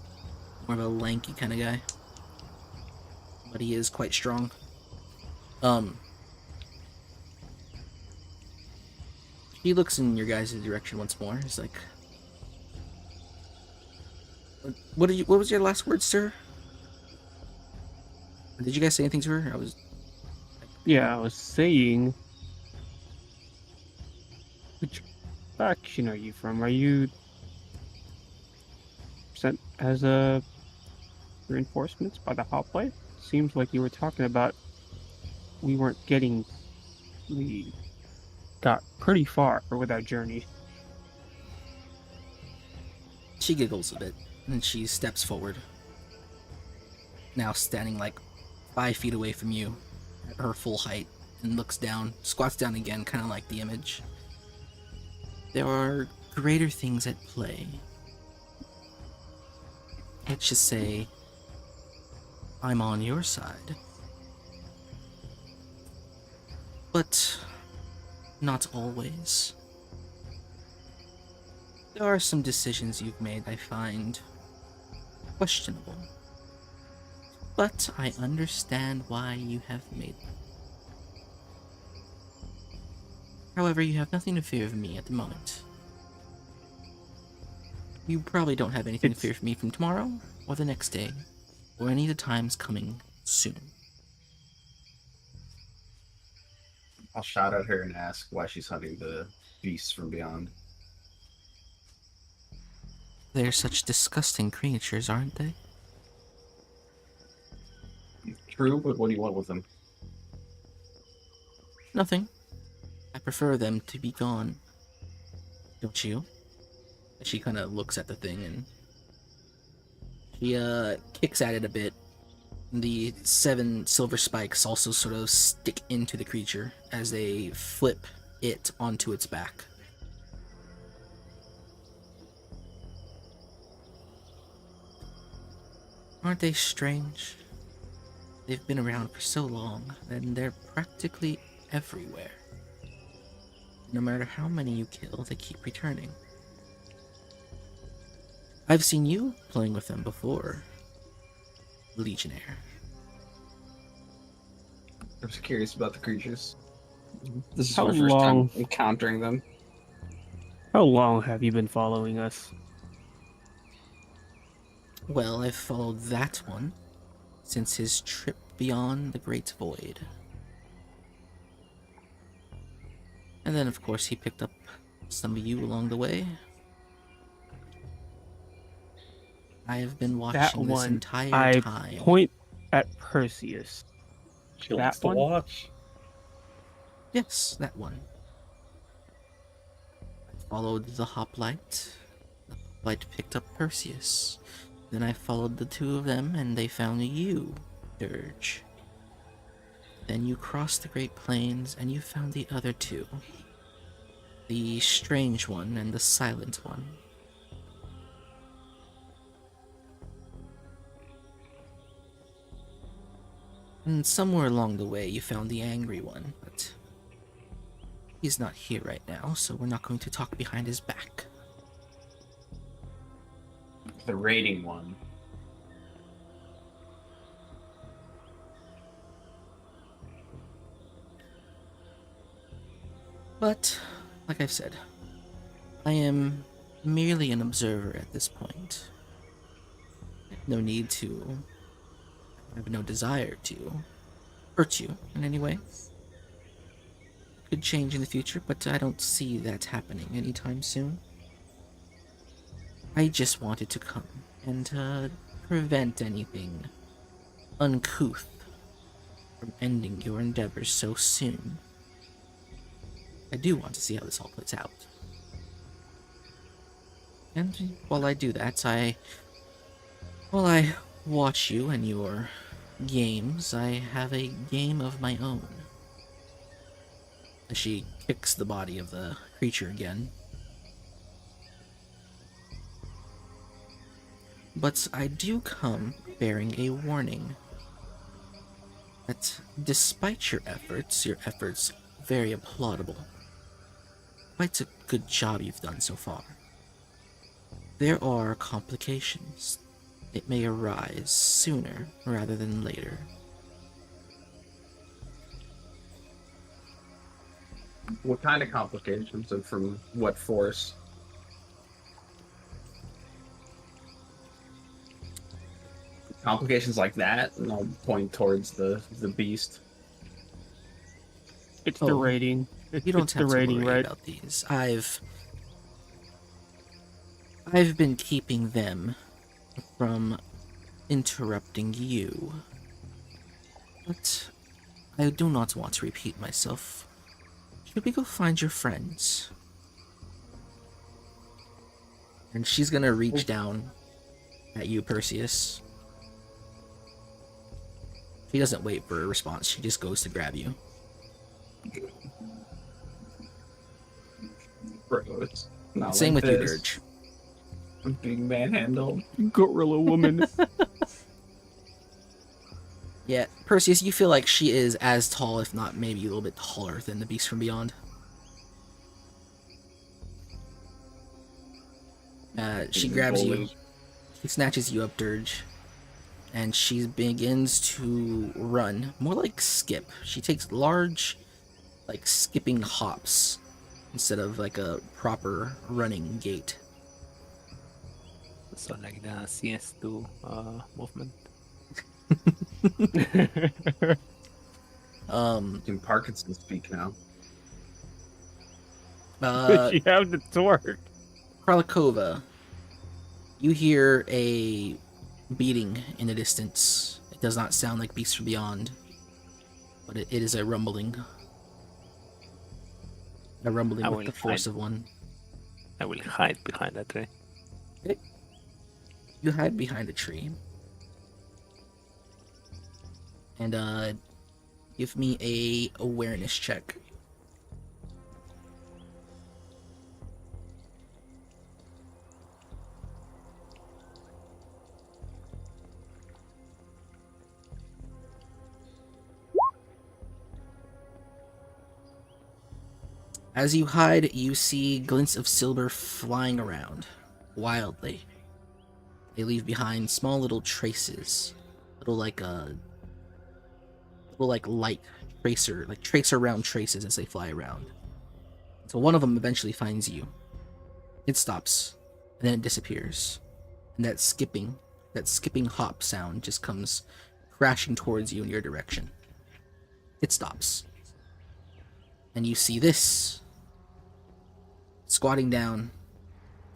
more of a lanky kind of guy, but he is quite strong. He looks in your guys' direction once more. He's like, "What did you? What was your last word, sir? Did you guys say anything to her? I was Yeah, I was saying, which faction are you from? Are you sent as a reinforcements by the hoplite? Seems like you were talking about we got pretty far with our journey. She giggles a bit, and she steps forward. Now standing like 5 feet away from you, at her full height, and looks down, squats down again, kind of like the image. There are greater things at play. Let's just say, I'm on your side. But not always. There are some decisions you've made I find questionable. But I understand why you have made them. However, you have nothing to fear of me at the moment. You probably don't have anything to fear from me from tomorrow, or the next day, or any of the times coming soon. I'll shout at her and ask why she's hunting the beasts from beyond. They're such disgusting creatures, aren't they? True, but what do you want with them? Nothing. I prefer them to be gone. Don't you? She kind of looks at the thing and she kicks at it a bit. The 7 silver spikes also sort of stick into the creature as they flip it onto its back. Aren't they strange? They've been around for so long, and they're practically everywhere. No matter how many you kill, they keep returning. I've seen you playing with them before, Legionnaire. I was curious about the creatures. This is How my first long- time encountering them. How long have you been following us? Well, I've followed that one since his trip beyond the Great Void. And then, of course, he picked up some of you along the way. I have been That watching this one, entire I time. point at Perseus. She likes That to one? watch. Yes, that one. I followed the hoplite. The hoplite picked up Perseus. Then I followed the two of them, and they found you, Dirge. Then you crossed the Great Plains and you found the other two. The strange one and the silent one. And somewhere along the way you found the angry one, but he's not here right now, so we're not going to talk behind his back. The raiding one. But, like I've said, I am merely an observer at this point. No need to... I have no desire to hurt you in any way. Could change in the future, but I don't see that happening anytime soon. I just wanted to come and prevent anything uncouth from ending your endeavors so soon. I do want to see how this all plays out. And while I do that, while I watch you and your games, I have a game of my own. As she kicks the body of the creature again. But I do come bearing a warning that despite your efforts very applaudable. Quite a good job you've done so far. There are complications. It may arise sooner rather than later. What kind of complications and from what force? Complications like that, and I'll point towards the beast. It's the Oh, rating. You don't It's have the to rating, worry right? about these. I've been keeping them from interrupting you. But I do not want to repeat myself. Should we go find your friends? And she's gonna reach down at you, Perseus. She doesn't wait for a response, she just goes to grab you. Bro, it's not Same like with you, this. Dirge. I'm being manhandled. Gorilla woman. Yeah, Perseus, you feel like she is as tall, if not maybe a little bit taller than the Beast from Beyond. She grabs you, she snatches you up, Dirge, and she begins to run, more like skip. She takes large, like skipping hops, instead of like a proper running gait. So like the CS2 movement. Can Parkinson speak now? She have the torque. Kralikova, you hear a beating in the distance. It does not sound like Beasts from Beyond, but it is a rumbling. A rumbling I with will the force hide. of one. I will hide behind that tree. You hide behind a tree. And give me a awareness check. As you hide, you see glints of silver flying around wildly. They leave behind small little traces, little like light tracer, like tracer round traces as they fly around. So one of them eventually finds you. It stops, and then it disappears. And that skipping hop sound just comes crashing towards you in your direction. It stops. And you see this squatting down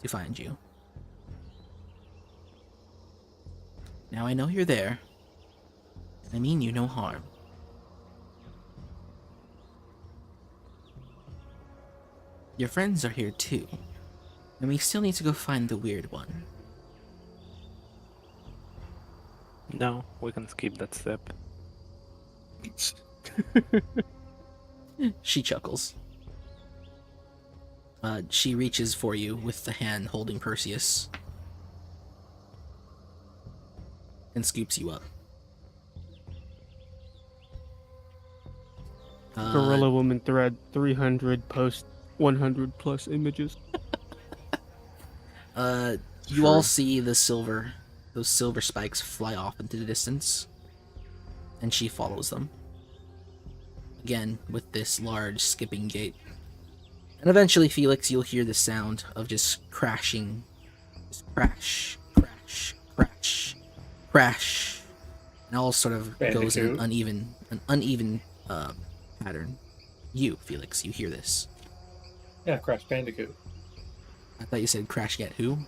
to find you. Now I know you're there. I mean you no harm. Your friends are here too, and we still need to go find the weird one. No, we can skip that step. She chuckles. She reaches for you with the hand holding Perseus and scoops you up. Gorilla Woman thread 300 post 100 plus images. You all see those silver spikes fly off into the distance, and she follows them. Again, with this large skipping gait. And eventually, Felix, you'll hear the sound of just crashing. Just crash, crash, crash, crash. And all sort of goes in an uneven pattern. You, Felix, you hear this. Yeah, Crash Bandicoot. I thought you said Crash Get Who.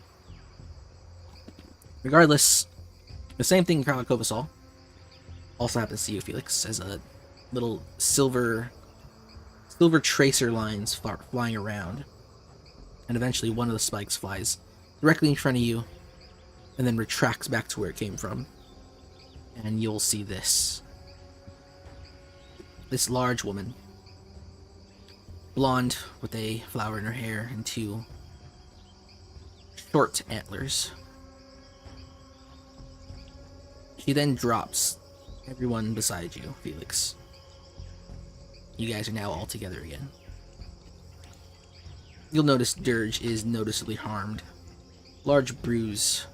Regardless, the same thing Kralikova saw also happens to you, Felix, as a little silver tracer lines flying around. And eventually one of the spikes flies directly in front of you and then retracts back to where it came from. And you'll see this. This large woman, blonde with a flower in her hair and two short antlers. She then drops everyone beside you, Felix. You guys are now all together again. You'll notice Dirge is noticeably harmed. Large bruise,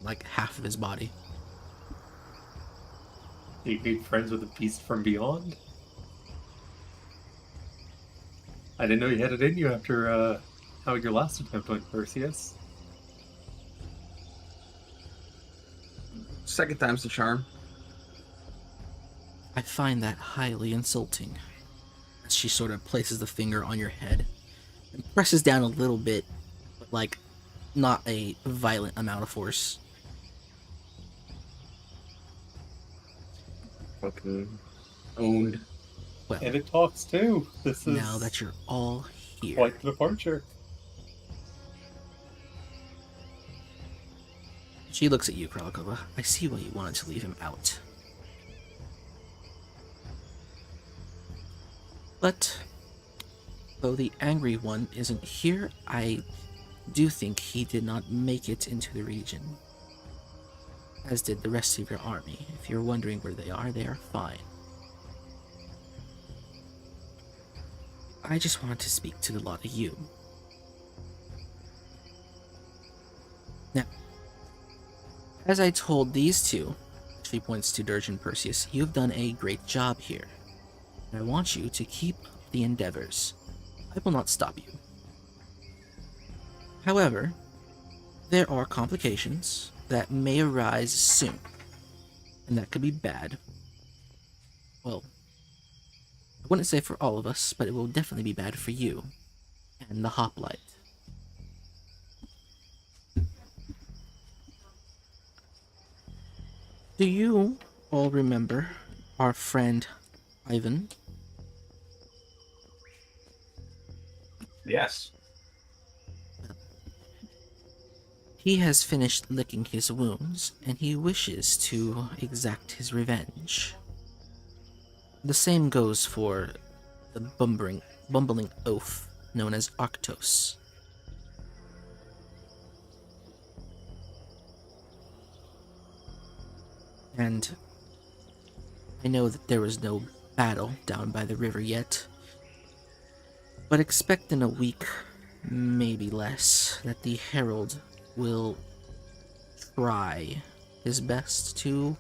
like half of his body. You made friends with a beast from beyond? I didn't know you had it in you after how your last attempt went, Perseus. Second time's the charm. I find that highly insulting. As she sort of places the finger on your head and presses down a little bit, but like not a violent amount of force. Fucking owned. Well, And it talks too. This is now that you're all here, quite the departure. she looks at you, Kralikova. I see why you wanted to leave him out. But though the angry one isn't here, I do think he did not make it into the region. As did the rest of your army. If you're wondering where they are fine. I just wanted to speak to the lot of you. Now, as I told these two, she points to Dirge and Perseus, you've done a great job here. And I want you to keep the endeavors. I will not stop you. However, there are complications that may arise soon, and that could be bad. Well, I wouldn't say for all of us, but it will definitely be bad for you and the hoplite. Do you all remember our friend Ivan? Yes. He has finished licking his wounds, and he wishes to exact his revenge. The same goes for the bumbling oaf known as Arctos. And I know that there was no battle down by the river yet, but expect in a week, maybe less, that the Herald will try his best to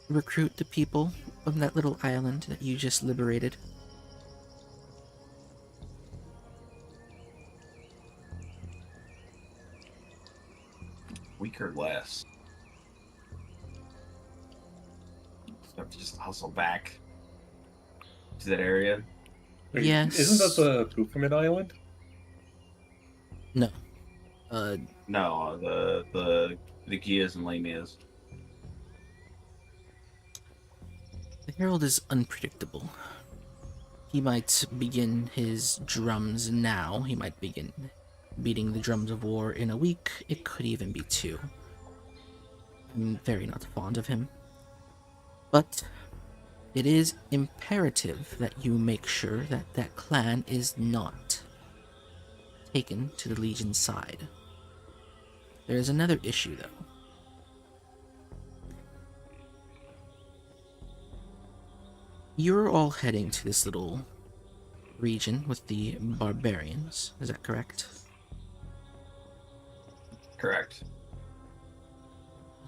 recruit the people of that little island that you just liberated. Week or less. Have to just hustle back to that area. Wait, Yes. Isn't that the Poofamin Island? No. No, the Gias and Lamias. The Herald is unpredictable. He might begin his drums now. He might begin beating the drums of war in a week. It could even be 2. I'm very not fond of him. But It is imperative that you make sure that that clan is not taken to the Legion's side. There is another issue, though. You're all heading to this little region with the barbarians, is that correct? Correct.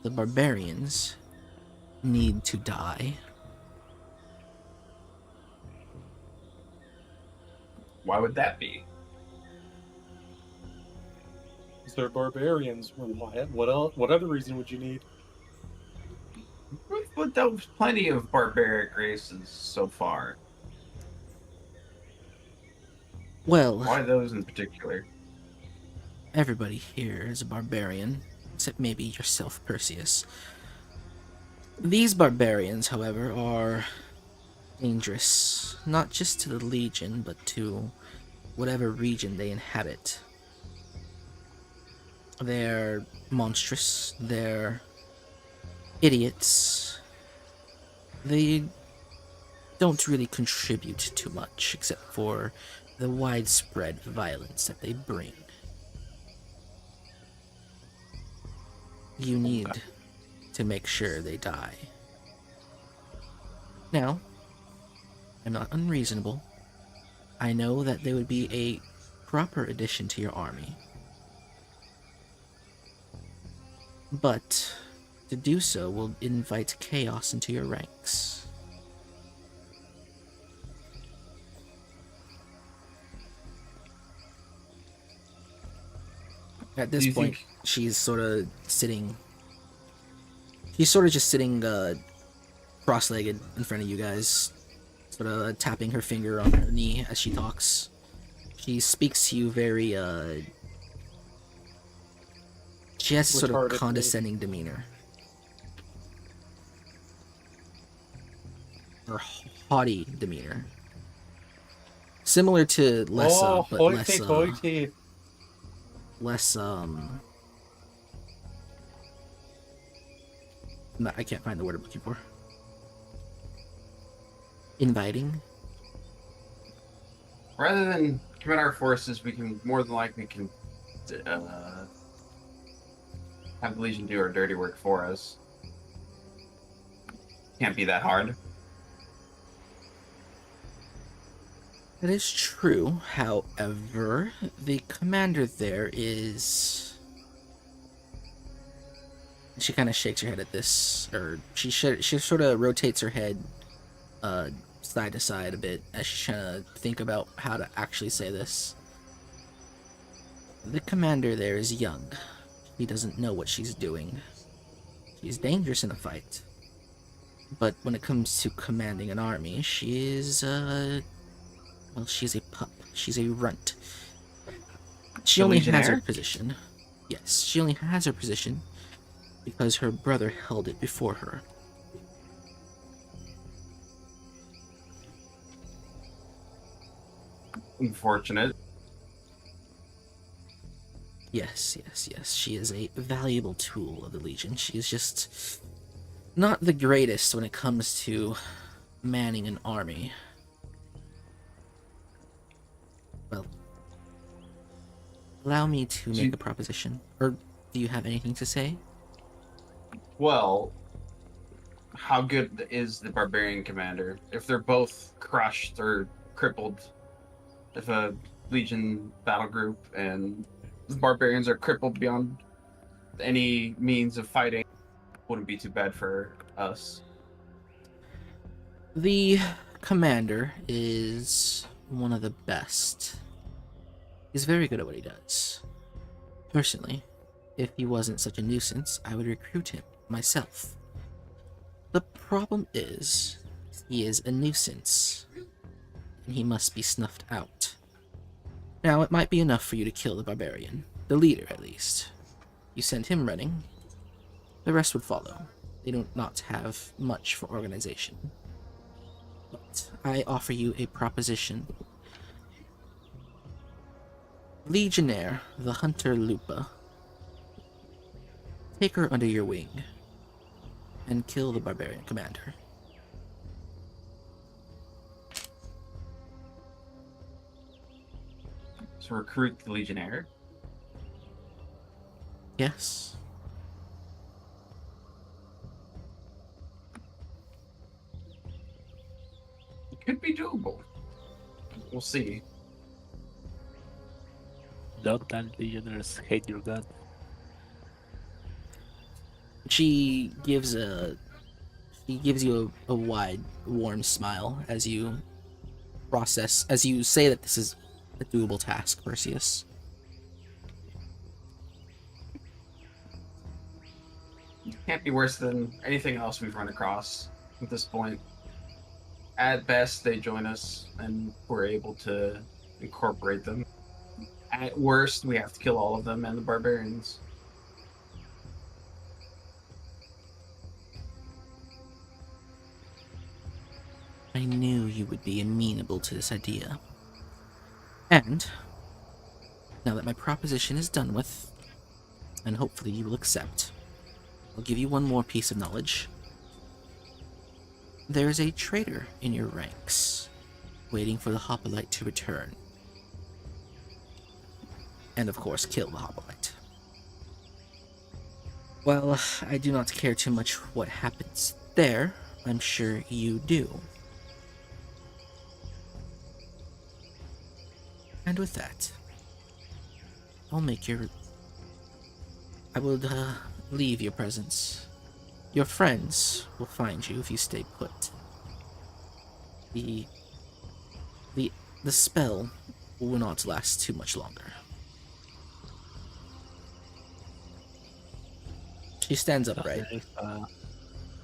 The barbarians need to die. Why would that be? They're barbarians. What else? What other reason would you need? We've put out plenty of barbaric races so far. Well, Why those in particular? everybody here is a barbarian, except maybe yourself, Perseus. These barbarians, however, are dangerous, not just to the Legion, but to whatever region they inhabit. They're monstrous, they're idiots. They don't really contribute too much, except for the widespread violence that they bring. You need to make sure they die. Now, I'm not unreasonable. I know that they would be a proper addition to your army. But to do so will invite chaos into your ranks. At this point, she's sort of sitting. She's sort of just sitting cross-legged in front of you guys, sort of tapping her finger on her knee as she talks. She speaks to you very she has sort of Retardedly. condescending demeanor. Or haughty demeanor. Similar to Lessa, Oh, but hoity-toity. less no, I can't find the word I'm looking for. Inviting. Rather than commit our forces, we can more than likely have the Legion do our dirty work for us. Can't be that hard. That is true. However, the commander there is. She kind of shakes her head at this, or she sort of rotates her head side to side a bit as she's trying to think about how to actually say this. The commander there is young. He doesn't know what she's doing. She's dangerous in a fight. But when it comes to commanding an army, she is, well, she's a pup. She's a runt. She The only has her Legionnaire? position. Yes, she only has her position because her brother held it before her. Unfortunate. Yes. She is a valuable tool of the Legion. She is just not the greatest when it comes to manning an army. Well, allow me to make a proposition. Or do you have anything to say? Well, how good is the barbarian commander? If they're both crushed or crippled, if a Legion battle group and the barbarians are crippled beyond any means of fighting, wouldn't be too bad for us. The commander is one of the best. He's very good at what he does. Personally, if he wasn't such a nuisance, I would recruit him myself. The problem is, he is a nuisance, and he must be snuffed out. Now, it might be enough for you to kill the barbarian, the leader at least. You send him running, the rest would follow. They do not have much for organization. But I offer you a proposition. Legionnaire, the Hunter Lupa. Take her under your wing and kill the barbarian commander. to recruit the Legionnaire. Yes. It could be doable. We'll see. Don't tell legionnaires hate your god. She gives you a wide, warm smile as you say that this is a doable task, Perseus. Can't be worse than anything else we've run across at this point. At best, they join us and we're able to incorporate them. At worst, we have to kill all of them and the barbarians. I knew you would be amenable to this idea. And, now that my proposition is done with, and hopefully you will accept, I'll give you one more piece of knowledge. There is a traitor in your ranks, waiting for the Hoplite to return. And of course, kill the Hoplite. Well, I do not care too much what happens there. I'm sure you do. And with that, I will leave your presence. Your friends will find you if you stay put. The spell will not last too much longer. She stands upright. There is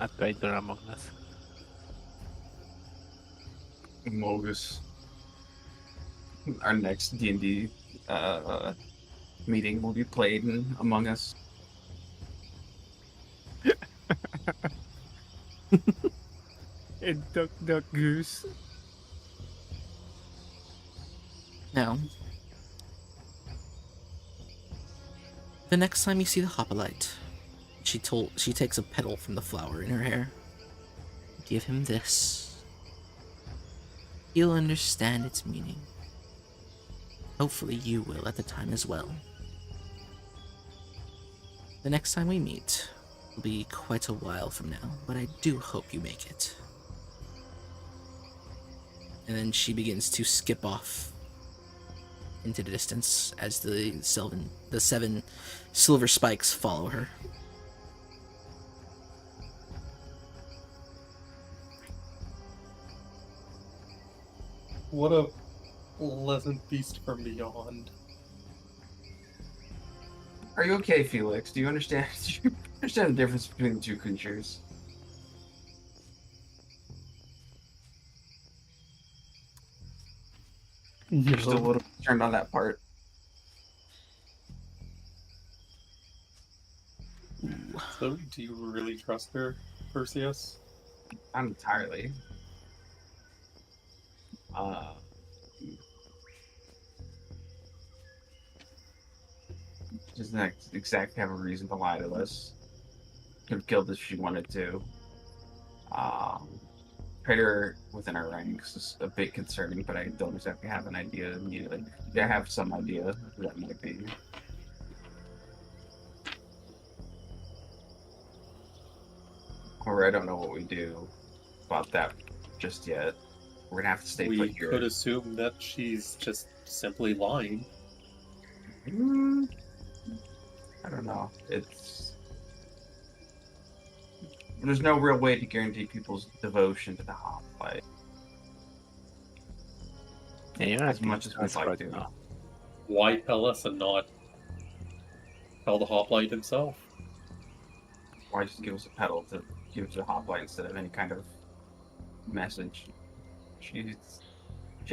a traitor among us. Mogus. Our next D&D meeting will be played in Among Us. And duck, duck, goose. Now, the next time you see the Hoplite, she takes a petal from the flower in her hair. Give him this. He'll understand its meaning. Hopefully you will at the time as well. The next time we meet will be quite a while from now, but I do hope you make it. And then she begins to skip off into the distance as the seven silver spikes follow her. What a pleasant beast from beyond. Are you okay, Felix? Do you understand? Do you understand the difference between the two creatures? You're still a little concerned on that part. So, do you really trust her, Perseus? Not entirely. Doesn't exactly have a reason to lie to us. Could have killed us if she wanted to. Traitor within our ranks is a bit concerning, but I don't exactly have an idea immediately. I have some idea of who that might be. Or I don't know what we do about that just yet. We're gonna have to stay We put here. could assume that she's just simply lying. I don't know. There's no real way to guarantee people's devotion to the Hoplite. Yeah, you're As acting much as we'd like right to. now. Why tell us and not tell the hoplite himself? Why just give us a pedal to give it to the Hoplite instead of any kind of message? She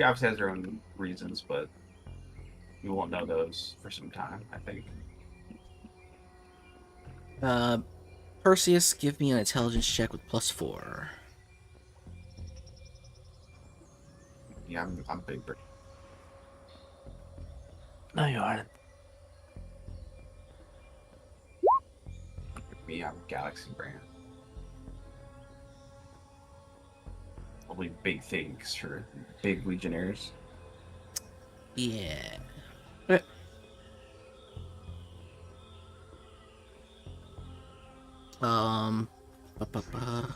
obviously has her own reasons, but we won't know those for some time, I think. Perseus, give me an intelligence check with +4. Yeah, I'm big. No, you aren't. Me, I'm Galaxy Brand. Probably big things for big legionnaires. Yeah. Ba, ba, ba.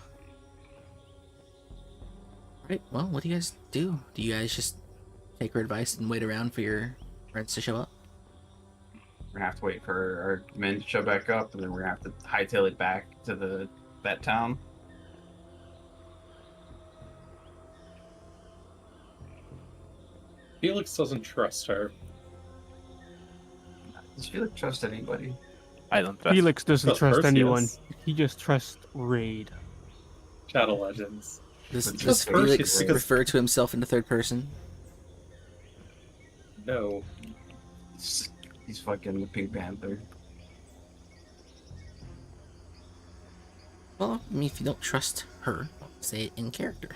Right, well, what do you guys do? Do you guys just take her advice and wait around for your friends to show up? We're gonna have to wait for our men to show back up, and then we're gonna have to hightail it back to that town. Felix doesn't trust her. Does Felix trust anybody? I don't trust. Felix doesn't Trust trust anyone. Perseus. He just trusts Raid. Shadow Legends. Does Just Felix Perseus, because- refer to himself in the third person? No. He's fucking the Pink Panther. Well, I mean, if you don't trust her, say it in character.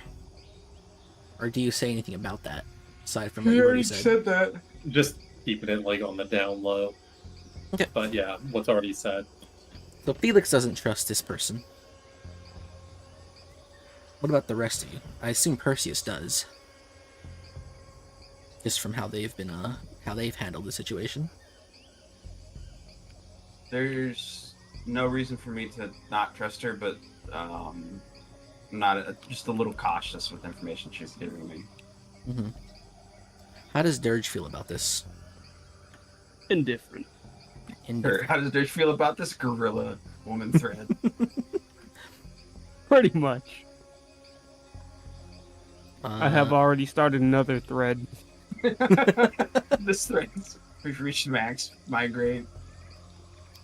Or do you say anything about that, aside from what you already said? that. Just keeping it like on the down low. Okay. But yeah, what's already said. So Felix doesn't trust this person. What about the rest of you? I assume Perseus does. Just from how they've been, how they've handled the situation. There's no reason for me to not trust her, but I'm not just a little cautious with information she's giving me. Mm-hmm. How does Dirge feel about this? Indifferent. Indifferent. How does Dirge feel about this gorilla woman thread? Pretty much. I have Uh, already started another thread. This thread's we've reached max migrate.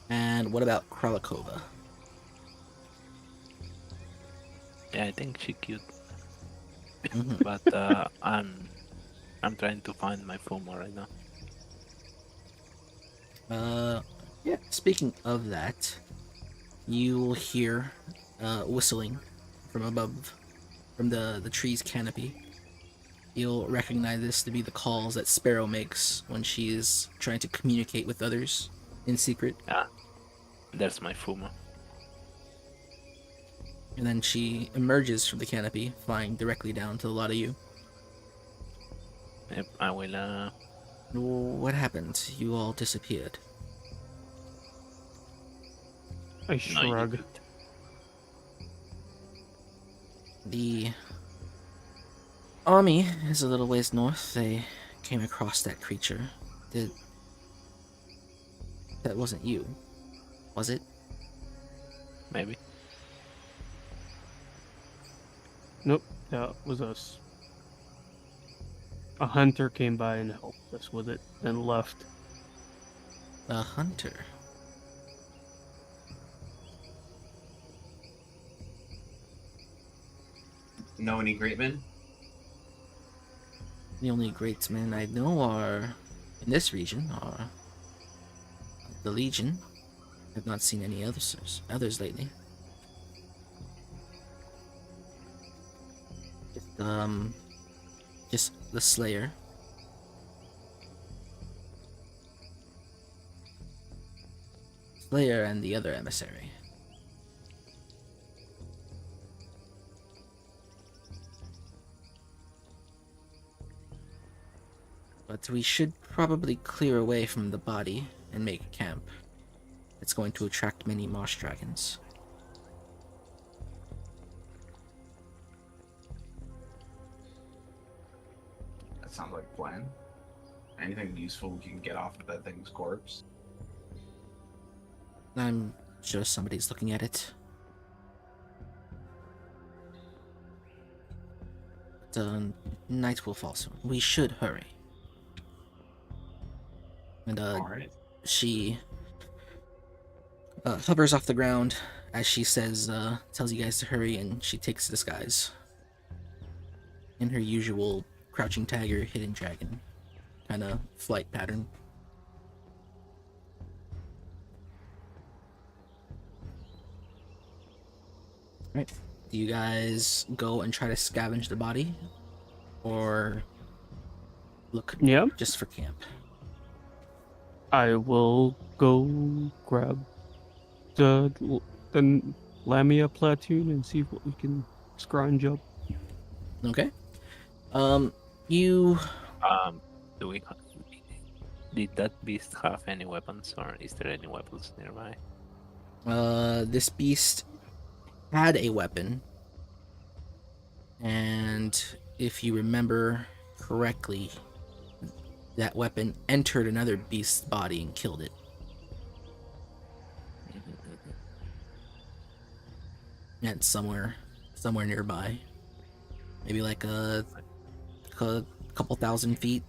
And what about Kralikova? Yeah, I think she cute, Mhm. but I'm trying to find my FOMO right now. Yeah, speaking of that, you will hear whistling from above, from the tree's canopy. You'll recognize this to be the calls that Sparrow makes when she is trying to communicate with others in secret. There's my FOMO. And then she emerges from the canopy, flying directly down to the lot of you. Yep, I will. What happened? You all disappeared. I No, you shrug. did. The army is a little ways north. They came across that creature. That wasn't you, was it? Maybe. Nope, that was us. A hunter came by and helped us with it, then left. A hunter. Know any great men? The only great men I know are in this region are the Legion. I've not seen any others lately. Just the Slayer. Slayer and the other emissary. But we should probably clear away from the body and make camp. It's going to attract many marsh dragons. That sounds like a plan. Anything useful you can get off of that thing's corpse? I'm sure somebody's looking at it. But, night will fall soon. We should hurry. And Alright. she hovers off the ground as she says, tells you guys to hurry, and she takes disguise in her usual crouching tiger, hidden dragon kind of flight pattern. Right. Do you guys go and try to scavenge the body, or look Yeah, just for camp? I will go grab the Lamia platoon and see what we can scrounge up. Okay. You Do we? Did that beast have any weapons, or is there any weapons nearby? This beast had a weapon, and if you remember correctly, that weapon entered another beast's body and killed it. And somewhere nearby, maybe like a couple thousand feet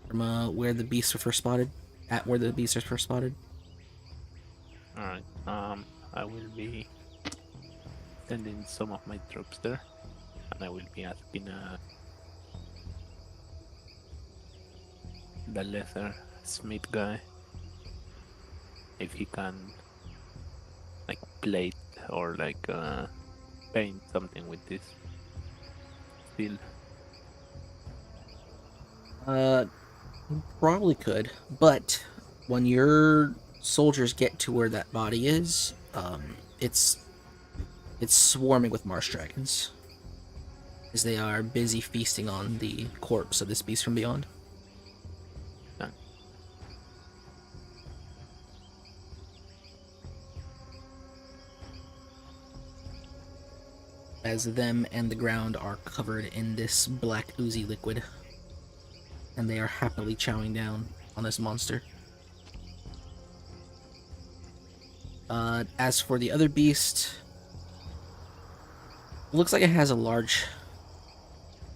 from where the beasts were first spotted. At where the beasts were first spotted. Alright, I will be sending some of my troops there, and I will be asking the leather smith guy if he can like plate or like paint something with this steel. Probably could, but when your soldiers get to where that body is, it's swarming with marsh dragons, as they are busy feasting on the corpse of this beast from beyond. Done. As them and the ground are covered in this black oozy liquid, and they are happily chowing down on this monster. As for the other beast, it looks like it has a large,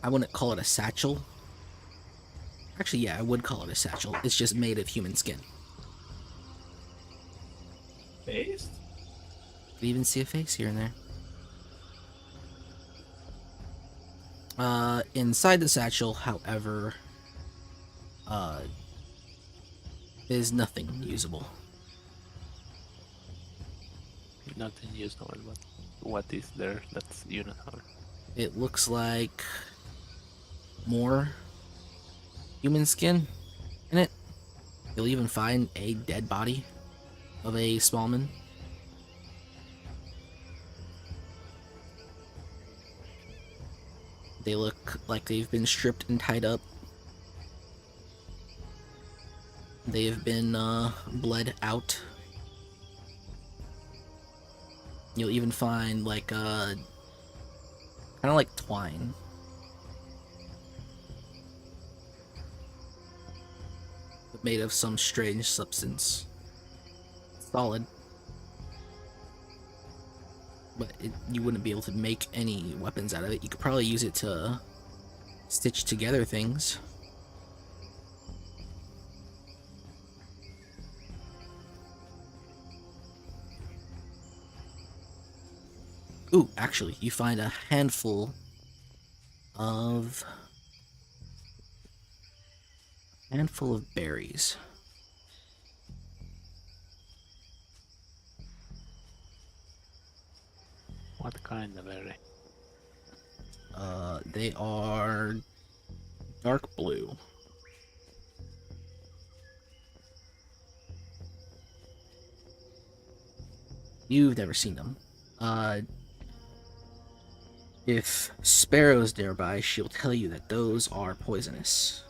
I wouldn't call it a satchel. Actually, yeah, I would call it a satchel. It's just made of human skin. Based? You can even see a face here and there. Inside the satchel, however, is nothing usable. Nothing usable, but what is there that's usable? It looks like more human skin in it. You'll even find a dead body of a smallman. They look like they've been stripped and tied up. They have been bled out. You'll even find like kind of like twine. But made of some strange substance. Solid. But you wouldn't be able to make any weapons out of it. You could probably use it to stitch together things. Ooh, actually, you find a handful of berries. What kind of berry? They are dark blue. You've never seen them. If Sparrow's nearby, she'll tell you that those are poisonous.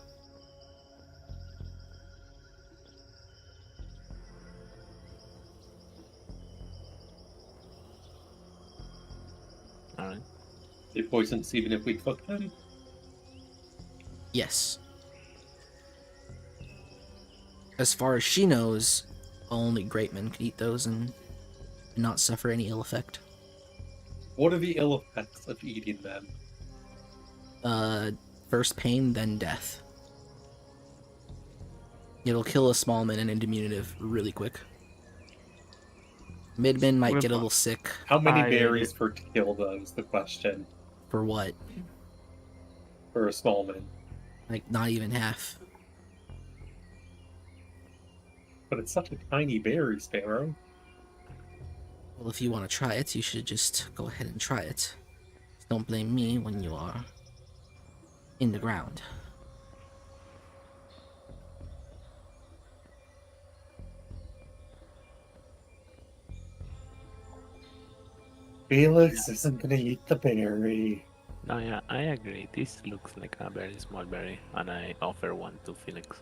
Alright. They poison us even if we cook them. Yes. As far as she knows, only great men can eat those and not suffer any ill effect. What are the ill effects of eating them? First pain, then death. It'll kill a smallman and diminutive really quick. Midmen might get a little sick. How many berries per kill, though, is the question. For what? For a smallman. Like, not even half. But it's such a tiny berry, Sparrow. Well, if you want to try it, you should just go ahead and try it. Don't blame me when you are in the ground. Felix isn't gonna eat the berry. No, yeah, I agree. This looks like a very small berry, and I offer one to Felix.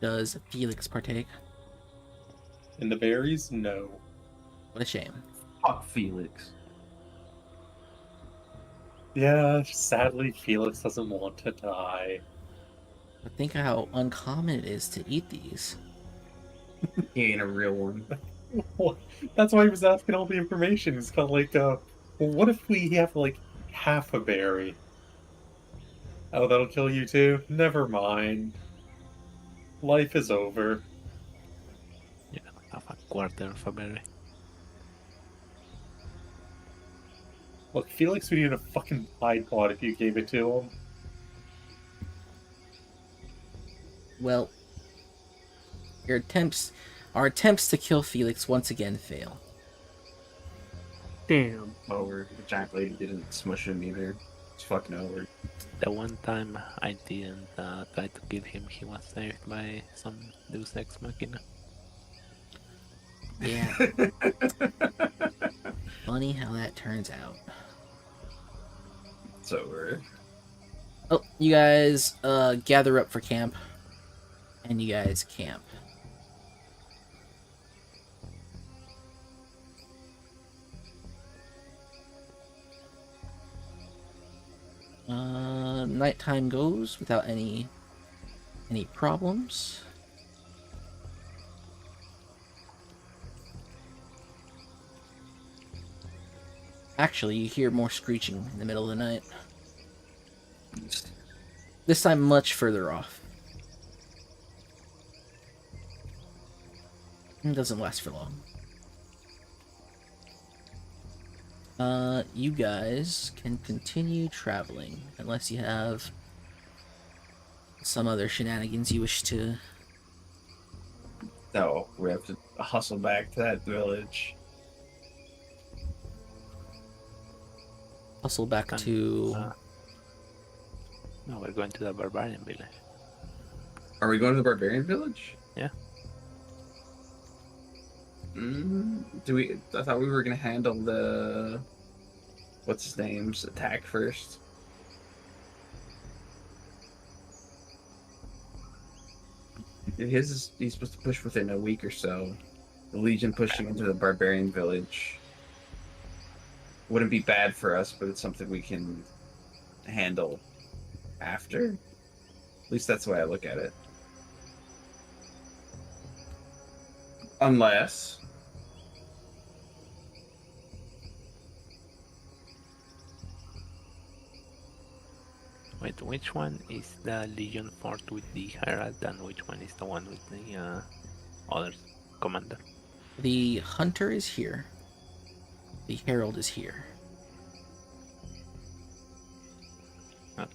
Does Felix partake? In the berries, no. What a shame. Fuck Felix. Yeah, sadly, Felix doesn't want to die. But think how uncommon it is to eat these. He ain't a real one. Well, that's why he was asking all the information. It's kind of like, well, what if we have like half a berry? Oh, that'll kill you too? Never mind. Life is over. Yeah, have a quarter of a berry. Look, Felix would eat a fucking Tide Pod if you gave it to him. Well, our attempts to kill Felix once again fail. Damn. Over. The giant lady didn't smush him either. It's fucking over. The one time I didn't try to kill him, he was saved by some Deus Ex Machina. Yeah. Funny how that turns out. It's over. Oh, you guys gather up for camp. And you guys camp. Nighttime goes without any problems. Actually, you hear more screeching in the middle of the night. This time much further off. It doesn't last for long. You guys can continue traveling unless you have some other shenanigans you wish to No, we have to hustle back to that village. hustle back And, to. No, we're going to the barbarian village. Are we going to the barbarian village? Yeah. Do we? I thought we were gonna handle the what's his name's attack first. He's supposed to push within a week or so. The Legion pushing into the barbarian village wouldn't be bad for us, but it's something we can handle after. At least that's the way I look at it. Unless Wait, which one is the Legion fort with the Herald and which one is the one with the other commander? The hunter is here. The herald is here. Okay.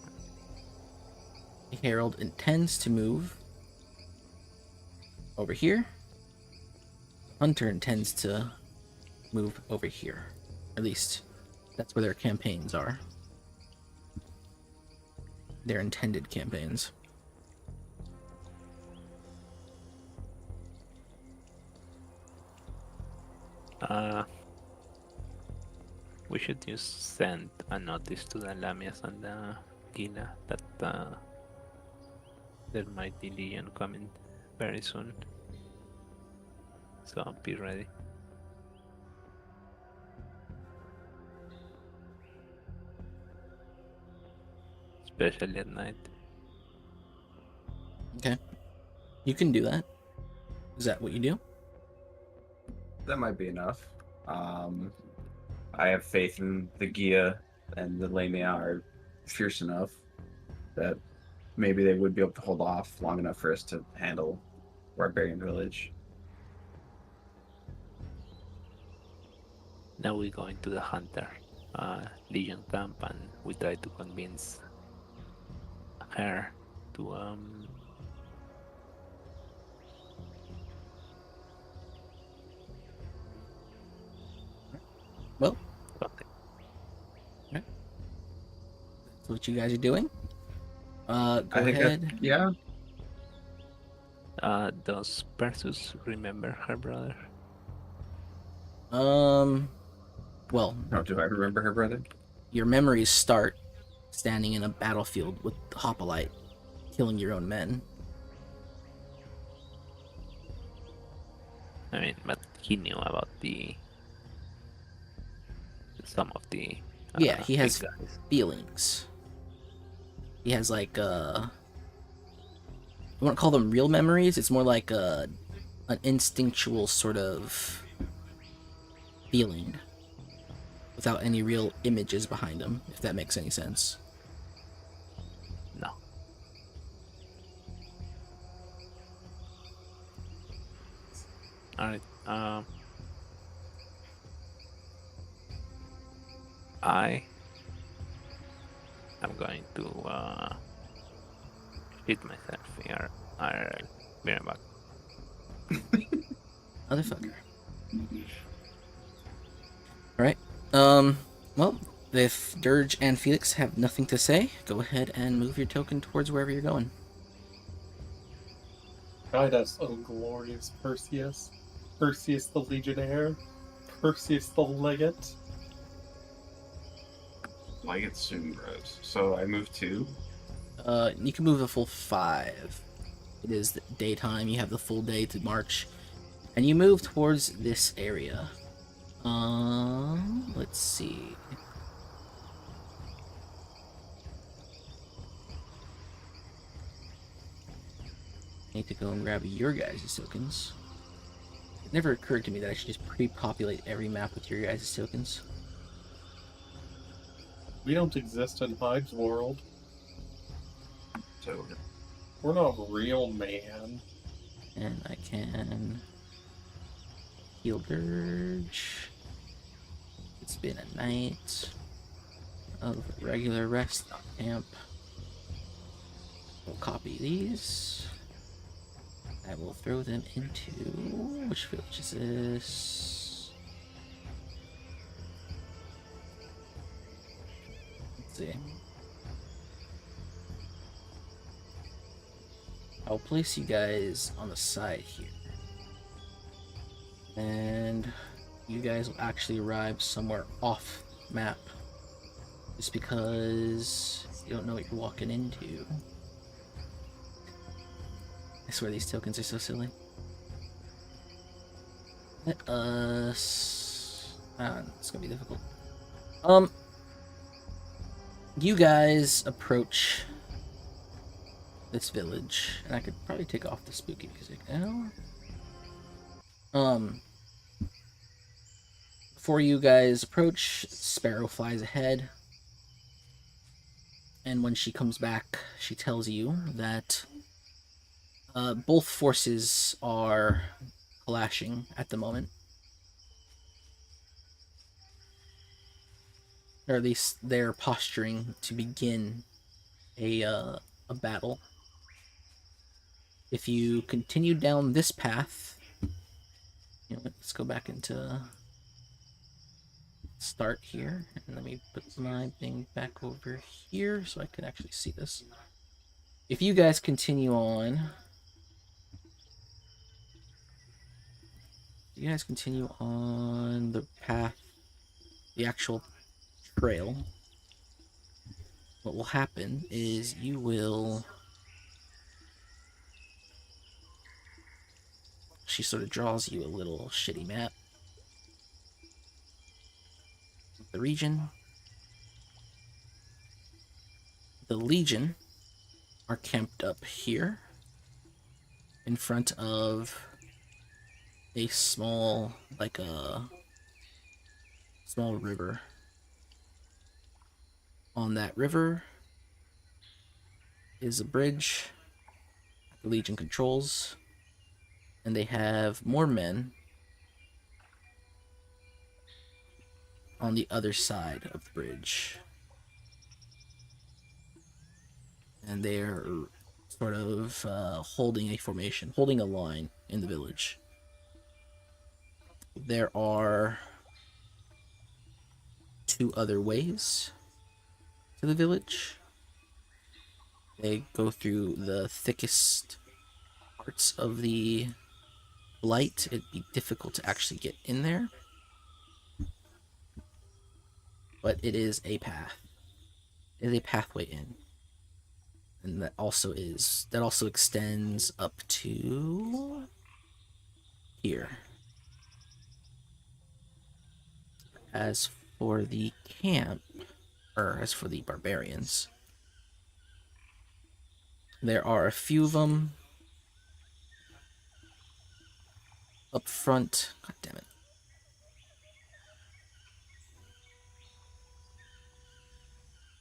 The herald intends to move over here. Hunter intends to move over here. At least, that's where their campaigns are. Their intended campaigns. We should just send a notice to the Lamias and the Gila that there might be Legion coming very soon. So be ready. Especially at night. Okay. You can do that. Is that what you do? that might be enough. I have faith in the Gia and the Lamia are fierce enough that maybe they would be able to hold off long enough for us to handle Barbarian Village. Now we go into the Hunter Legion camp and we try to convince her to Well, something. that's what you guys are doing. Go I think ahead. yeah. Does Perseus remember her brother? Well, Oh, do I remember her brother? your memories start standing in a battlefield with Hoplite, killing your own men. I mean, but he knew about the some of the Yeah, he big has guys. feelings. He has like I wouldn't call them real memories. It's more like an instinctual sort of feeling without any real images behind them, if that makes any sense. No. All right. I am going to shoot myself here. I'll be right back. Motherfucker. Alright. Well, if Dirge and Felix have nothing to say, go ahead and move your token towards wherever you're going. Guide us, O glorious Perseus. Perseus the Legionnaire. Perseus the Legate. Like it soon grows. So I move 2. You can move a full 5. It is the daytime, you have the full day to march. And you move towards this area. Let's see. Need to go and grab your guys' tokens. It never occurred to me that I should just pre-populate every map with your guys' tokens. We don't exist in Hyde's world. So We're not real, man. And I can heal Dirge. It's been a night of regular rest camp. We'll copy these. I will throw them into... which village is this? Let's see. I'll place you guys on the side here. And you guys will actually arrive somewhere off map. Just because you don't know what you're walking into. I swear these tokens are so silly. Let us... it's gonna be difficult. You guys approach this village, and I could probably take off the spooky music now. Before you guys approach, Sparrow flies ahead, and when she comes back, she tells you that both forces are clashing at the moment. Or at least they're posturing to begin a battle. If you continue down this path, you know, let's go back into start here, and let me put my thing back over here so I can actually see this. If you guys continue on, the path, the actual trail, what will happen is you will... She sort of draws you a little shitty map. The region. The Legion are camped up here in front of a small, like a small river. On that river is a bridge the Legion controls, and they have more men on the other side of the bridge. And they're sort of holding a formation, holding a line in the village. There are 2 other ways to the village. They go through the thickest parts of the blight. It'd be difficult to actually get in there. But it is a path. It is a pathway in. And that also extends up to here. As for the camp, or as for the barbarians, there are a few of them up front. God damn it.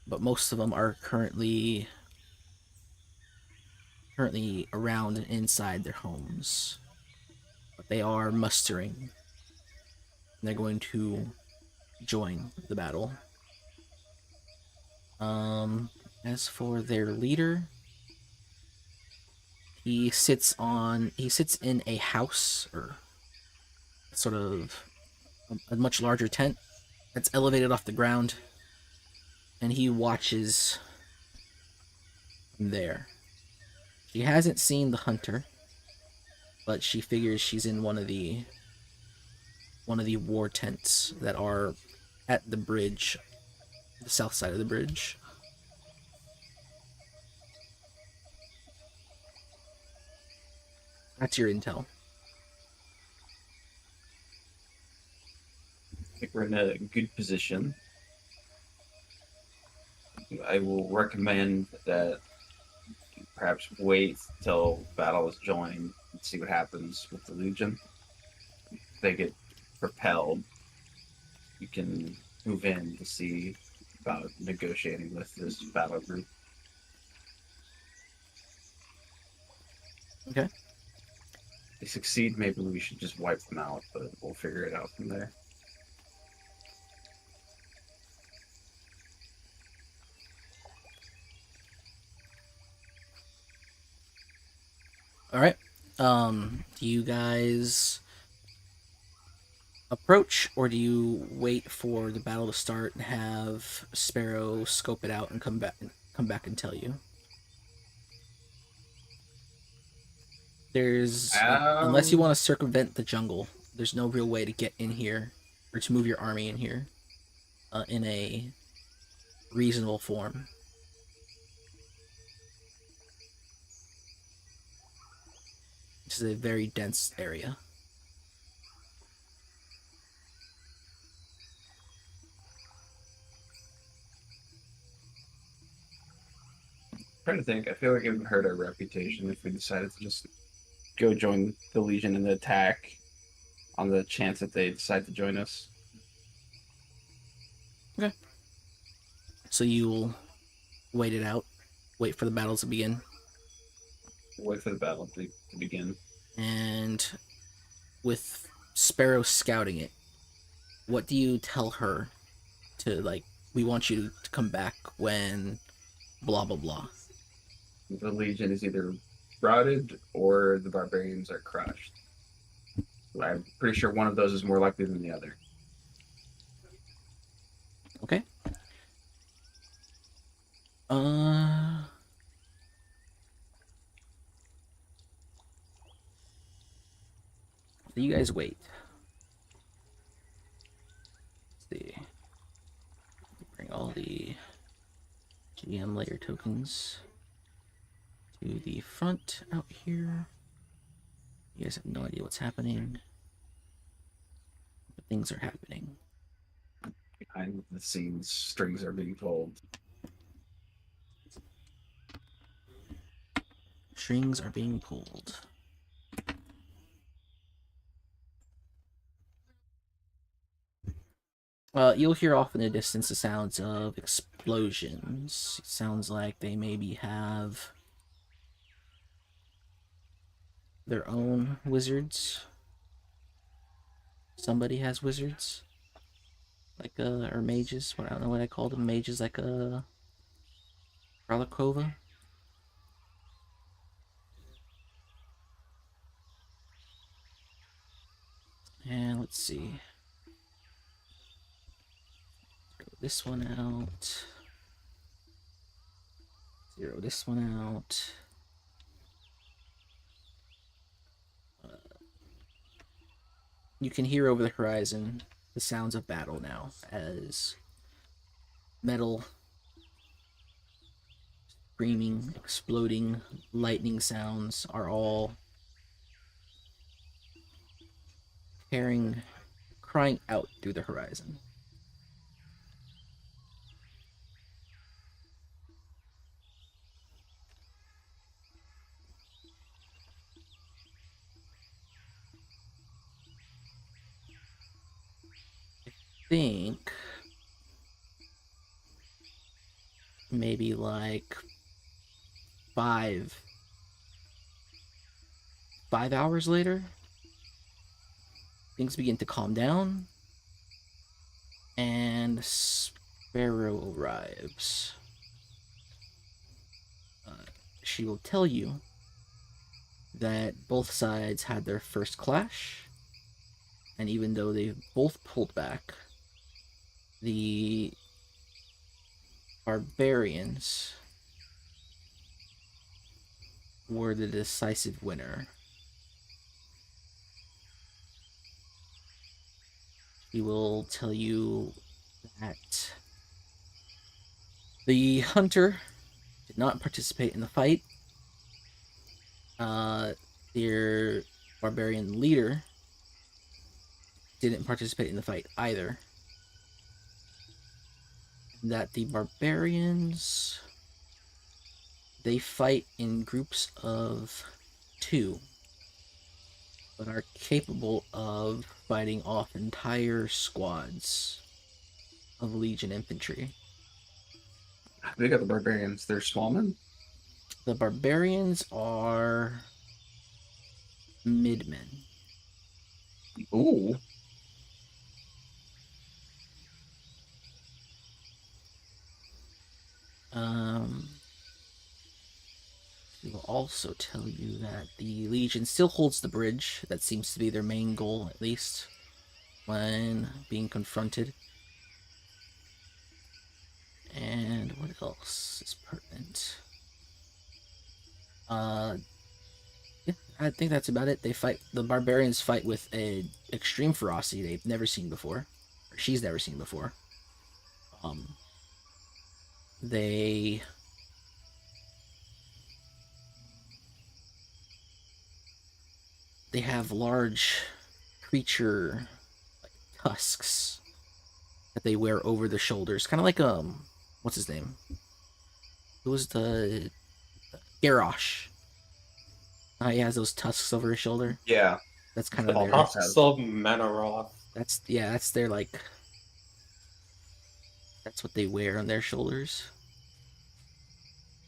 But most of them are currently around and inside their homes. But they are mustering. And they're going to join the battle. As for their leader, he sits in a house, or sort of a much larger tent that's elevated off the ground, and he watches from there. She hasn't seen the hunter, but she figures she's in one of the war tents that are at the bridge, the south side of the bridge. That's your intel. I think we're in a good position. I will recommend that you perhaps wait till battle is joined and see what happens with the Legion. If they get propelled, you can move in to see about negotiating with this battle group. Okay. If they succeed, maybe we should just wipe them out, but we'll figure it out from there. All right. Do you guys approach, or do you wait for the battle to start and have Sparrow scope it out and come back and tell you? Unless you want to circumvent the jungle, there's no real way to get in here or to move your army in here in a reasonable form. This is a very dense area. Trying to think, I feel like it would hurt our reputation if we decided to just go join the Legion and attack on the chance that they decide to join us. Okay. So you'll wait it out, wait for the battle to begin. Wait for the battle to begin. And with Sparrow scouting it, what do you tell her to, like, we want you to come back when blah blah blah? The Legion is either routed or the barbarians are crushed. I'm pretty sure one of those is more likely than the other. Okay. So you guys wait. Let's see. Bring all the GM layer tokens to the front out here. You guys have no idea what's happening, but things are happening. Behind the scenes, strings are being pulled. Strings are being pulled. You'll hear off in the distance the sounds of explosions. It sounds like they maybe have their own wizards. Somebody has wizards, like or mages. What, I don't know what I call them. Mages, like a Kralakova. And let's see. Throw this one out. Zero this one out. You can hear over the horizon the sounds of battle now, as metal screaming, exploding, lightning sounds are all crying out through the horizon. think maybe like 5 hours later, things begin to calm down, and Sparrow arrives. She will tell you that both sides had their first clash, and even though they both pulled back, the barbarians were the decisive winner. He will tell you that the hunter did not participate in the fight. Their barbarian leader didn't participate in the fight either. That the barbarians, they fight in groups of 2, but are capable of fighting off entire squads of Legion infantry. They got the barbarians. They're small men. The barbarians are midmen. Ooh. He will also tell you that the Legion still holds the bridge. That seems to be their main goal, at least, when being confronted. And what else is pertinent? Yeah, I think that's about it. The barbarians fight with a extreme ferocity they've never seen before, or she's never seen before. They have large creature like tusks that they wear over their shoulders, kind of like what's his name? Who was the Garrosh? He has those tusks over his shoulder. Yeah. That's kind of their. Tusks of Menoroth. That's their like. That's what they wear on their shoulders.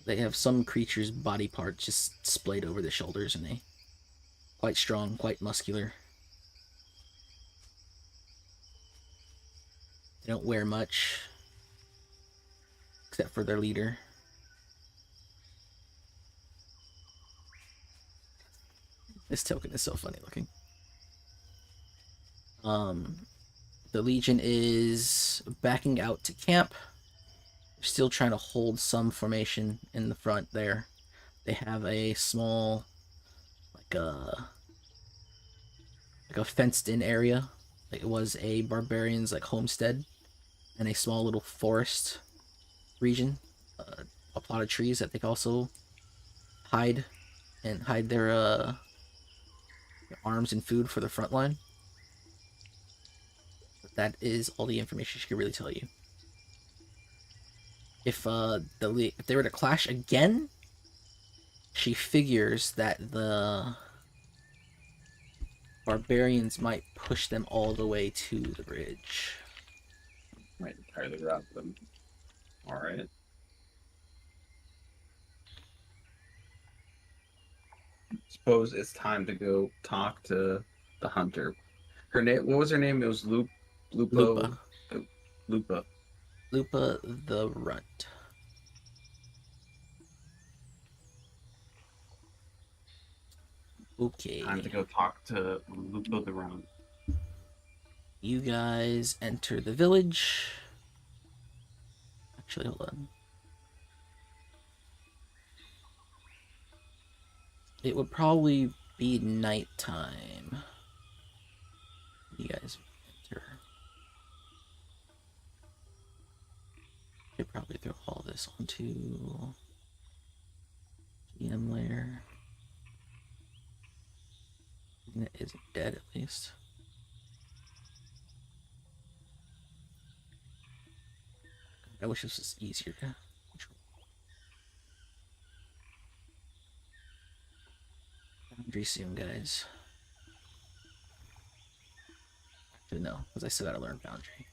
They have some creatures' body parts just splayed over the shoulders, and they quite strong, quite muscular. They don't wear much, except for their leader. This token is so funny looking. The Legion is backing out to camp. They're still trying to hold some formation in the front there. They have a small, like a fenced-in area. Like it was a barbarian's like homestead, and a small little forest region, a plot of trees that they can also hide their arms and food for the front line. But that is all the information she can really tell you. If they were to clash again, she figures that the barbarians might push them all the way to the bridge. Might entirely rob them. Alright. Suppose it's time to go talk to the hunter. Her name, what was her name? It was Lupa. Lupa. Lupa. Lupa the Runt. Okay. Time to go talk to Lupa the Runt. You guys enter the village. Actually, hold on. It would probably be nighttime. You guys enter. Could probably throw all this onto GM layer. It isn't dead, at least. I wish this was easier to control. Boundary soon, guys. Actually, no, because I still gotta learn boundary.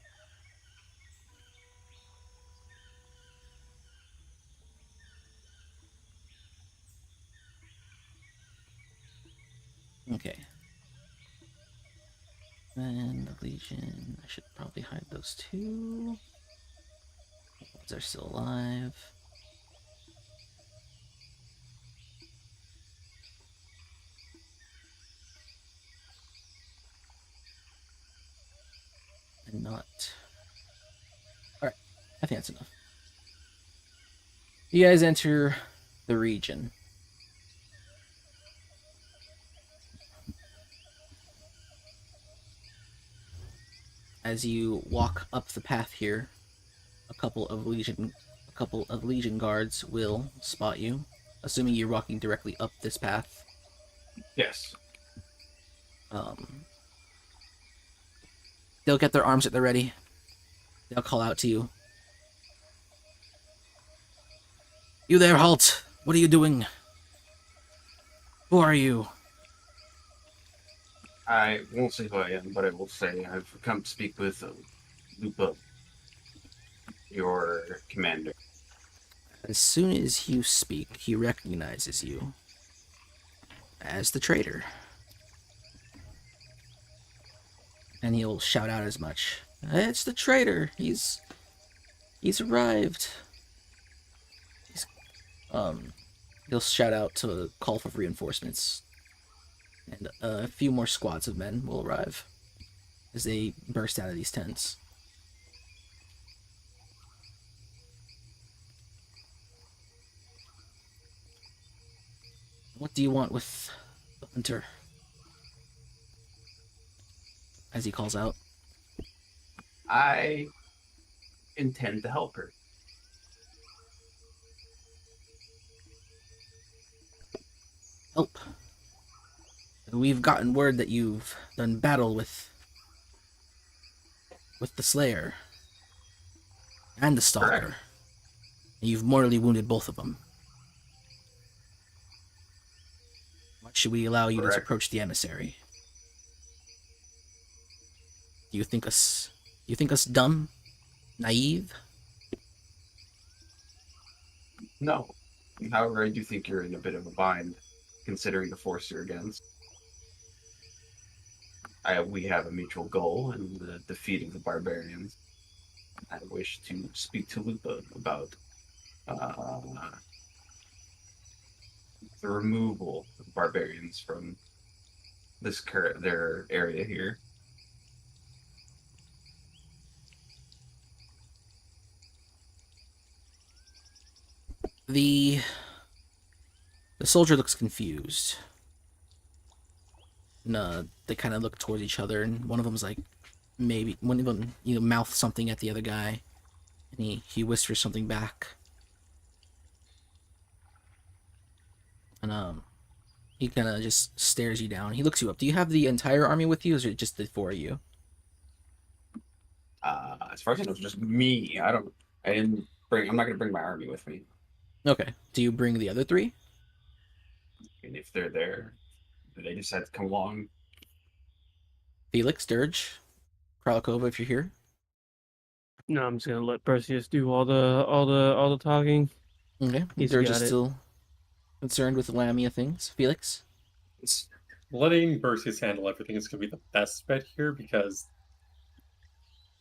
Okay. And the Legion, I should probably hide those two. Ones are still alive. And not. Alright, I think that's enough. You guys enter the region. As you walk up the path here, a couple of Legion guards will spot you, assuming you're walking directly up this path. Yes. They'll get their arms at the ready. They'll call out to you. You there, halt! What are you doing? Who are you? I won't say who I am, but I will say I've come to speak with Lupa, your commander. As soon as you speak, he recognizes you as the traitor. And he'll shout out as much. It's the traitor. He's arrived. He'll shout out to call for reinforcements. And a few more squads of men will arrive as they burst out of these tents. What do you want with the hunter? As he calls out. I intend to help her. Help. We've gotten word that you've done battle with the Slayer and the Stalker. Correct. And you've mortally wounded both of them. Why should we allow you to Correct. approach the emissary? Do you think us dumb? Naive? No. However, I do think you're in a bit of a bind, considering the force you're against. We have a mutual goal in the defeat of the barbarians. I wish to speak to Lupa about the removal of barbarians from their area here. The soldier looks confused. And, they kind of look towards each other, and one of them's like, maybe one of them, mouths something at the other guy, and he whispers something back, and he kind of just stares you down. He looks you up. Do you have the entire army with you, or is it just the four of you? As far as I know, it's just me. I'm not gonna bring my army with me. Okay. Do you bring the other three? And if they're there, they decide to come along. Felix, Dirge, Kralakova, if you're here. No, I'm just gonna let Perseus do all the talking. Okay. He's Dirge got is it. still concerned with the Lamia things. Felix? Letting Perseus handle everything is going to be the best bet here because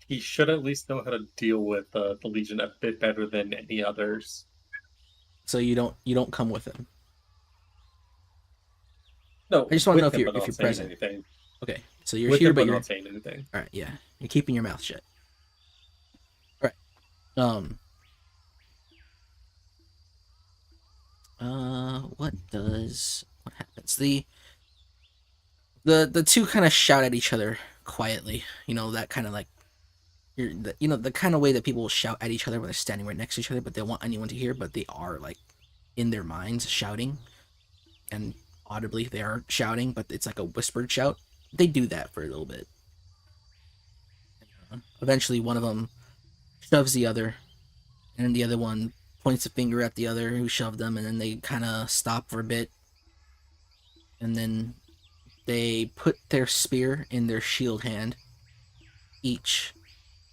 he should at least know how to deal with the Legion a bit better than any others. So you don't come with him. No, I just want to know with if him, you're but not saying present. anything. Okay. So you're With here, him, but but you're not saying anything. all right. Yeah, you're keeping your mouth shut. All right. What happens? The two kind of shout at each other quietly. That kind of like the kind of way that people will shout at each other when they're standing right next to each other, but they don't want anyone to hear, but they are like in their minds shouting, and audibly they are shouting, but it's like a whispered shout. They do that for a little bit. Eventually, one of them shoves the other, and then the other one points a finger at the other who shoved them, and then they kind of stop for a bit, and then they put their spear in their shield hand, each,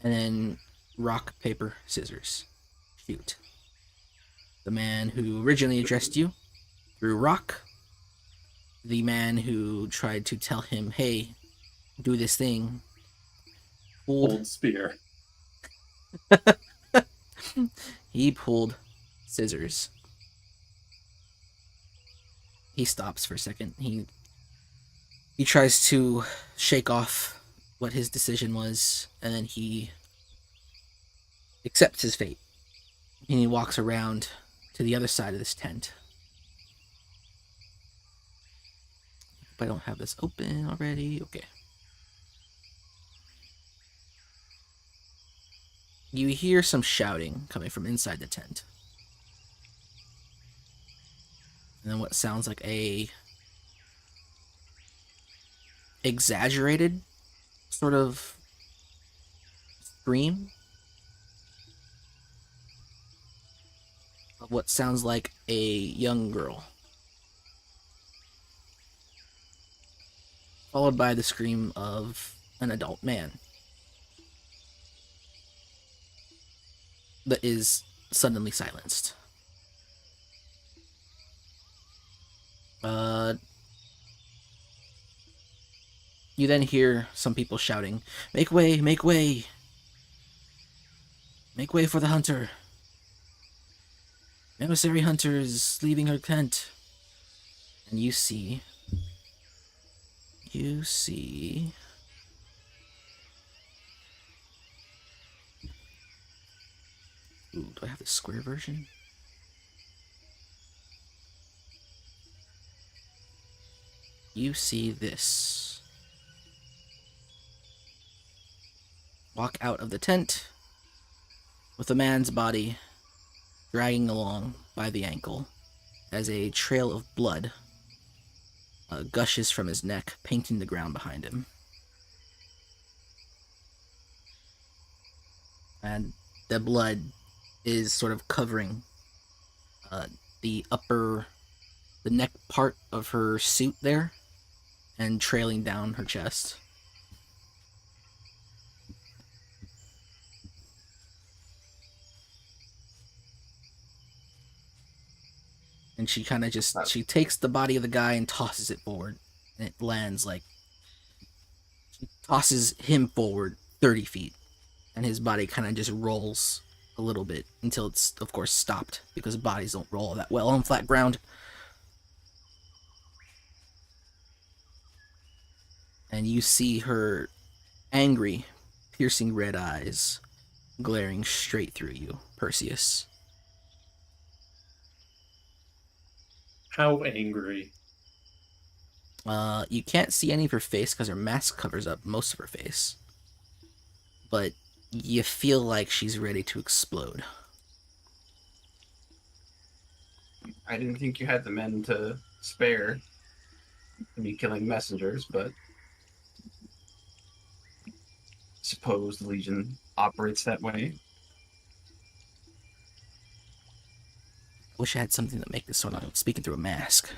and then rock, paper, scissors. Shoot. The man who originally addressed you threw rock. The man who tried to tell him, hey, do this thing, pulled. Old spear. He pulled scissors. He stops for a second. He tries to shake off what his decision was, and then he accepts his fate. And he walks around to the other side of this tent. Hope I don't have this open already. Okay. You hear some shouting coming from inside the tent. And then what sounds like a exaggerated sort of scream of what sounds like a young girl, followed by the scream of an adult man that is suddenly silenced. You then hear some people shouting, "Make way! Make way! Make way for the hunter! Emissary hunter is leaving her tent." And you see... Ooh, do I have the square version? You see this. Walk out of the tent with a man's body dragging along by the ankle as a trail of blood gushes from his neck, painting the ground behind him. And the blood is sort of covering the neck part of her suit there and trailing down her chest. And she kind of she takes the body of the guy and tosses it forward. And it lands she tosses him forward 30 feet. And his body kind of just rolls a little bit until it's, of course, stopped, because bodies don't roll that well on flat ground. And you see her angry, piercing red eyes glaring straight through you, Perseus. How angry? You can't see any of her face because her mask covers up most of her face. But you feel like she's ready to explode. I didn't think you had the men to spare to be killing messengers, but suppose the Legion operates that way. Wish I had something to make this sort of speaking through a mask.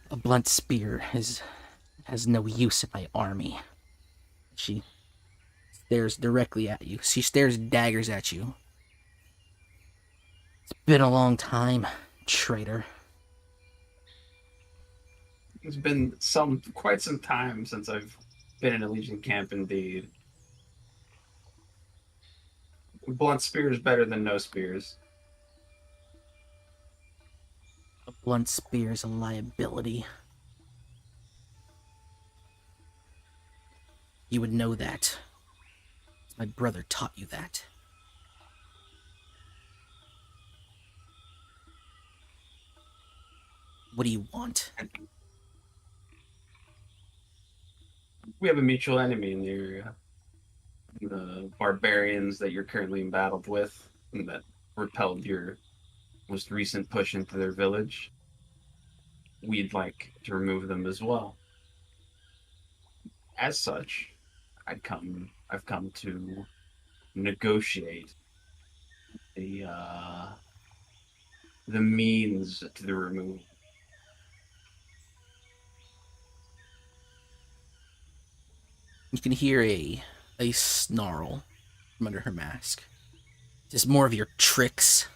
A blunt spear has no use in my army. She stares directly at you. She stares daggers at you. It's been a long time, traitor. It's been quite some time since I've been in a Legion camp, indeed. Blunt spear is better than no spears. A blunt spear is a liability. You would know that. My brother taught you that. What do you want? We have a mutual enemy in the area. The barbarians that you're currently in battle with, and that repelled your most recent push into their village. We'd like to remove them as well. As such, I've come to negotiate the means to the removal. You can hear a snarl from under her mask. Just more of your tricks.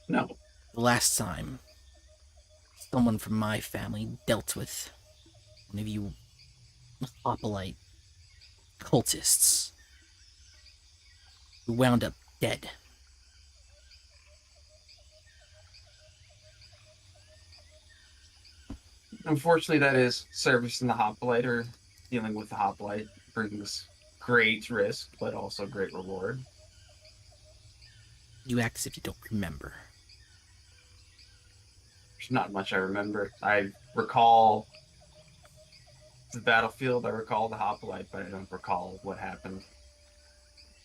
No. The last time someone from my family dealt with one of you hoplite cultists who wound up dead. Unfortunately, that is servicing the hoplite or dealing with the hoplite brings great risk, but also great reward. You act as if you don't remember. There's not much I remember. I recall the battlefield, I recall the hoplite, but I don't recall what happened.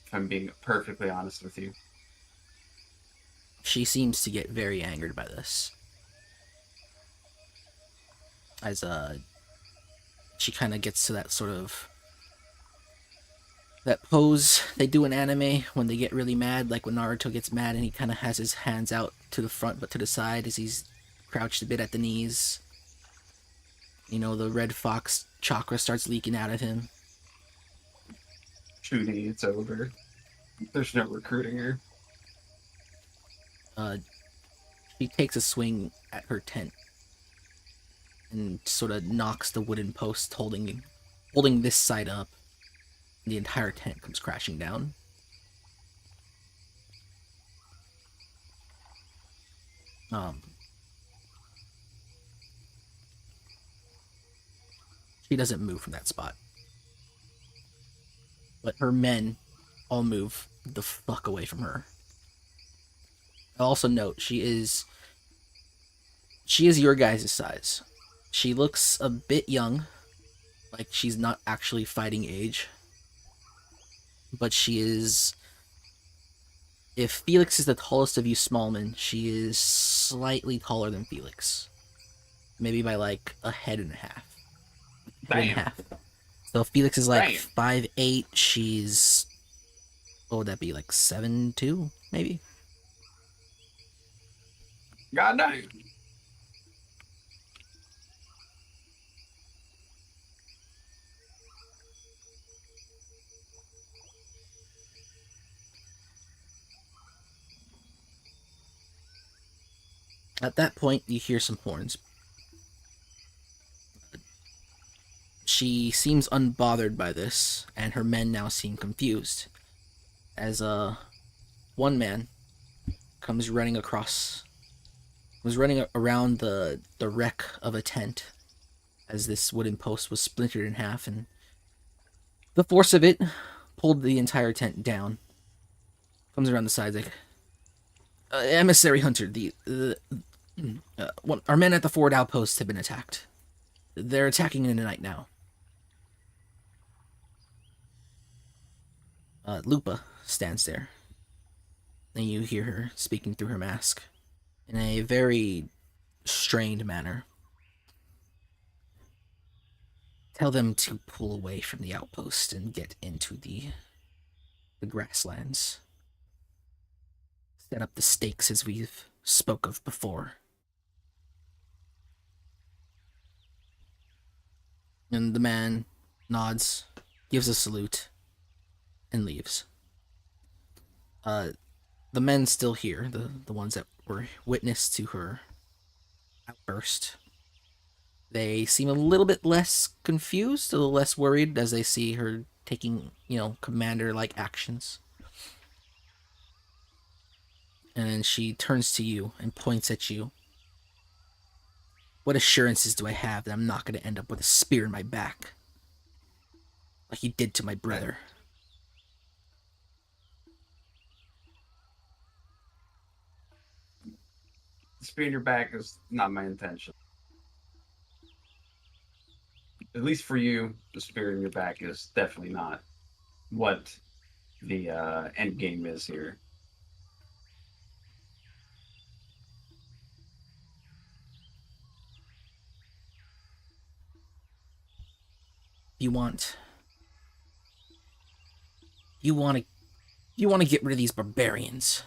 If I'm being perfectly honest with you. She seems to get very angered by this. As she kind of gets to that sort of that pose they do in anime when they get really mad, like when Naruto gets mad and he kind of has his hands out to the front but to the side as he's crouched a bit at the knees. You know, the red fox chakra starts leaking out of him. Judy, it's over. There's no recruiting her. She takes a swing at her tent and sort of knocks the wooden post holding this side up. The entire tent comes crashing down. She doesn't move from that spot. But her men all move the fuck away from her. I'll also note she is your guys' size. She looks a bit young, like she's not actually fighting age. But she is... If Felix is the tallest of you small men, she is slightly taller than Felix. Maybe by like a head and a half. Head and a half. So if Felix is like 5'8", she's... What would that be, like 7'2", maybe? God damn. At that point, you hear some horns. She seems unbothered by this, and her men now seem confused. As one man comes running around the wreck of a tent, as this wooden post was splintered in half, and the force of it pulled the entire tent down. Comes around the sides like, emissary hunter, our men at the forward outpost have been attacked. They're attacking in the night now. Lupa stands there, and you hear her speaking through her mask in a very strained manner. Tell them to pull away from the outpost and get into the grasslands. Set up the stakes as we've spoke of before. And the man nods, gives a salute, and leaves. The men still here, the ones that were witness to her outburst. They seem a little bit less confused, a little less worried as they see her taking, commander-like actions. And then she turns to you and points at you. What assurances do I have that I'm not going to end up with a spear in my back? Like you did to my brother. The spear in your back is not my intention. At least for you, the spear in your back is definitely not what the end game is here. You want to get rid of these barbarians.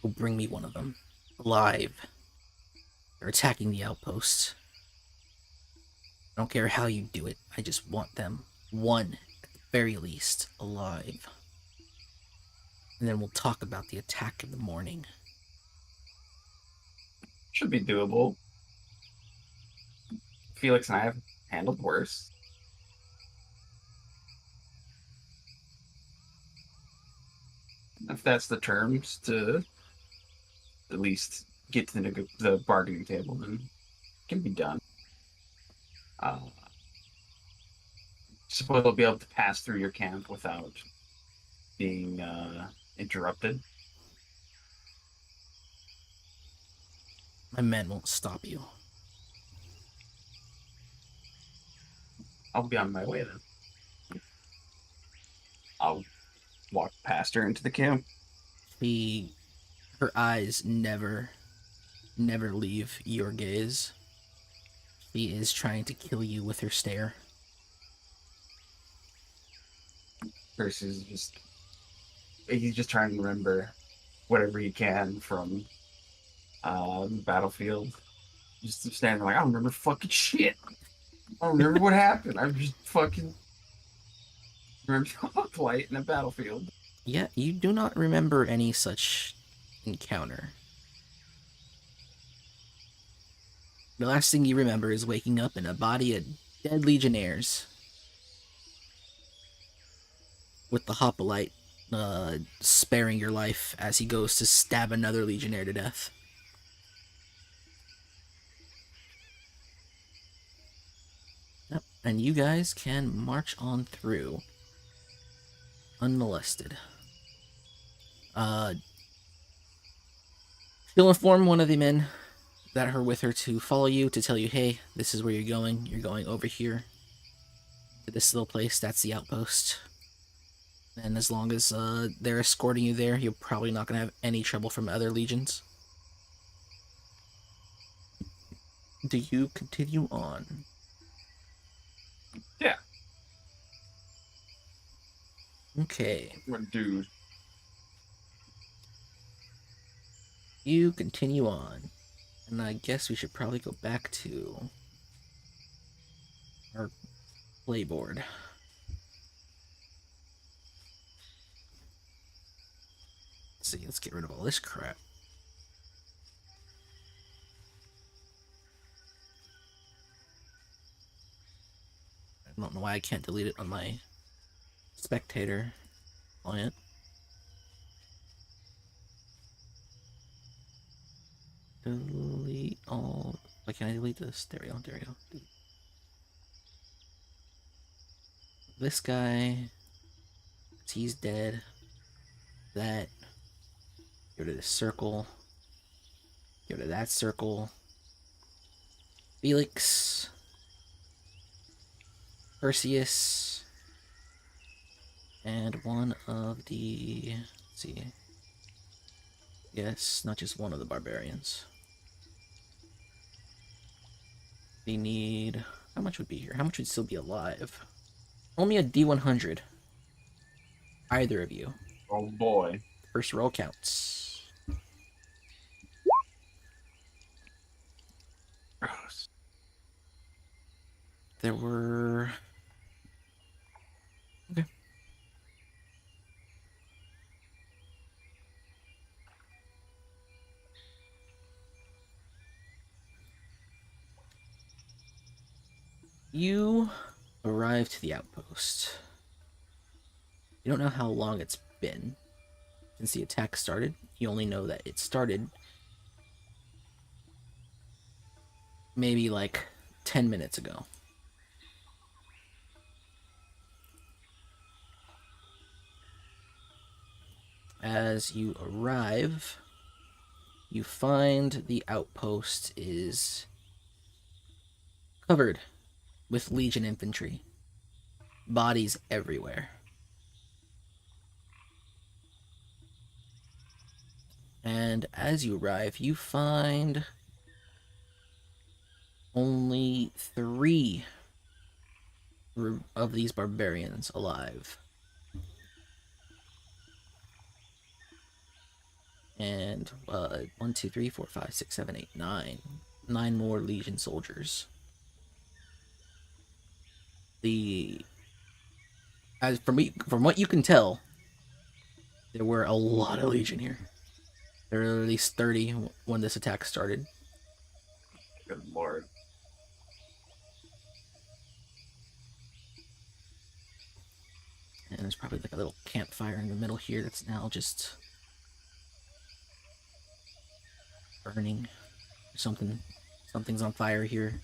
Go bring me one of them, alive. They're attacking the outpost. don't care how you do it. I just want them, one, at the very least, alive. And then we'll talk about the attack in the morning. Should be doable. Felix and I have handled worse. If that's the terms to at least get to the bargaining table, then it can be done. Suppose they'll be able to pass through your camp without being interrupted. My men won't stop you. I'll be on my way then. I'll walk past her into the camp. Her eyes never leave your gaze. She is trying to kill you with her stare. Versus he's just trying to remember whatever he can from the battlefield. Just standing there like, I don't remember fucking shit. I don't remember what happened. I just fucking remember plight in a battlefield. Yeah, you do not remember any such encounter. The last thing you remember is waking up in a body of dead legionnaires. With the hoplite sparing your life as he goes to stab another legionnaire to death. Yep, and you guys can march on through. Unmolested. She'll inform one of the men that are with her to follow you, to tell you, hey, this is where you're going. You're going over here to this little place. That's the outpost. And as long as they're escorting you there, you're probably not going to have any trouble from other legions. Do you continue on? Yeah. Okay. What dude? You continue on. And I guess we should probably go back to our playboard. Let's see, let's get rid of all this crap. I don't know why I can't delete it on my spectator client. Delete all. Why can't I delete this? There we go. There we go. This guy. He's dead. That. Go to this circle. Go to that circle. Felix. Perseus. And one of the. Let's see. Yes, not just one of the barbarians. We need... How much would be here? How much would still be alive? Only a D100. Either of you. Oh boy. First roll counts. Gross. There were... Okay. You arrive to the outpost. You don't know how long it's been since the attack started. You only know that it started maybe like 10 minutes ago. As you arrive, you find the outpost is covered with Legion infantry. Bodies everywhere. And as you arrive, you find only 3 of these barbarians alive. And 1, 2, 3, 4, 5, 6, 7, 8, 9. 9 more Legion soldiers. the as from what you can tell, there were a lot of Legion here. There were at least 30 when this attack started. Good lord. And there's probably like a little campfire in the middle here that's now just burning. Something's on fire here.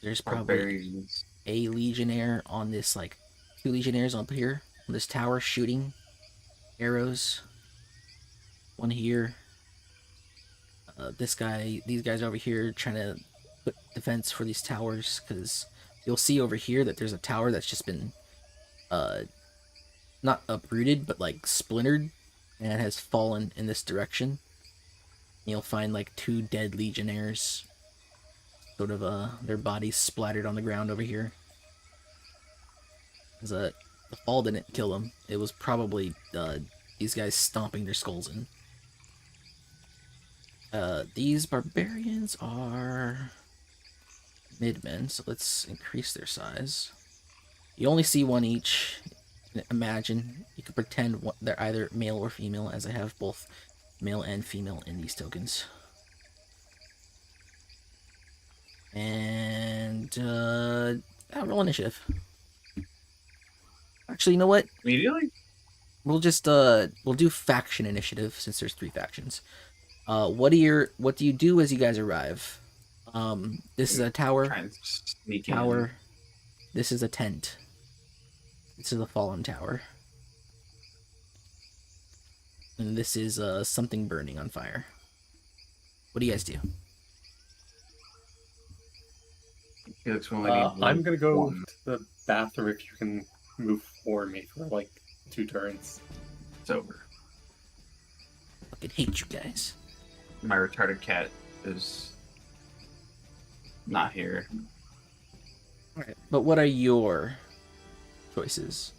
There's probably Barbarians. a legionnaire on this, like 2 legionnaires up here on this tower shooting arrows. One here. These guys over here trying to put defense for these towers, because you'll see over here that there's a tower that's just been not uprooted but like splintered and has fallen in this direction. You'll find like 2 dead legionnaires, sort of their bodies splattered on the ground over here. The fall didn't kill them. It was probably these guys stomping their skulls in. These barbarians are midmen, so let's increase their size. You only see 1 each. Imagine you could pretend they're either male or female, as I have both male and female in these tokens. And I'll roll initiative. Actually, you know what? Immediately? We'll just we'll do faction initiative since there's 3 factions. What do you do as you guys arrive? This is a tower. Try and sneak in. Tower. This is a tent. This is a fallen tower. And this is something burning on fire. What do you guys do? Felix will only need I'm gonna go one. to the bathroom if you can move for me for like 2 turns. It's over. Fucking hate you guys. My retarded cat is not here. Alright. But what are your choices?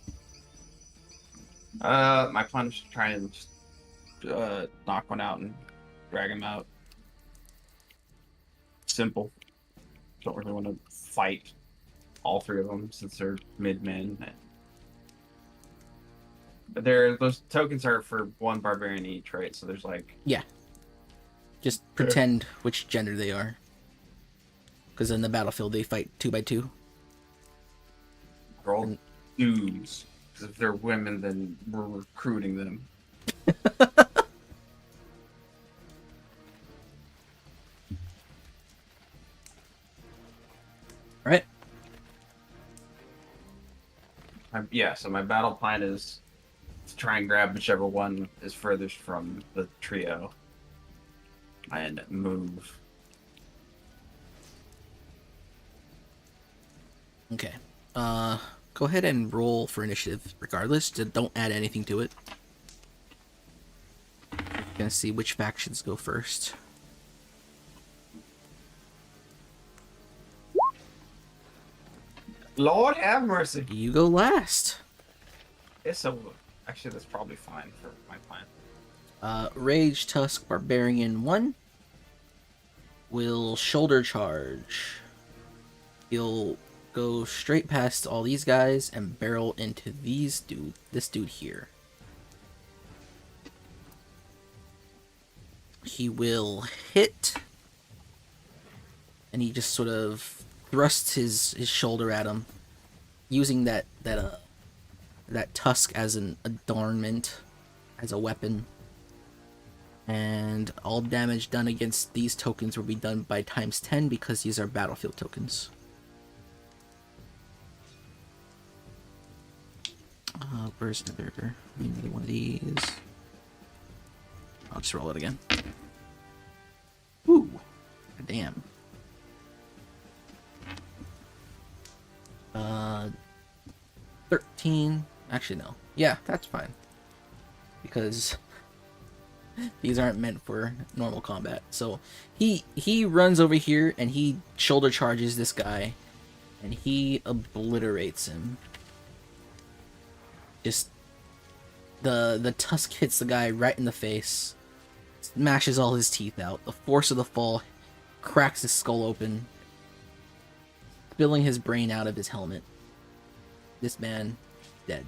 My plan is to try and just knock one out and drag him out. Simple. Don't really want to fight all 3 of them since they're mid-men. But those tokens are for 1 barbarian each, right? So there's like... Just pretend which gender they are. Because in the battlefield they fight 2 by 2. They're all dudes. Because if they're women, then we're recruiting them. Right? So my battle plan is to try and grab whichever one is furthest from the trio and move. Okay. Go ahead and roll for initiative regardless. Just don't add anything to it. Gonna see which factions go first. Lord have mercy. You go last. Actually, that's probably fine for my plan. Rage Tusk Barbarian 1 will shoulder charge. He'll go straight past all these guys and barrel into this dude here. He will hit, and he just sort of thrusts his shoulder at him, using that tusk as an adornment, as a weapon. And all damage done against these tokens will be done by times 10 because these are battlefield tokens. Where's another one of these? I'll just roll it again. Woo! Damn. 13. Actually, no. Yeah, that's fine. Because these aren't meant for normal combat. So he runs over here and he shoulder charges this guy and he obliterates him. Just the tusk hits the guy right in the face, smashes all his teeth out. The force of the fall cracks his skull open, spilling his brain out of his helmet. This man, dead.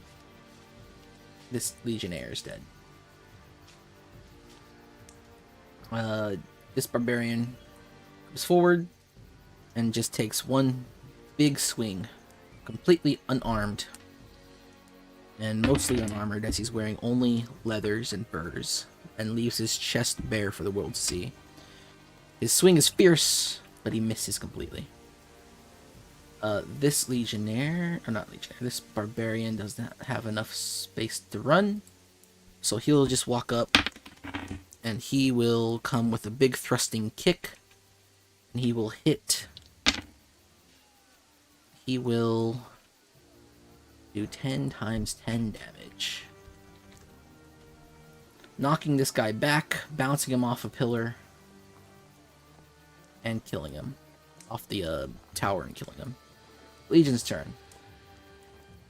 This legionnaire is dead. This barbarian comes forward and just takes one big swing, completely unarmed, and mostly unarmored as he's wearing only leathers and furs, and leaves his chest bare for the world to see. His swing is fierce, but he misses completely. This legionnaire, or not legionnaire, this barbarian does not have enough space to run, so he'll just walk up, and he will come with a big thrusting kick, and he will hit. He will do 10 times 10 damage. Knocking this guy back, bouncing him off a pillar, and killing him. Off the tower and killing him. Legion's turn.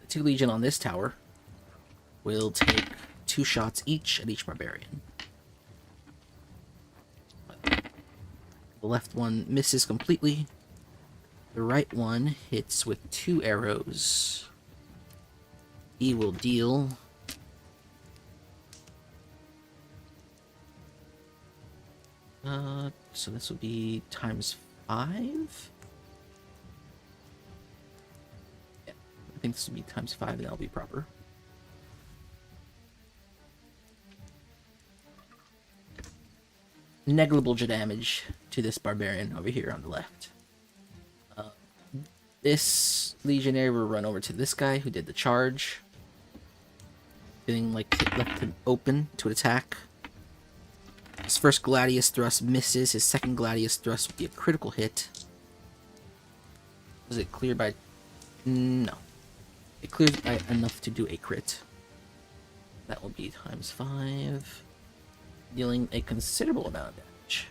The 2 Legion on this tower will take 2 shots each at each barbarian. The left one misses completely. The right one hits with 2 arrows. He will deal so this will be times 5. Yeah, I think this will be times 5, and that'll be proper. Negligible damage to this barbarian over here on the left. This legionnaire will run over to this guy who did the charge, feeling like it left him open to attack. His first gladius thrust misses. His second gladius thrust will be a critical hit. Was it cleared by... No. It clears by enough to do a crit. That will be times 5. Dealing a considerable amount of damage.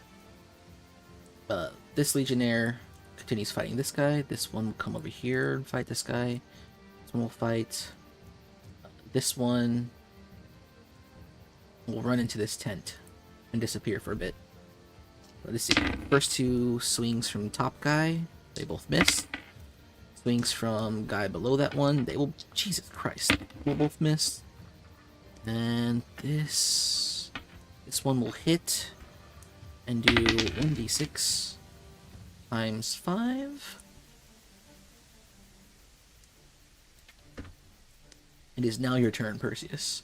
This legionnaire continues fighting this guy. This one will come over here and fight this guy. This one will fight. This one will run into this tent and disappear for a bit. Let's see. First 2 swings from top guy, they both miss. Swings from guy below that one, they will... Jesus Christ. Will both miss. And this one will hit and do 1d6 times 5. It is now your turn, Perseus.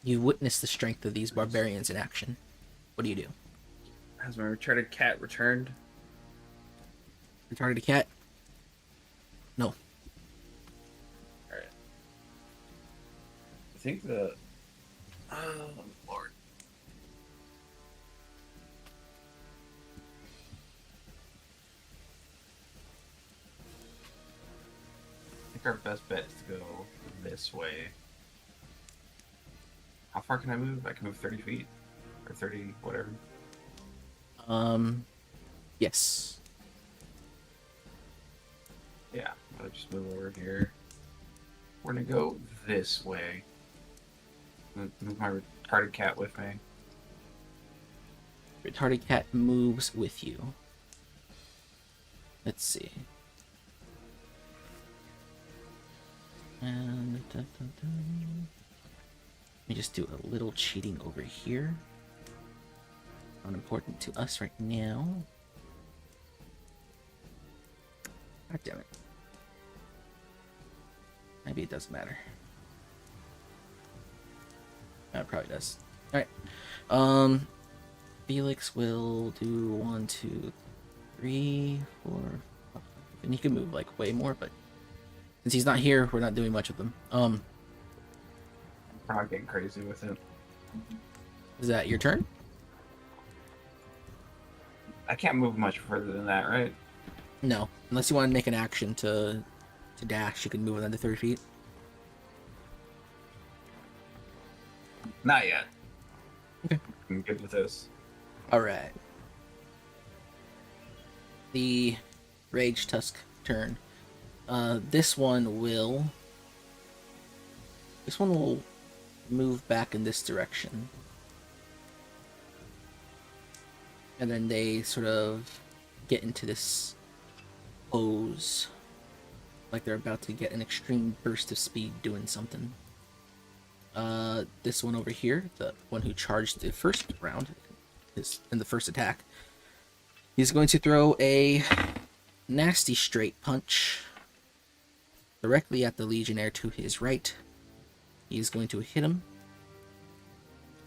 You witness the strength of these barbarians in action. What do you do? Has my retarded cat returned? Retarded cat? No. Alright. I think the... Oh, Lord. I think our best bet is to go this way. How far can I move? I can move 30 feet. Or 30, whatever. Yes. Yeah, I'll just move over here. We're gonna go this way. Move my retarded cat with me. Retarded cat moves with you. Let's see. And let me just do a little cheating over here. Not important to us right now. God damn it. Maybe it doesn't matter. It probably does. Alright. Felix will do 1, 2, 3, 4, 5. And he can move like way more, but since he's not here, we're not doing much with him. We're not getting crazy with it. Is that your turn? I can't move much further than that, right? No. Unless you want to make an action to dash, you can move another 30 feet. Not yet. Okay. I'm good with this. Alright. The Rage Tusk turn. This one will move back in this direction. And then they sort of get into this pose like they're about to get an extreme burst of speed doing something. This one over here, the one who charged the first round, is in the first attack. He's going to throw a nasty straight punch directly at the Legionnaire to his right. He's going to hit him.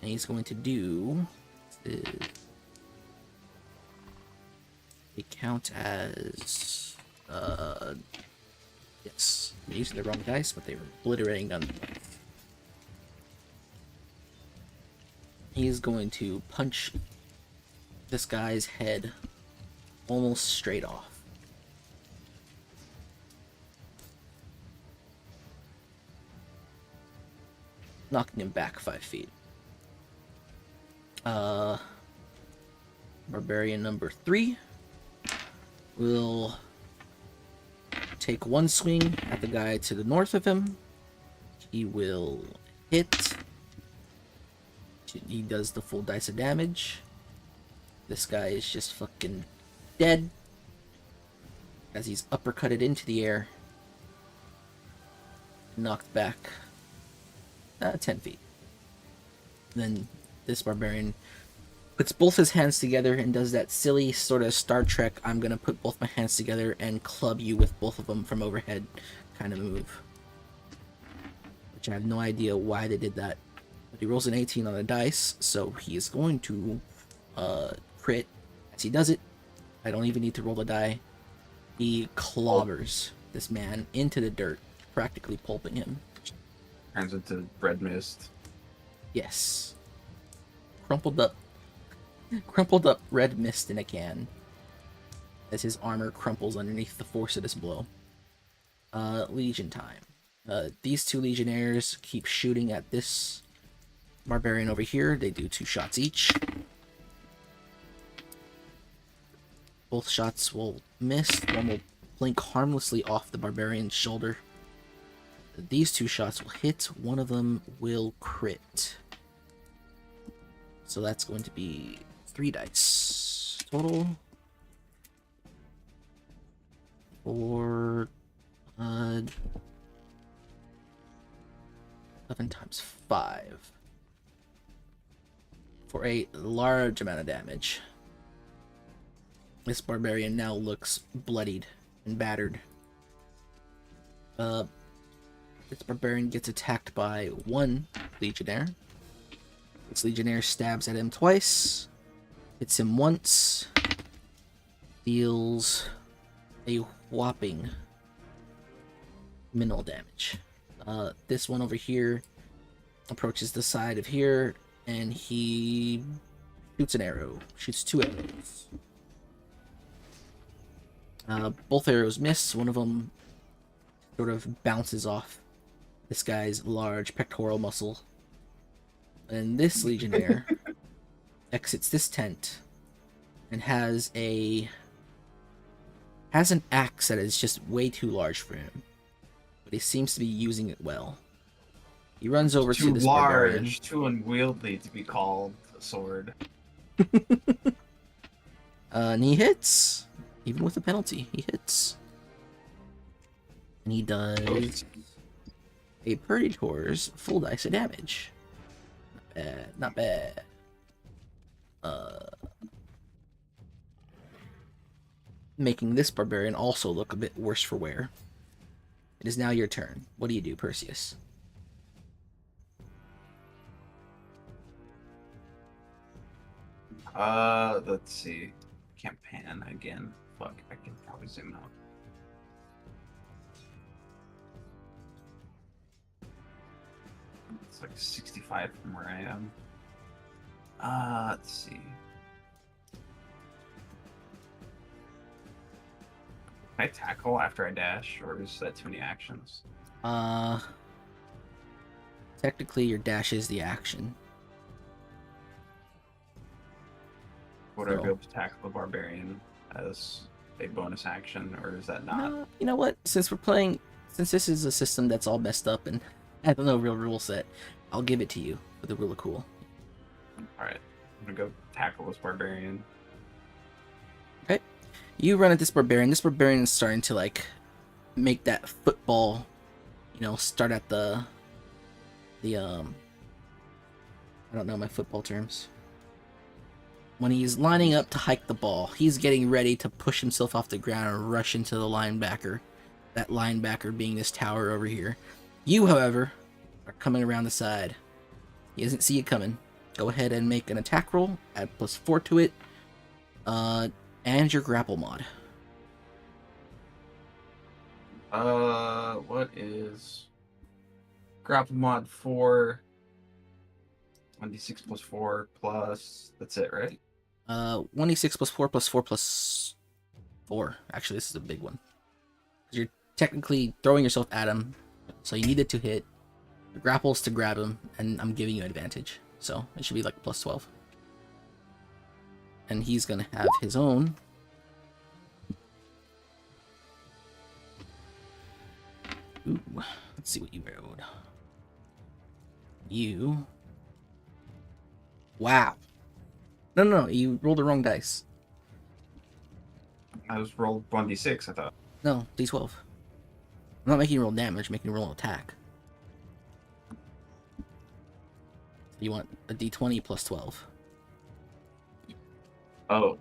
And he's going to do... They count as... yes. I'm using the wrong dice, but they were obliterating on... He's going to punch this guy's head almost straight off. Knocking him back 5 feet. Barbarian number 3 will take one swing at the guy to the north of him. He will hit. He does the full dice of damage. This guy is just fucking dead as he's uppercutted into the air. Knocked back 10 feet. Then this barbarian puts both his hands together and does that silly sort of Star Trek, I'm gonna put both my hands together and club you with both of them from overhead kind of move. Which I have no idea why they did that. But he rolls an 18 on the dice, so he is going to crit as he does it. I don't even need to roll the die. He clobbers this man into the dirt, practically pulping him. Turns into red mist. Yes. Crumpled up red mist in a can as his armor crumples underneath the force of this blow. Legion time. These two legionnaires keep shooting at this barbarian over here. They do 2 shots each. Both shots will miss. One will blink harmlessly off the barbarian's shoulder. These 2 shots will hit. One of them will crit. So that's going to be 3 dice total. For 11 times 5. For a large amount of damage. This barbarian now looks bloodied and battered. This barbarian gets attacked by 1 legionnaire. This legionnaire stabs at him twice, hits him once, deals a whopping minimal damage. This one over here approaches the side of here, and he shoots an arrow. Shoots 2 arrows. Both arrows miss. One of them sort of bounces off this guy's large pectoral muscle. And this legionnaire exits this tent and has an axe that is just way too large for him. But he seems to be using it well. He runs over to this barbarian. Too large, too unwieldy to be called a sword. And he hits. Even with a penalty, he hits. And he does a Predator's full dice of damage. Not bad. Making this barbarian also look a bit worse for wear. It is now your turn. What do you do, Perseus? Let's see. Can't pan again. Fuck, I can probably zoom out. It's like 65 from where I am. Let's see. Can I tackle after I dash, or is that too many actions? Technically your dash is the action. Would I be able to tackle the barbarian as a bonus action, or is that not? No, you know what? Since this is a system that's all messed up and I don't know real rule set, I'll give it to you for the rule of cool. Alright, I'm gonna go tackle this barbarian. Okay. You run at this barbarian. This barbarian is starting to like make that football, start at the I don't know my football terms. When he's lining up to hike the ball, he's getting ready to push himself off the ground and rush into the linebacker. That linebacker being this tower over here. You, however, are coming around the side. He doesn't see you coming. Go ahead and make an attack roll. Add +4 to it. And your grapple mod. What is grapple mod 4? 1d6 +4 plus. That's it, right? 1d6 +4 +4 +4. Actually, this is a big one. You're technically throwing yourself at him, so you need it to hit. The grapple's to grab him, and I'm giving you advantage. So it should be like +12. And he's gonna have his own. Ooh, let's see what you rolled. You. Wow. No, you rolled the wrong dice. I was rolled 1d6, I thought. No, D12. I'm not making you roll damage, I'm making you roll an attack. You want a D20 +12. Oh.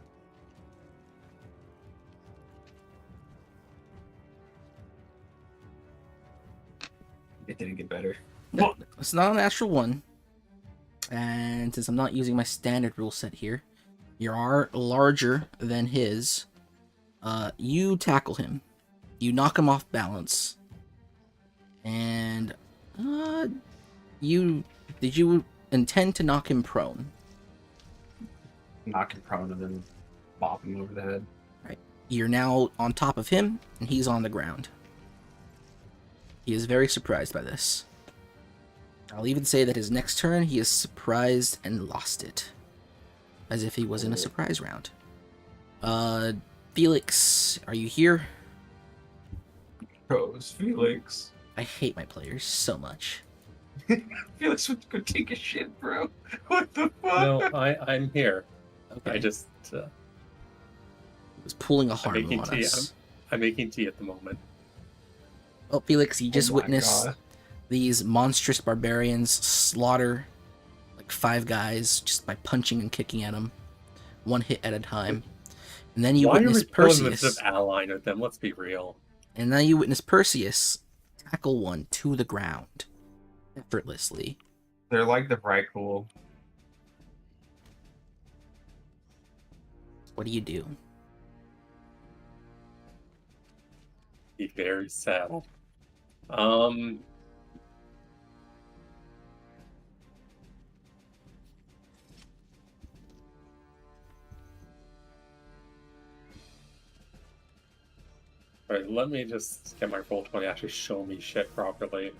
It didn't get better. No, it's not a natural one. And since I'm not using my standard rule set here, you are larger than his. You tackle him. You knock him off balance. And did you intend to knock him prone? Knock him prone and then bop him over the head. Right. You're now on top of him, and he's on the ground. He is very surprised by this. I'll even say that his next turn, he is surprised and lost it. As if he was in a surprise round. Felix, are you here? Pros, Felix. I hate my players so much. Felix went to go take a shit, bro. What the fuck? No, I'm here. Okay. I just He was pulling a I'm harm making on tea. us. I'm making tea at the moment. Oh, Felix, you just my witnessed God. these monstrous barbarians slaughter like 5 guys just by punching and kicking at them, one hit at a time. And then you Why are we witness killing them Perseus. instead of allying with them? Let's be real. And then you witness Perseus tackle one to the ground effortlessly. They're like the right cool. What do you do? Be very sad. Alright, let me just get my roll 20 actually show me shit properly.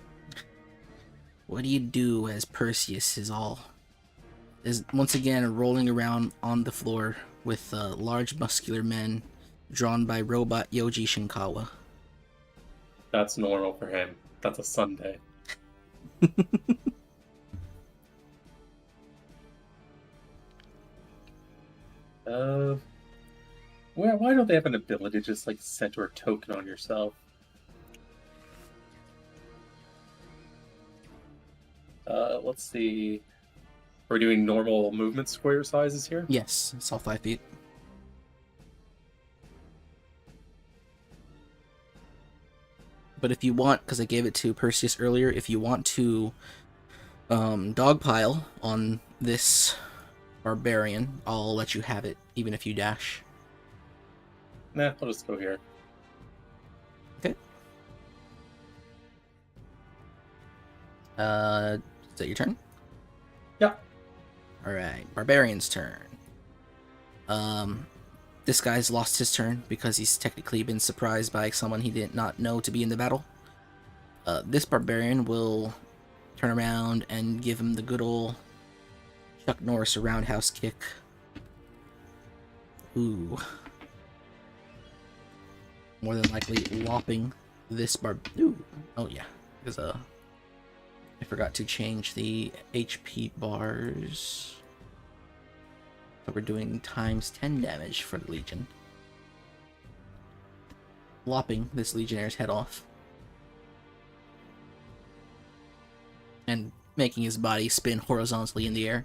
What do you do as Perseus is once again rolling around on the floor with large muscular men drawn by robot Yoji Shinkawa? That's normal for him. That's a Sunday. Why don't they have an ability to just like center a token on yourself? Let's see. We're doing normal movement square sizes here. Yes, it's all 5 feet. But if you want, because I gave it to Perseus earlier, if you want to dogpile on this barbarian, I'll let you have it, even if you dash. Nah, I'll just go here. Okay. Is that your turn? Yeah. Alright, barbarian's turn. This guy's lost his turn because he's technically been surprised by someone he did not know to be in the battle. This barbarian will turn around and give him the good old Chuck Norris roundhouse kick. Ooh. More than likely lopping this Ooh. Oh yeah, because I forgot to change the HP bars. So we're doing times 10 damage for the Legion. lopping this Legionnaire's head off. And making his body spin horizontally in the air.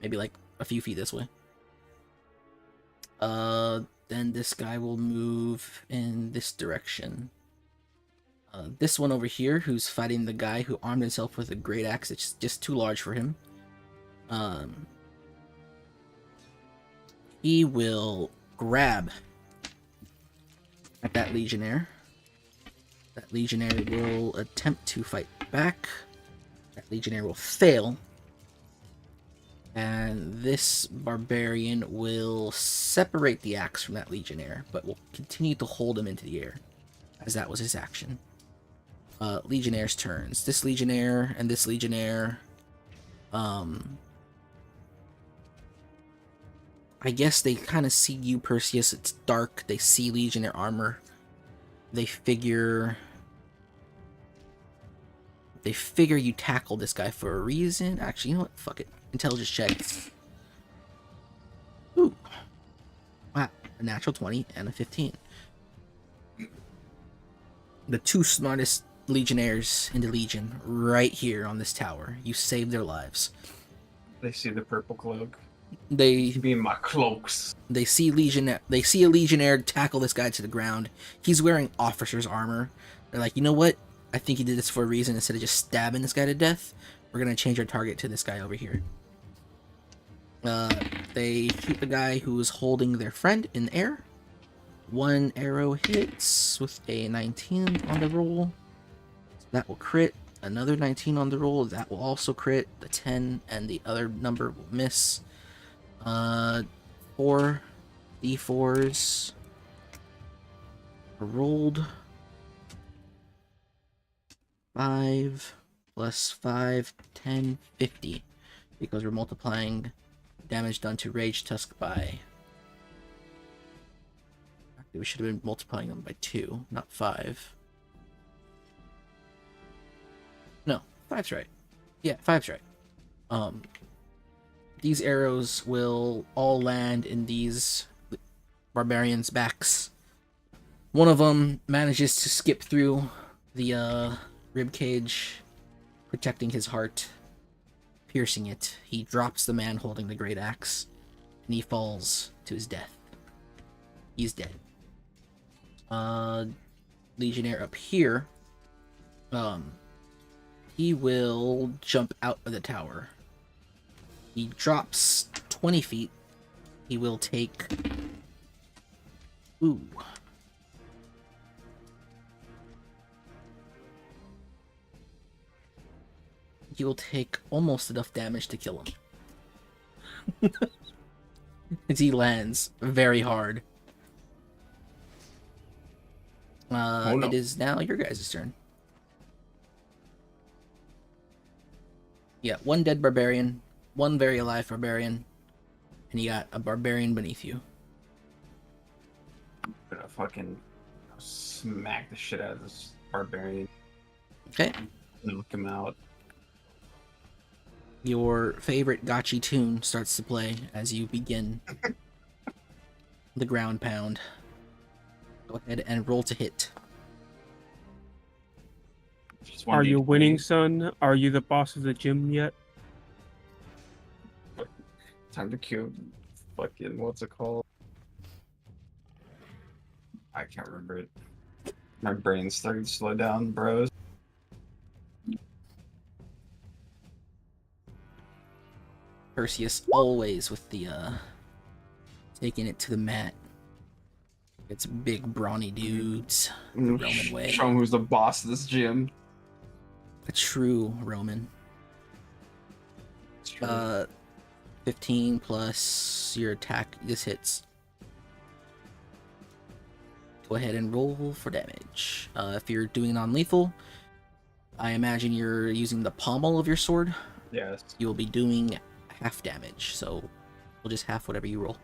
Maybe like a few feet this way. Then this guy will move in this direction. This one over here, who's fighting the guy who armed himself with a great axe, it's just too large for him. He will grab at that Legionnaire. That Legionnaire will attempt to fight back. That Legionnaire will fail. And this Barbarian will separate the axe from that Legionnaire, but will continue to hold him into the air, as that was his action. Legionnaire's turns. This Legionnaire and this Legionnaire. I guess they kind of see you, Perseus. It's dark. They see Legionnaire armor. They figure you tackle this guy for a reason. Actually, you know what? Fuck it. Intelligence checks. Ooh. Wow. A natural 20 and a 15. The two smartest Legionnaires in the Legion right here on this tower. You saved their lives. They see the purple cloak. They Me and my cloaks. They see a Legionnaire tackle this guy to the ground. He's wearing officer's armor. They're like, you know what? I think he did this for a reason. Instead of just stabbing this guy to death, we're gonna change our target to this guy over here. They shoot the guy who is holding their friend in the air. One arrow hits with a 19 on the roll. That will crit. Another 19 on the roll. That will also crit. The 10 and the other number will miss. 4 D4s are rolled. 5 plus 5, 10, 50. Because we're multiplying damage done to Rage Tusk by... Actually, we should have been multiplying them by 2, not 5. No, 5's right. Yeah, 5's right. These arrows will all land in these barbarians' backs. One of them manages to skip through the rib cage, protecting his heart, piercing it. He drops the man holding the great axe, and he falls to his death. He's dead. Legionnaire up here, he will jump out of the tower. He drops 20 feet. He will take... Ooh. He will take almost enough damage to kill him. As he lands very hard. Oh, no. It is now your guys' turn. Yeah, one dead barbarian, one very alive barbarian, and you got a barbarian beneath you. I'm gonna fucking smack the shit out of this barbarian. Okay. Knock him out. Your favorite gotchi tune starts to play as you begin the ground pound. Go ahead and roll to hit. Just Are you 1d20. winning, son? Are you the boss of the gym yet? Time to cue fucking what's it called? I can't remember it. My brain's starting to slow down, bros. Perseus always with the taking it to the mat. It's big brawny dudes. The Roman way. Show him who's the boss of this gym. A true Roman. It's true. 15 plus your attack. This hits. Go ahead and roll for damage. If you're doing non-lethal, I imagine you're using the pommel of your sword. Yes. You will be doing half damage, so we'll just half whatever you roll.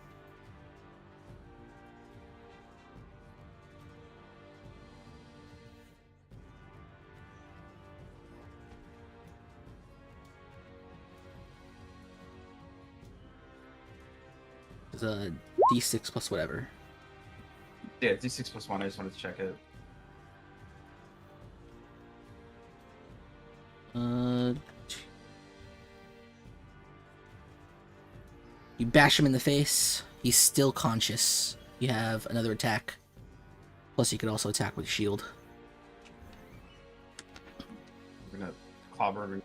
It's a d6 plus whatever. Yeah, D6 plus 1. I just wanted to check it. You bash him in the face. He's still conscious. You have another attack. Plus, you could also attack with your shield. I'm gonna clobber him.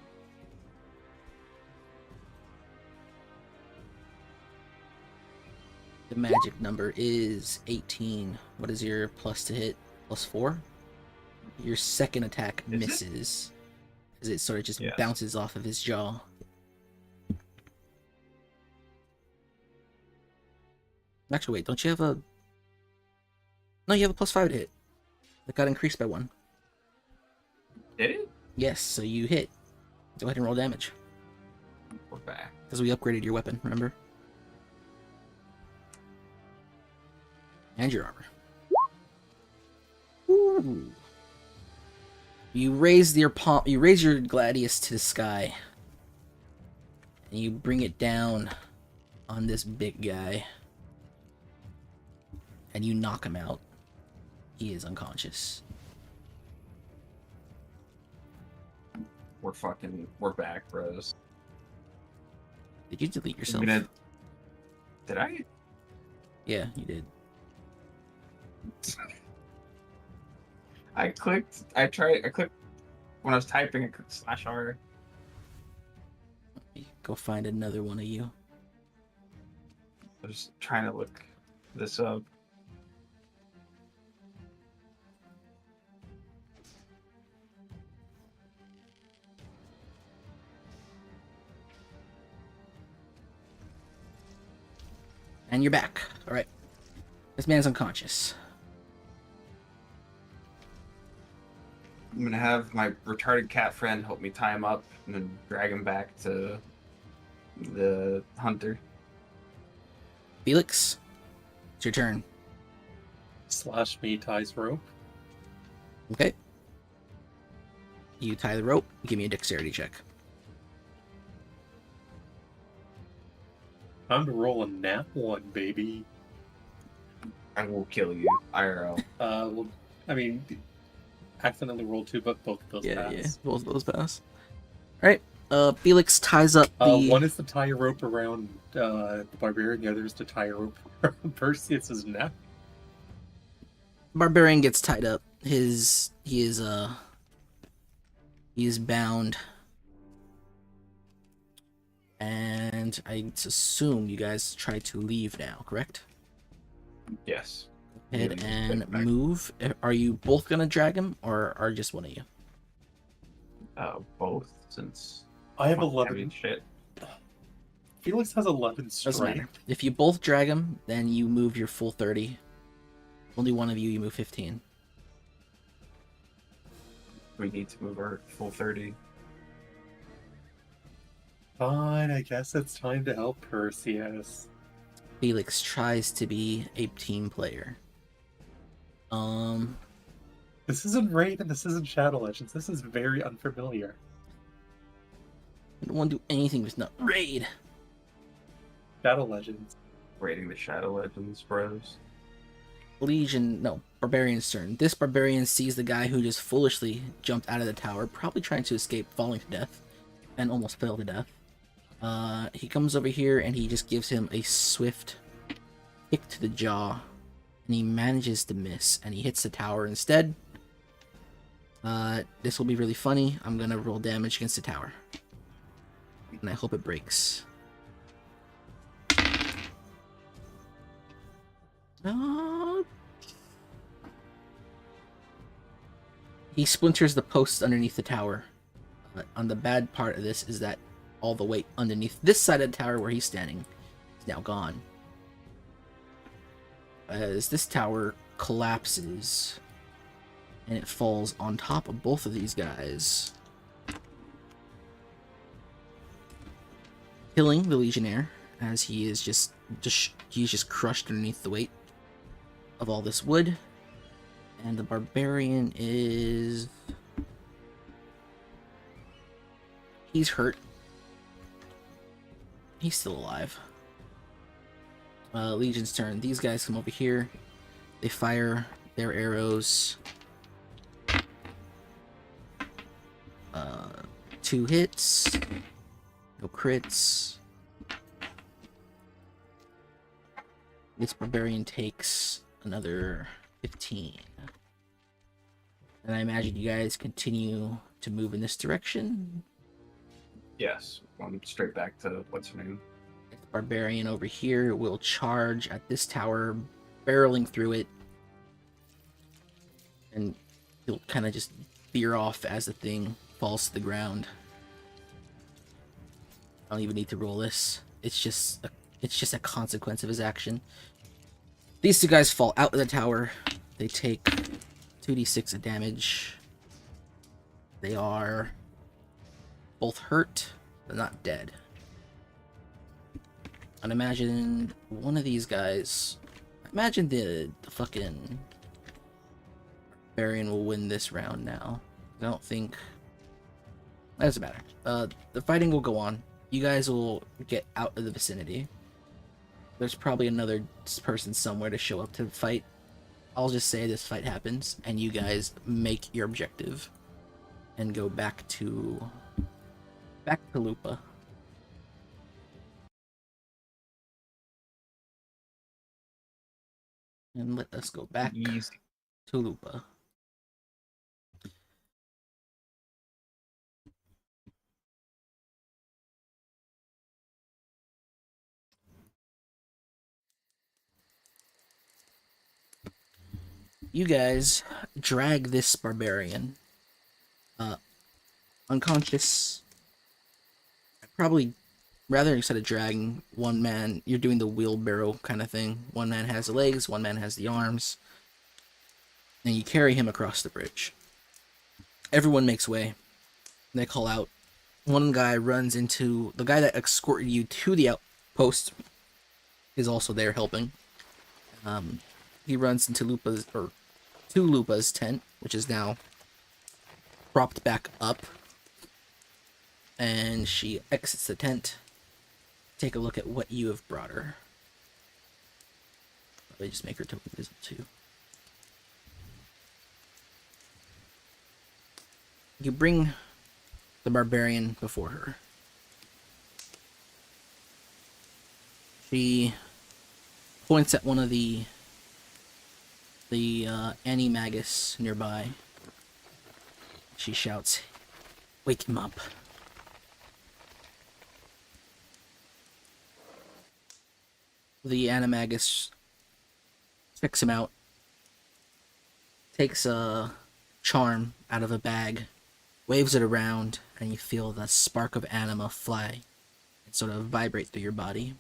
The magic number is 18. What is your plus to hit? Plus 4? Your second attack Is it? misses. As it sort of just Yes. bounces off of his jaw. Actually, wait, don't you have a... No, you have a plus 5 to hit. That got increased by 1. Did it? Yes, so you hit. Go ahead and roll damage. We're back. Because we upgraded your weapon, remember? And your armor. Ooh. You raise your palm. You raise your gladius to the sky, and you bring it down on this big guy, and you knock him out. He is unconscious. We're back, bros. Did you delete yourself? Did I? Yeah, you did. I clicked when I was typing, I clicked /R. Go find another one of you. I was trying to look this up. And you're back. Alright. This man's unconscious. I'm gonna have my retarded cat friend help me tie him up and then drag him back to the hunter. Felix, it's your turn. Slash me ties rope. Okay. You tie the rope. Give me a dexterity check. Time to roll a nat 1, baby. I will kill you, IRL. Well, I mean, accidentally rolled 2, but both of those pass. Both of those pass. Alright. Felix ties up the... One is to tie a rope around the barbarian, the other is to tie a rope around Perseus's neck. Barbarian gets tied up. He is bound. And I assume you guys try to leave now, correct? Yes. Head Yeah, and back. move. Are you both gonna drag him, or are just one of you? Both, since I have I'm 11. heavy shit. Felix has 11 Doesn't strength. matter. If you both drag him, then you move your full 30. Only one of you move 15. We need to move our full 30. Fine, I guess it's time to help Perseus. Felix tries to be a team player. This isn't Raid and this isn't Shadow Legends. This is very unfamiliar. I don't want to do anything that's not raid. Shadow Legends. Raiding the Shadow Legends, bros. Barbarian's turn. This barbarian sees the guy who just foolishly jumped out of the tower, probably trying to escape falling to death, and almost fell to death. He comes over here and he just gives him a swift kick to the jaw, and he manages to miss, and he hits the tower instead. This will be really funny. I'm gonna roll damage against the tower, and I hope it breaks. He splinters the posts underneath the tower. On the bad part of this is that all the weight underneath this side of the tower where he's standing is now gone. As this tower collapses and it falls on top of both of these guys, killing the Legionnaire as he is he's just crushed underneath the weight of all this wood. And the barbarian is... he's hurt. He's still alive. Legion's turn. These guys come over here. They fire their arrows. 2 hits. No crits. This barbarian takes another 15. And I imagine you guys continue to move in this direction. Yes, going straight back to what's her name. The barbarian over here will charge at this tower, barreling through it. And he'll kind of just veer off as the thing falls to the ground. I don't even need to roll this. It's just a consequence of his action. These 2 guys fall out of the tower. They take 2d6 of damage. They are both hurt, but not dead. And imagine one of these guys. Imagine the fucking barbarian will win this round now. I don't think. That doesn't matter. The fighting will go on. You guys will get out of the vicinity. There's probably another person somewhere to show up to fight. I'll just say this fight happens, and you guys make your objective and go back to Lupa. And let us go back Easy. to Lupa. You guys drag this barbarian unconscious. Probably rather, instead of dragging one man, you're doing the wheelbarrow kind of thing. One man has the legs, one man has the arms, and you carry him across the bridge. Everyone makes way. They call out. One guy runs into the guy that escorted you to the outpost. Is also there helping. He runs into Lupa's tent, which is now propped back up. And she exits the tent. Take a look at what you have brought her. Probably just make her token visible too. You bring the barbarian before her. She points at one of the animagus nearby. She shouts, "Wake him up." The animagus checks him out, takes a charm out of a bag, waves it around, and you feel the spark of anima fly and sort of vibrate through your body.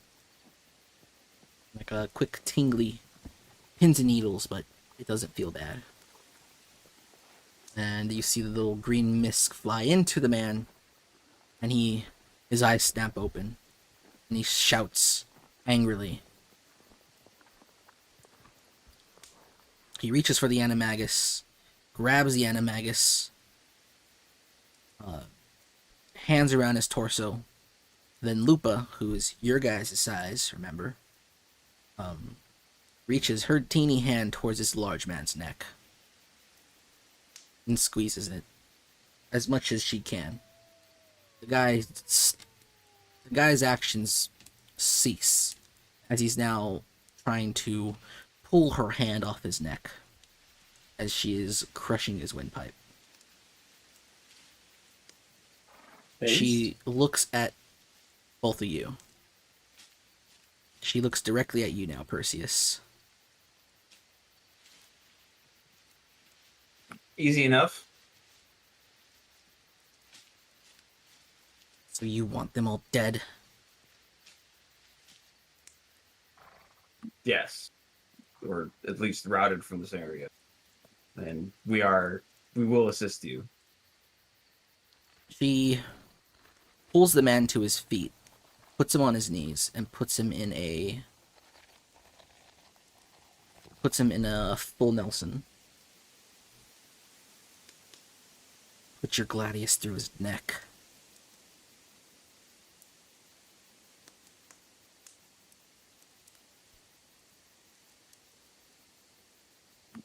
Like a quick tingly pins and needles, but it doesn't feel bad. And you see the little green mist fly into the man, and his eyes snap open, and he shouts angrily. He reaches for the animagus, grabs the animagus, hands around his torso. Then Lupa, who is your guys' size, remember, reaches her teeny hand towards this large man's neck and squeezes it as much as she can. The guy's actions cease as he's now trying to pull her hand off his neck as she is crushing his windpipe. She looks at both of you. She looks directly at you now, Perseus. Easy enough. So you want them all dead? Yes. Or at least routed from this area. And we will assist you. She pulls the man to his feet, puts him on his knees, and puts him in a full Nelson. Put your gladius through his neck.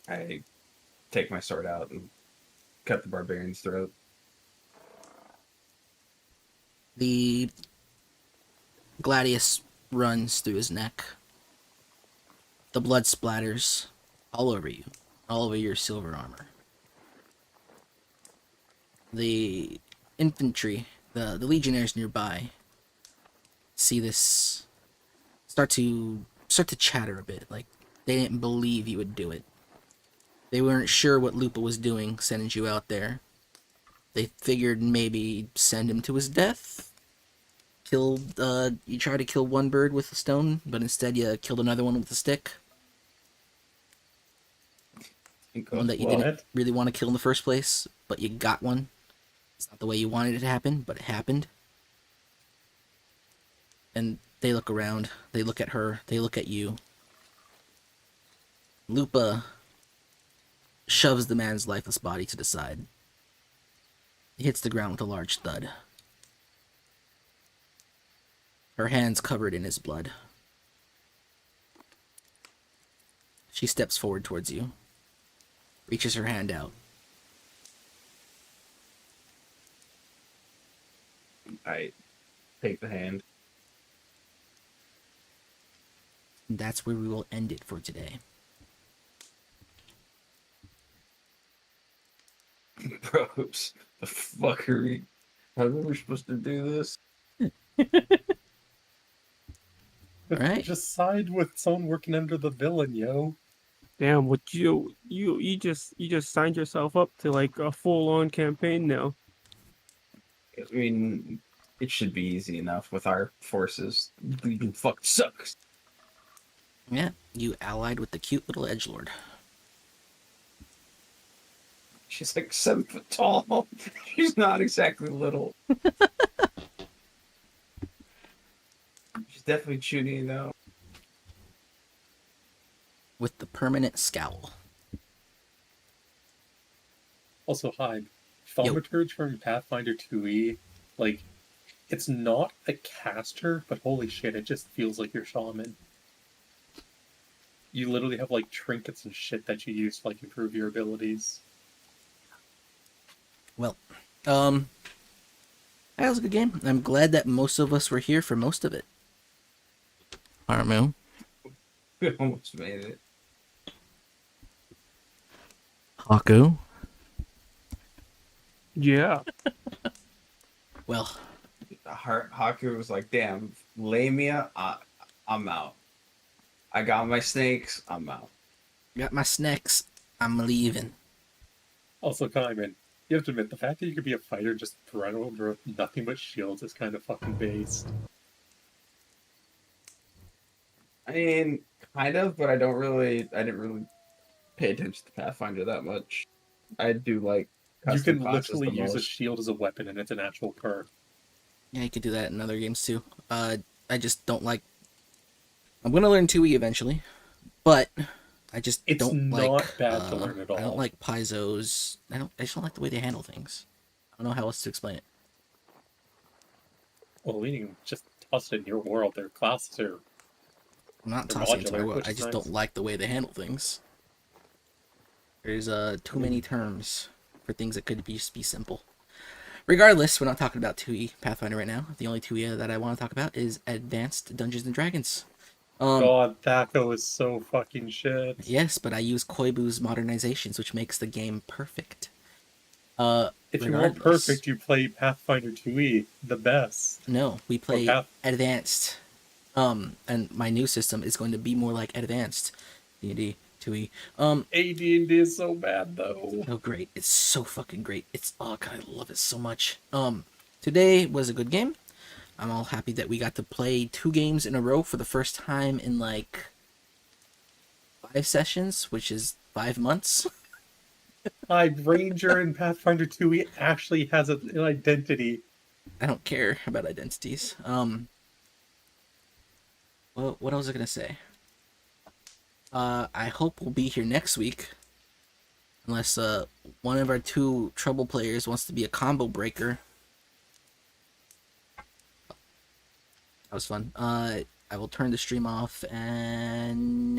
I take my sword out and cut the barbarian's throat. The gladius runs through his neck. The blood splatters all over you, all over your silver armor. The infantry, the legionnaires nearby, see this start to chatter a bit, like they didn't believe you would do it. They weren't sure what Lupa was doing, sending you out there. They figured maybe send him to his death. You tried to kill one bird with a stone, but instead you killed another one with a stick. One that you didn't really want to kill in the first place, but you got one. It's not the way you wanted it to happen, but it happened. And they look around, they look at her, they look at you. Lupa shoves the man's lifeless body to the side. He hits the ground with a large thud. Her hands covered in his blood. She steps forward towards you, reaches her hand out. I take the hand. And that's where we will end it for today. Bros, the fuckery. How are we supposed to do this? Alright. Just side with someone working under the villain, yo. Damn, what you just signed yourself up to like a full-on campaign now. I mean, it should be easy enough with our forces. Legion fuck sucks. Yeah, you allied with the cute little edgelord. She's like 7 foot tall. She's not exactly little. She's definitely shooting though. With the permanent scowl. Also, hi. Thaumaturge from Pathfinder 2e, like, it's not a caster, but holy shit, it just feels like you're shaman. You literally have, like, trinkets and shit that you use to, like, improve your abilities. Well, that was a good game. I'm glad that most of us were here for most of it. Armu. We almost made it. Haku. Yeah. Well, Haku was like, damn, Lamia, I'm out. I got my snakes, I'm out. got my snacks. I'm leaving. Also, Kaiman, you have to admit, the fact that you could be a fighter just thrown over with nothing but shields is kind of fucking based. I mean, kind of, but I didn't really pay attention to Pathfinder that much. I do like You custom can classes literally the use a most. shield as a weapon, and it's an actual perk. Yeah, you could do that in other games too. I just don't like. I'm gonna learn 2e eventually, but I just It's don't not like. bad to learn at I don't all. like Paizo's. I just don't like the way they handle things. I don't know how else to explain it. Well, we can just toss it in your world. Their classes are... I'm not They're tossing it to my modular, world. which I is just nice. don't like the way they handle things. There's too many terms for things that could just be simple. Regardless, we're not talking about 2e Pathfinder right now. The only 2e that I want to talk about is Advanced Dungeons and Dragons. God, Thaco is so fucking shit. Yes, but I use Koibu's modernizations, which makes the game perfect. If you want Regardless. perfect, you play Pathfinder 2e, the best. No, we play Path- Advanced. And my new system is going to be more like Advanced. D&D, 2e. AD&D is so bad, though. Oh, great. It's so fucking great. Oh, God, I love it so much. Today was a good game. I'm all happy that we got to play 2 games in a row for the first time in, like, 5 sessions, which is 5 months. Ranger in Pathfinder 2e actually has an identity. I don't care about identities. Well, what was I gonna say? I hope we'll be here next week. Unless, one of our 2 trouble players wants to be a combo breaker. That was fun. I will turn the stream off and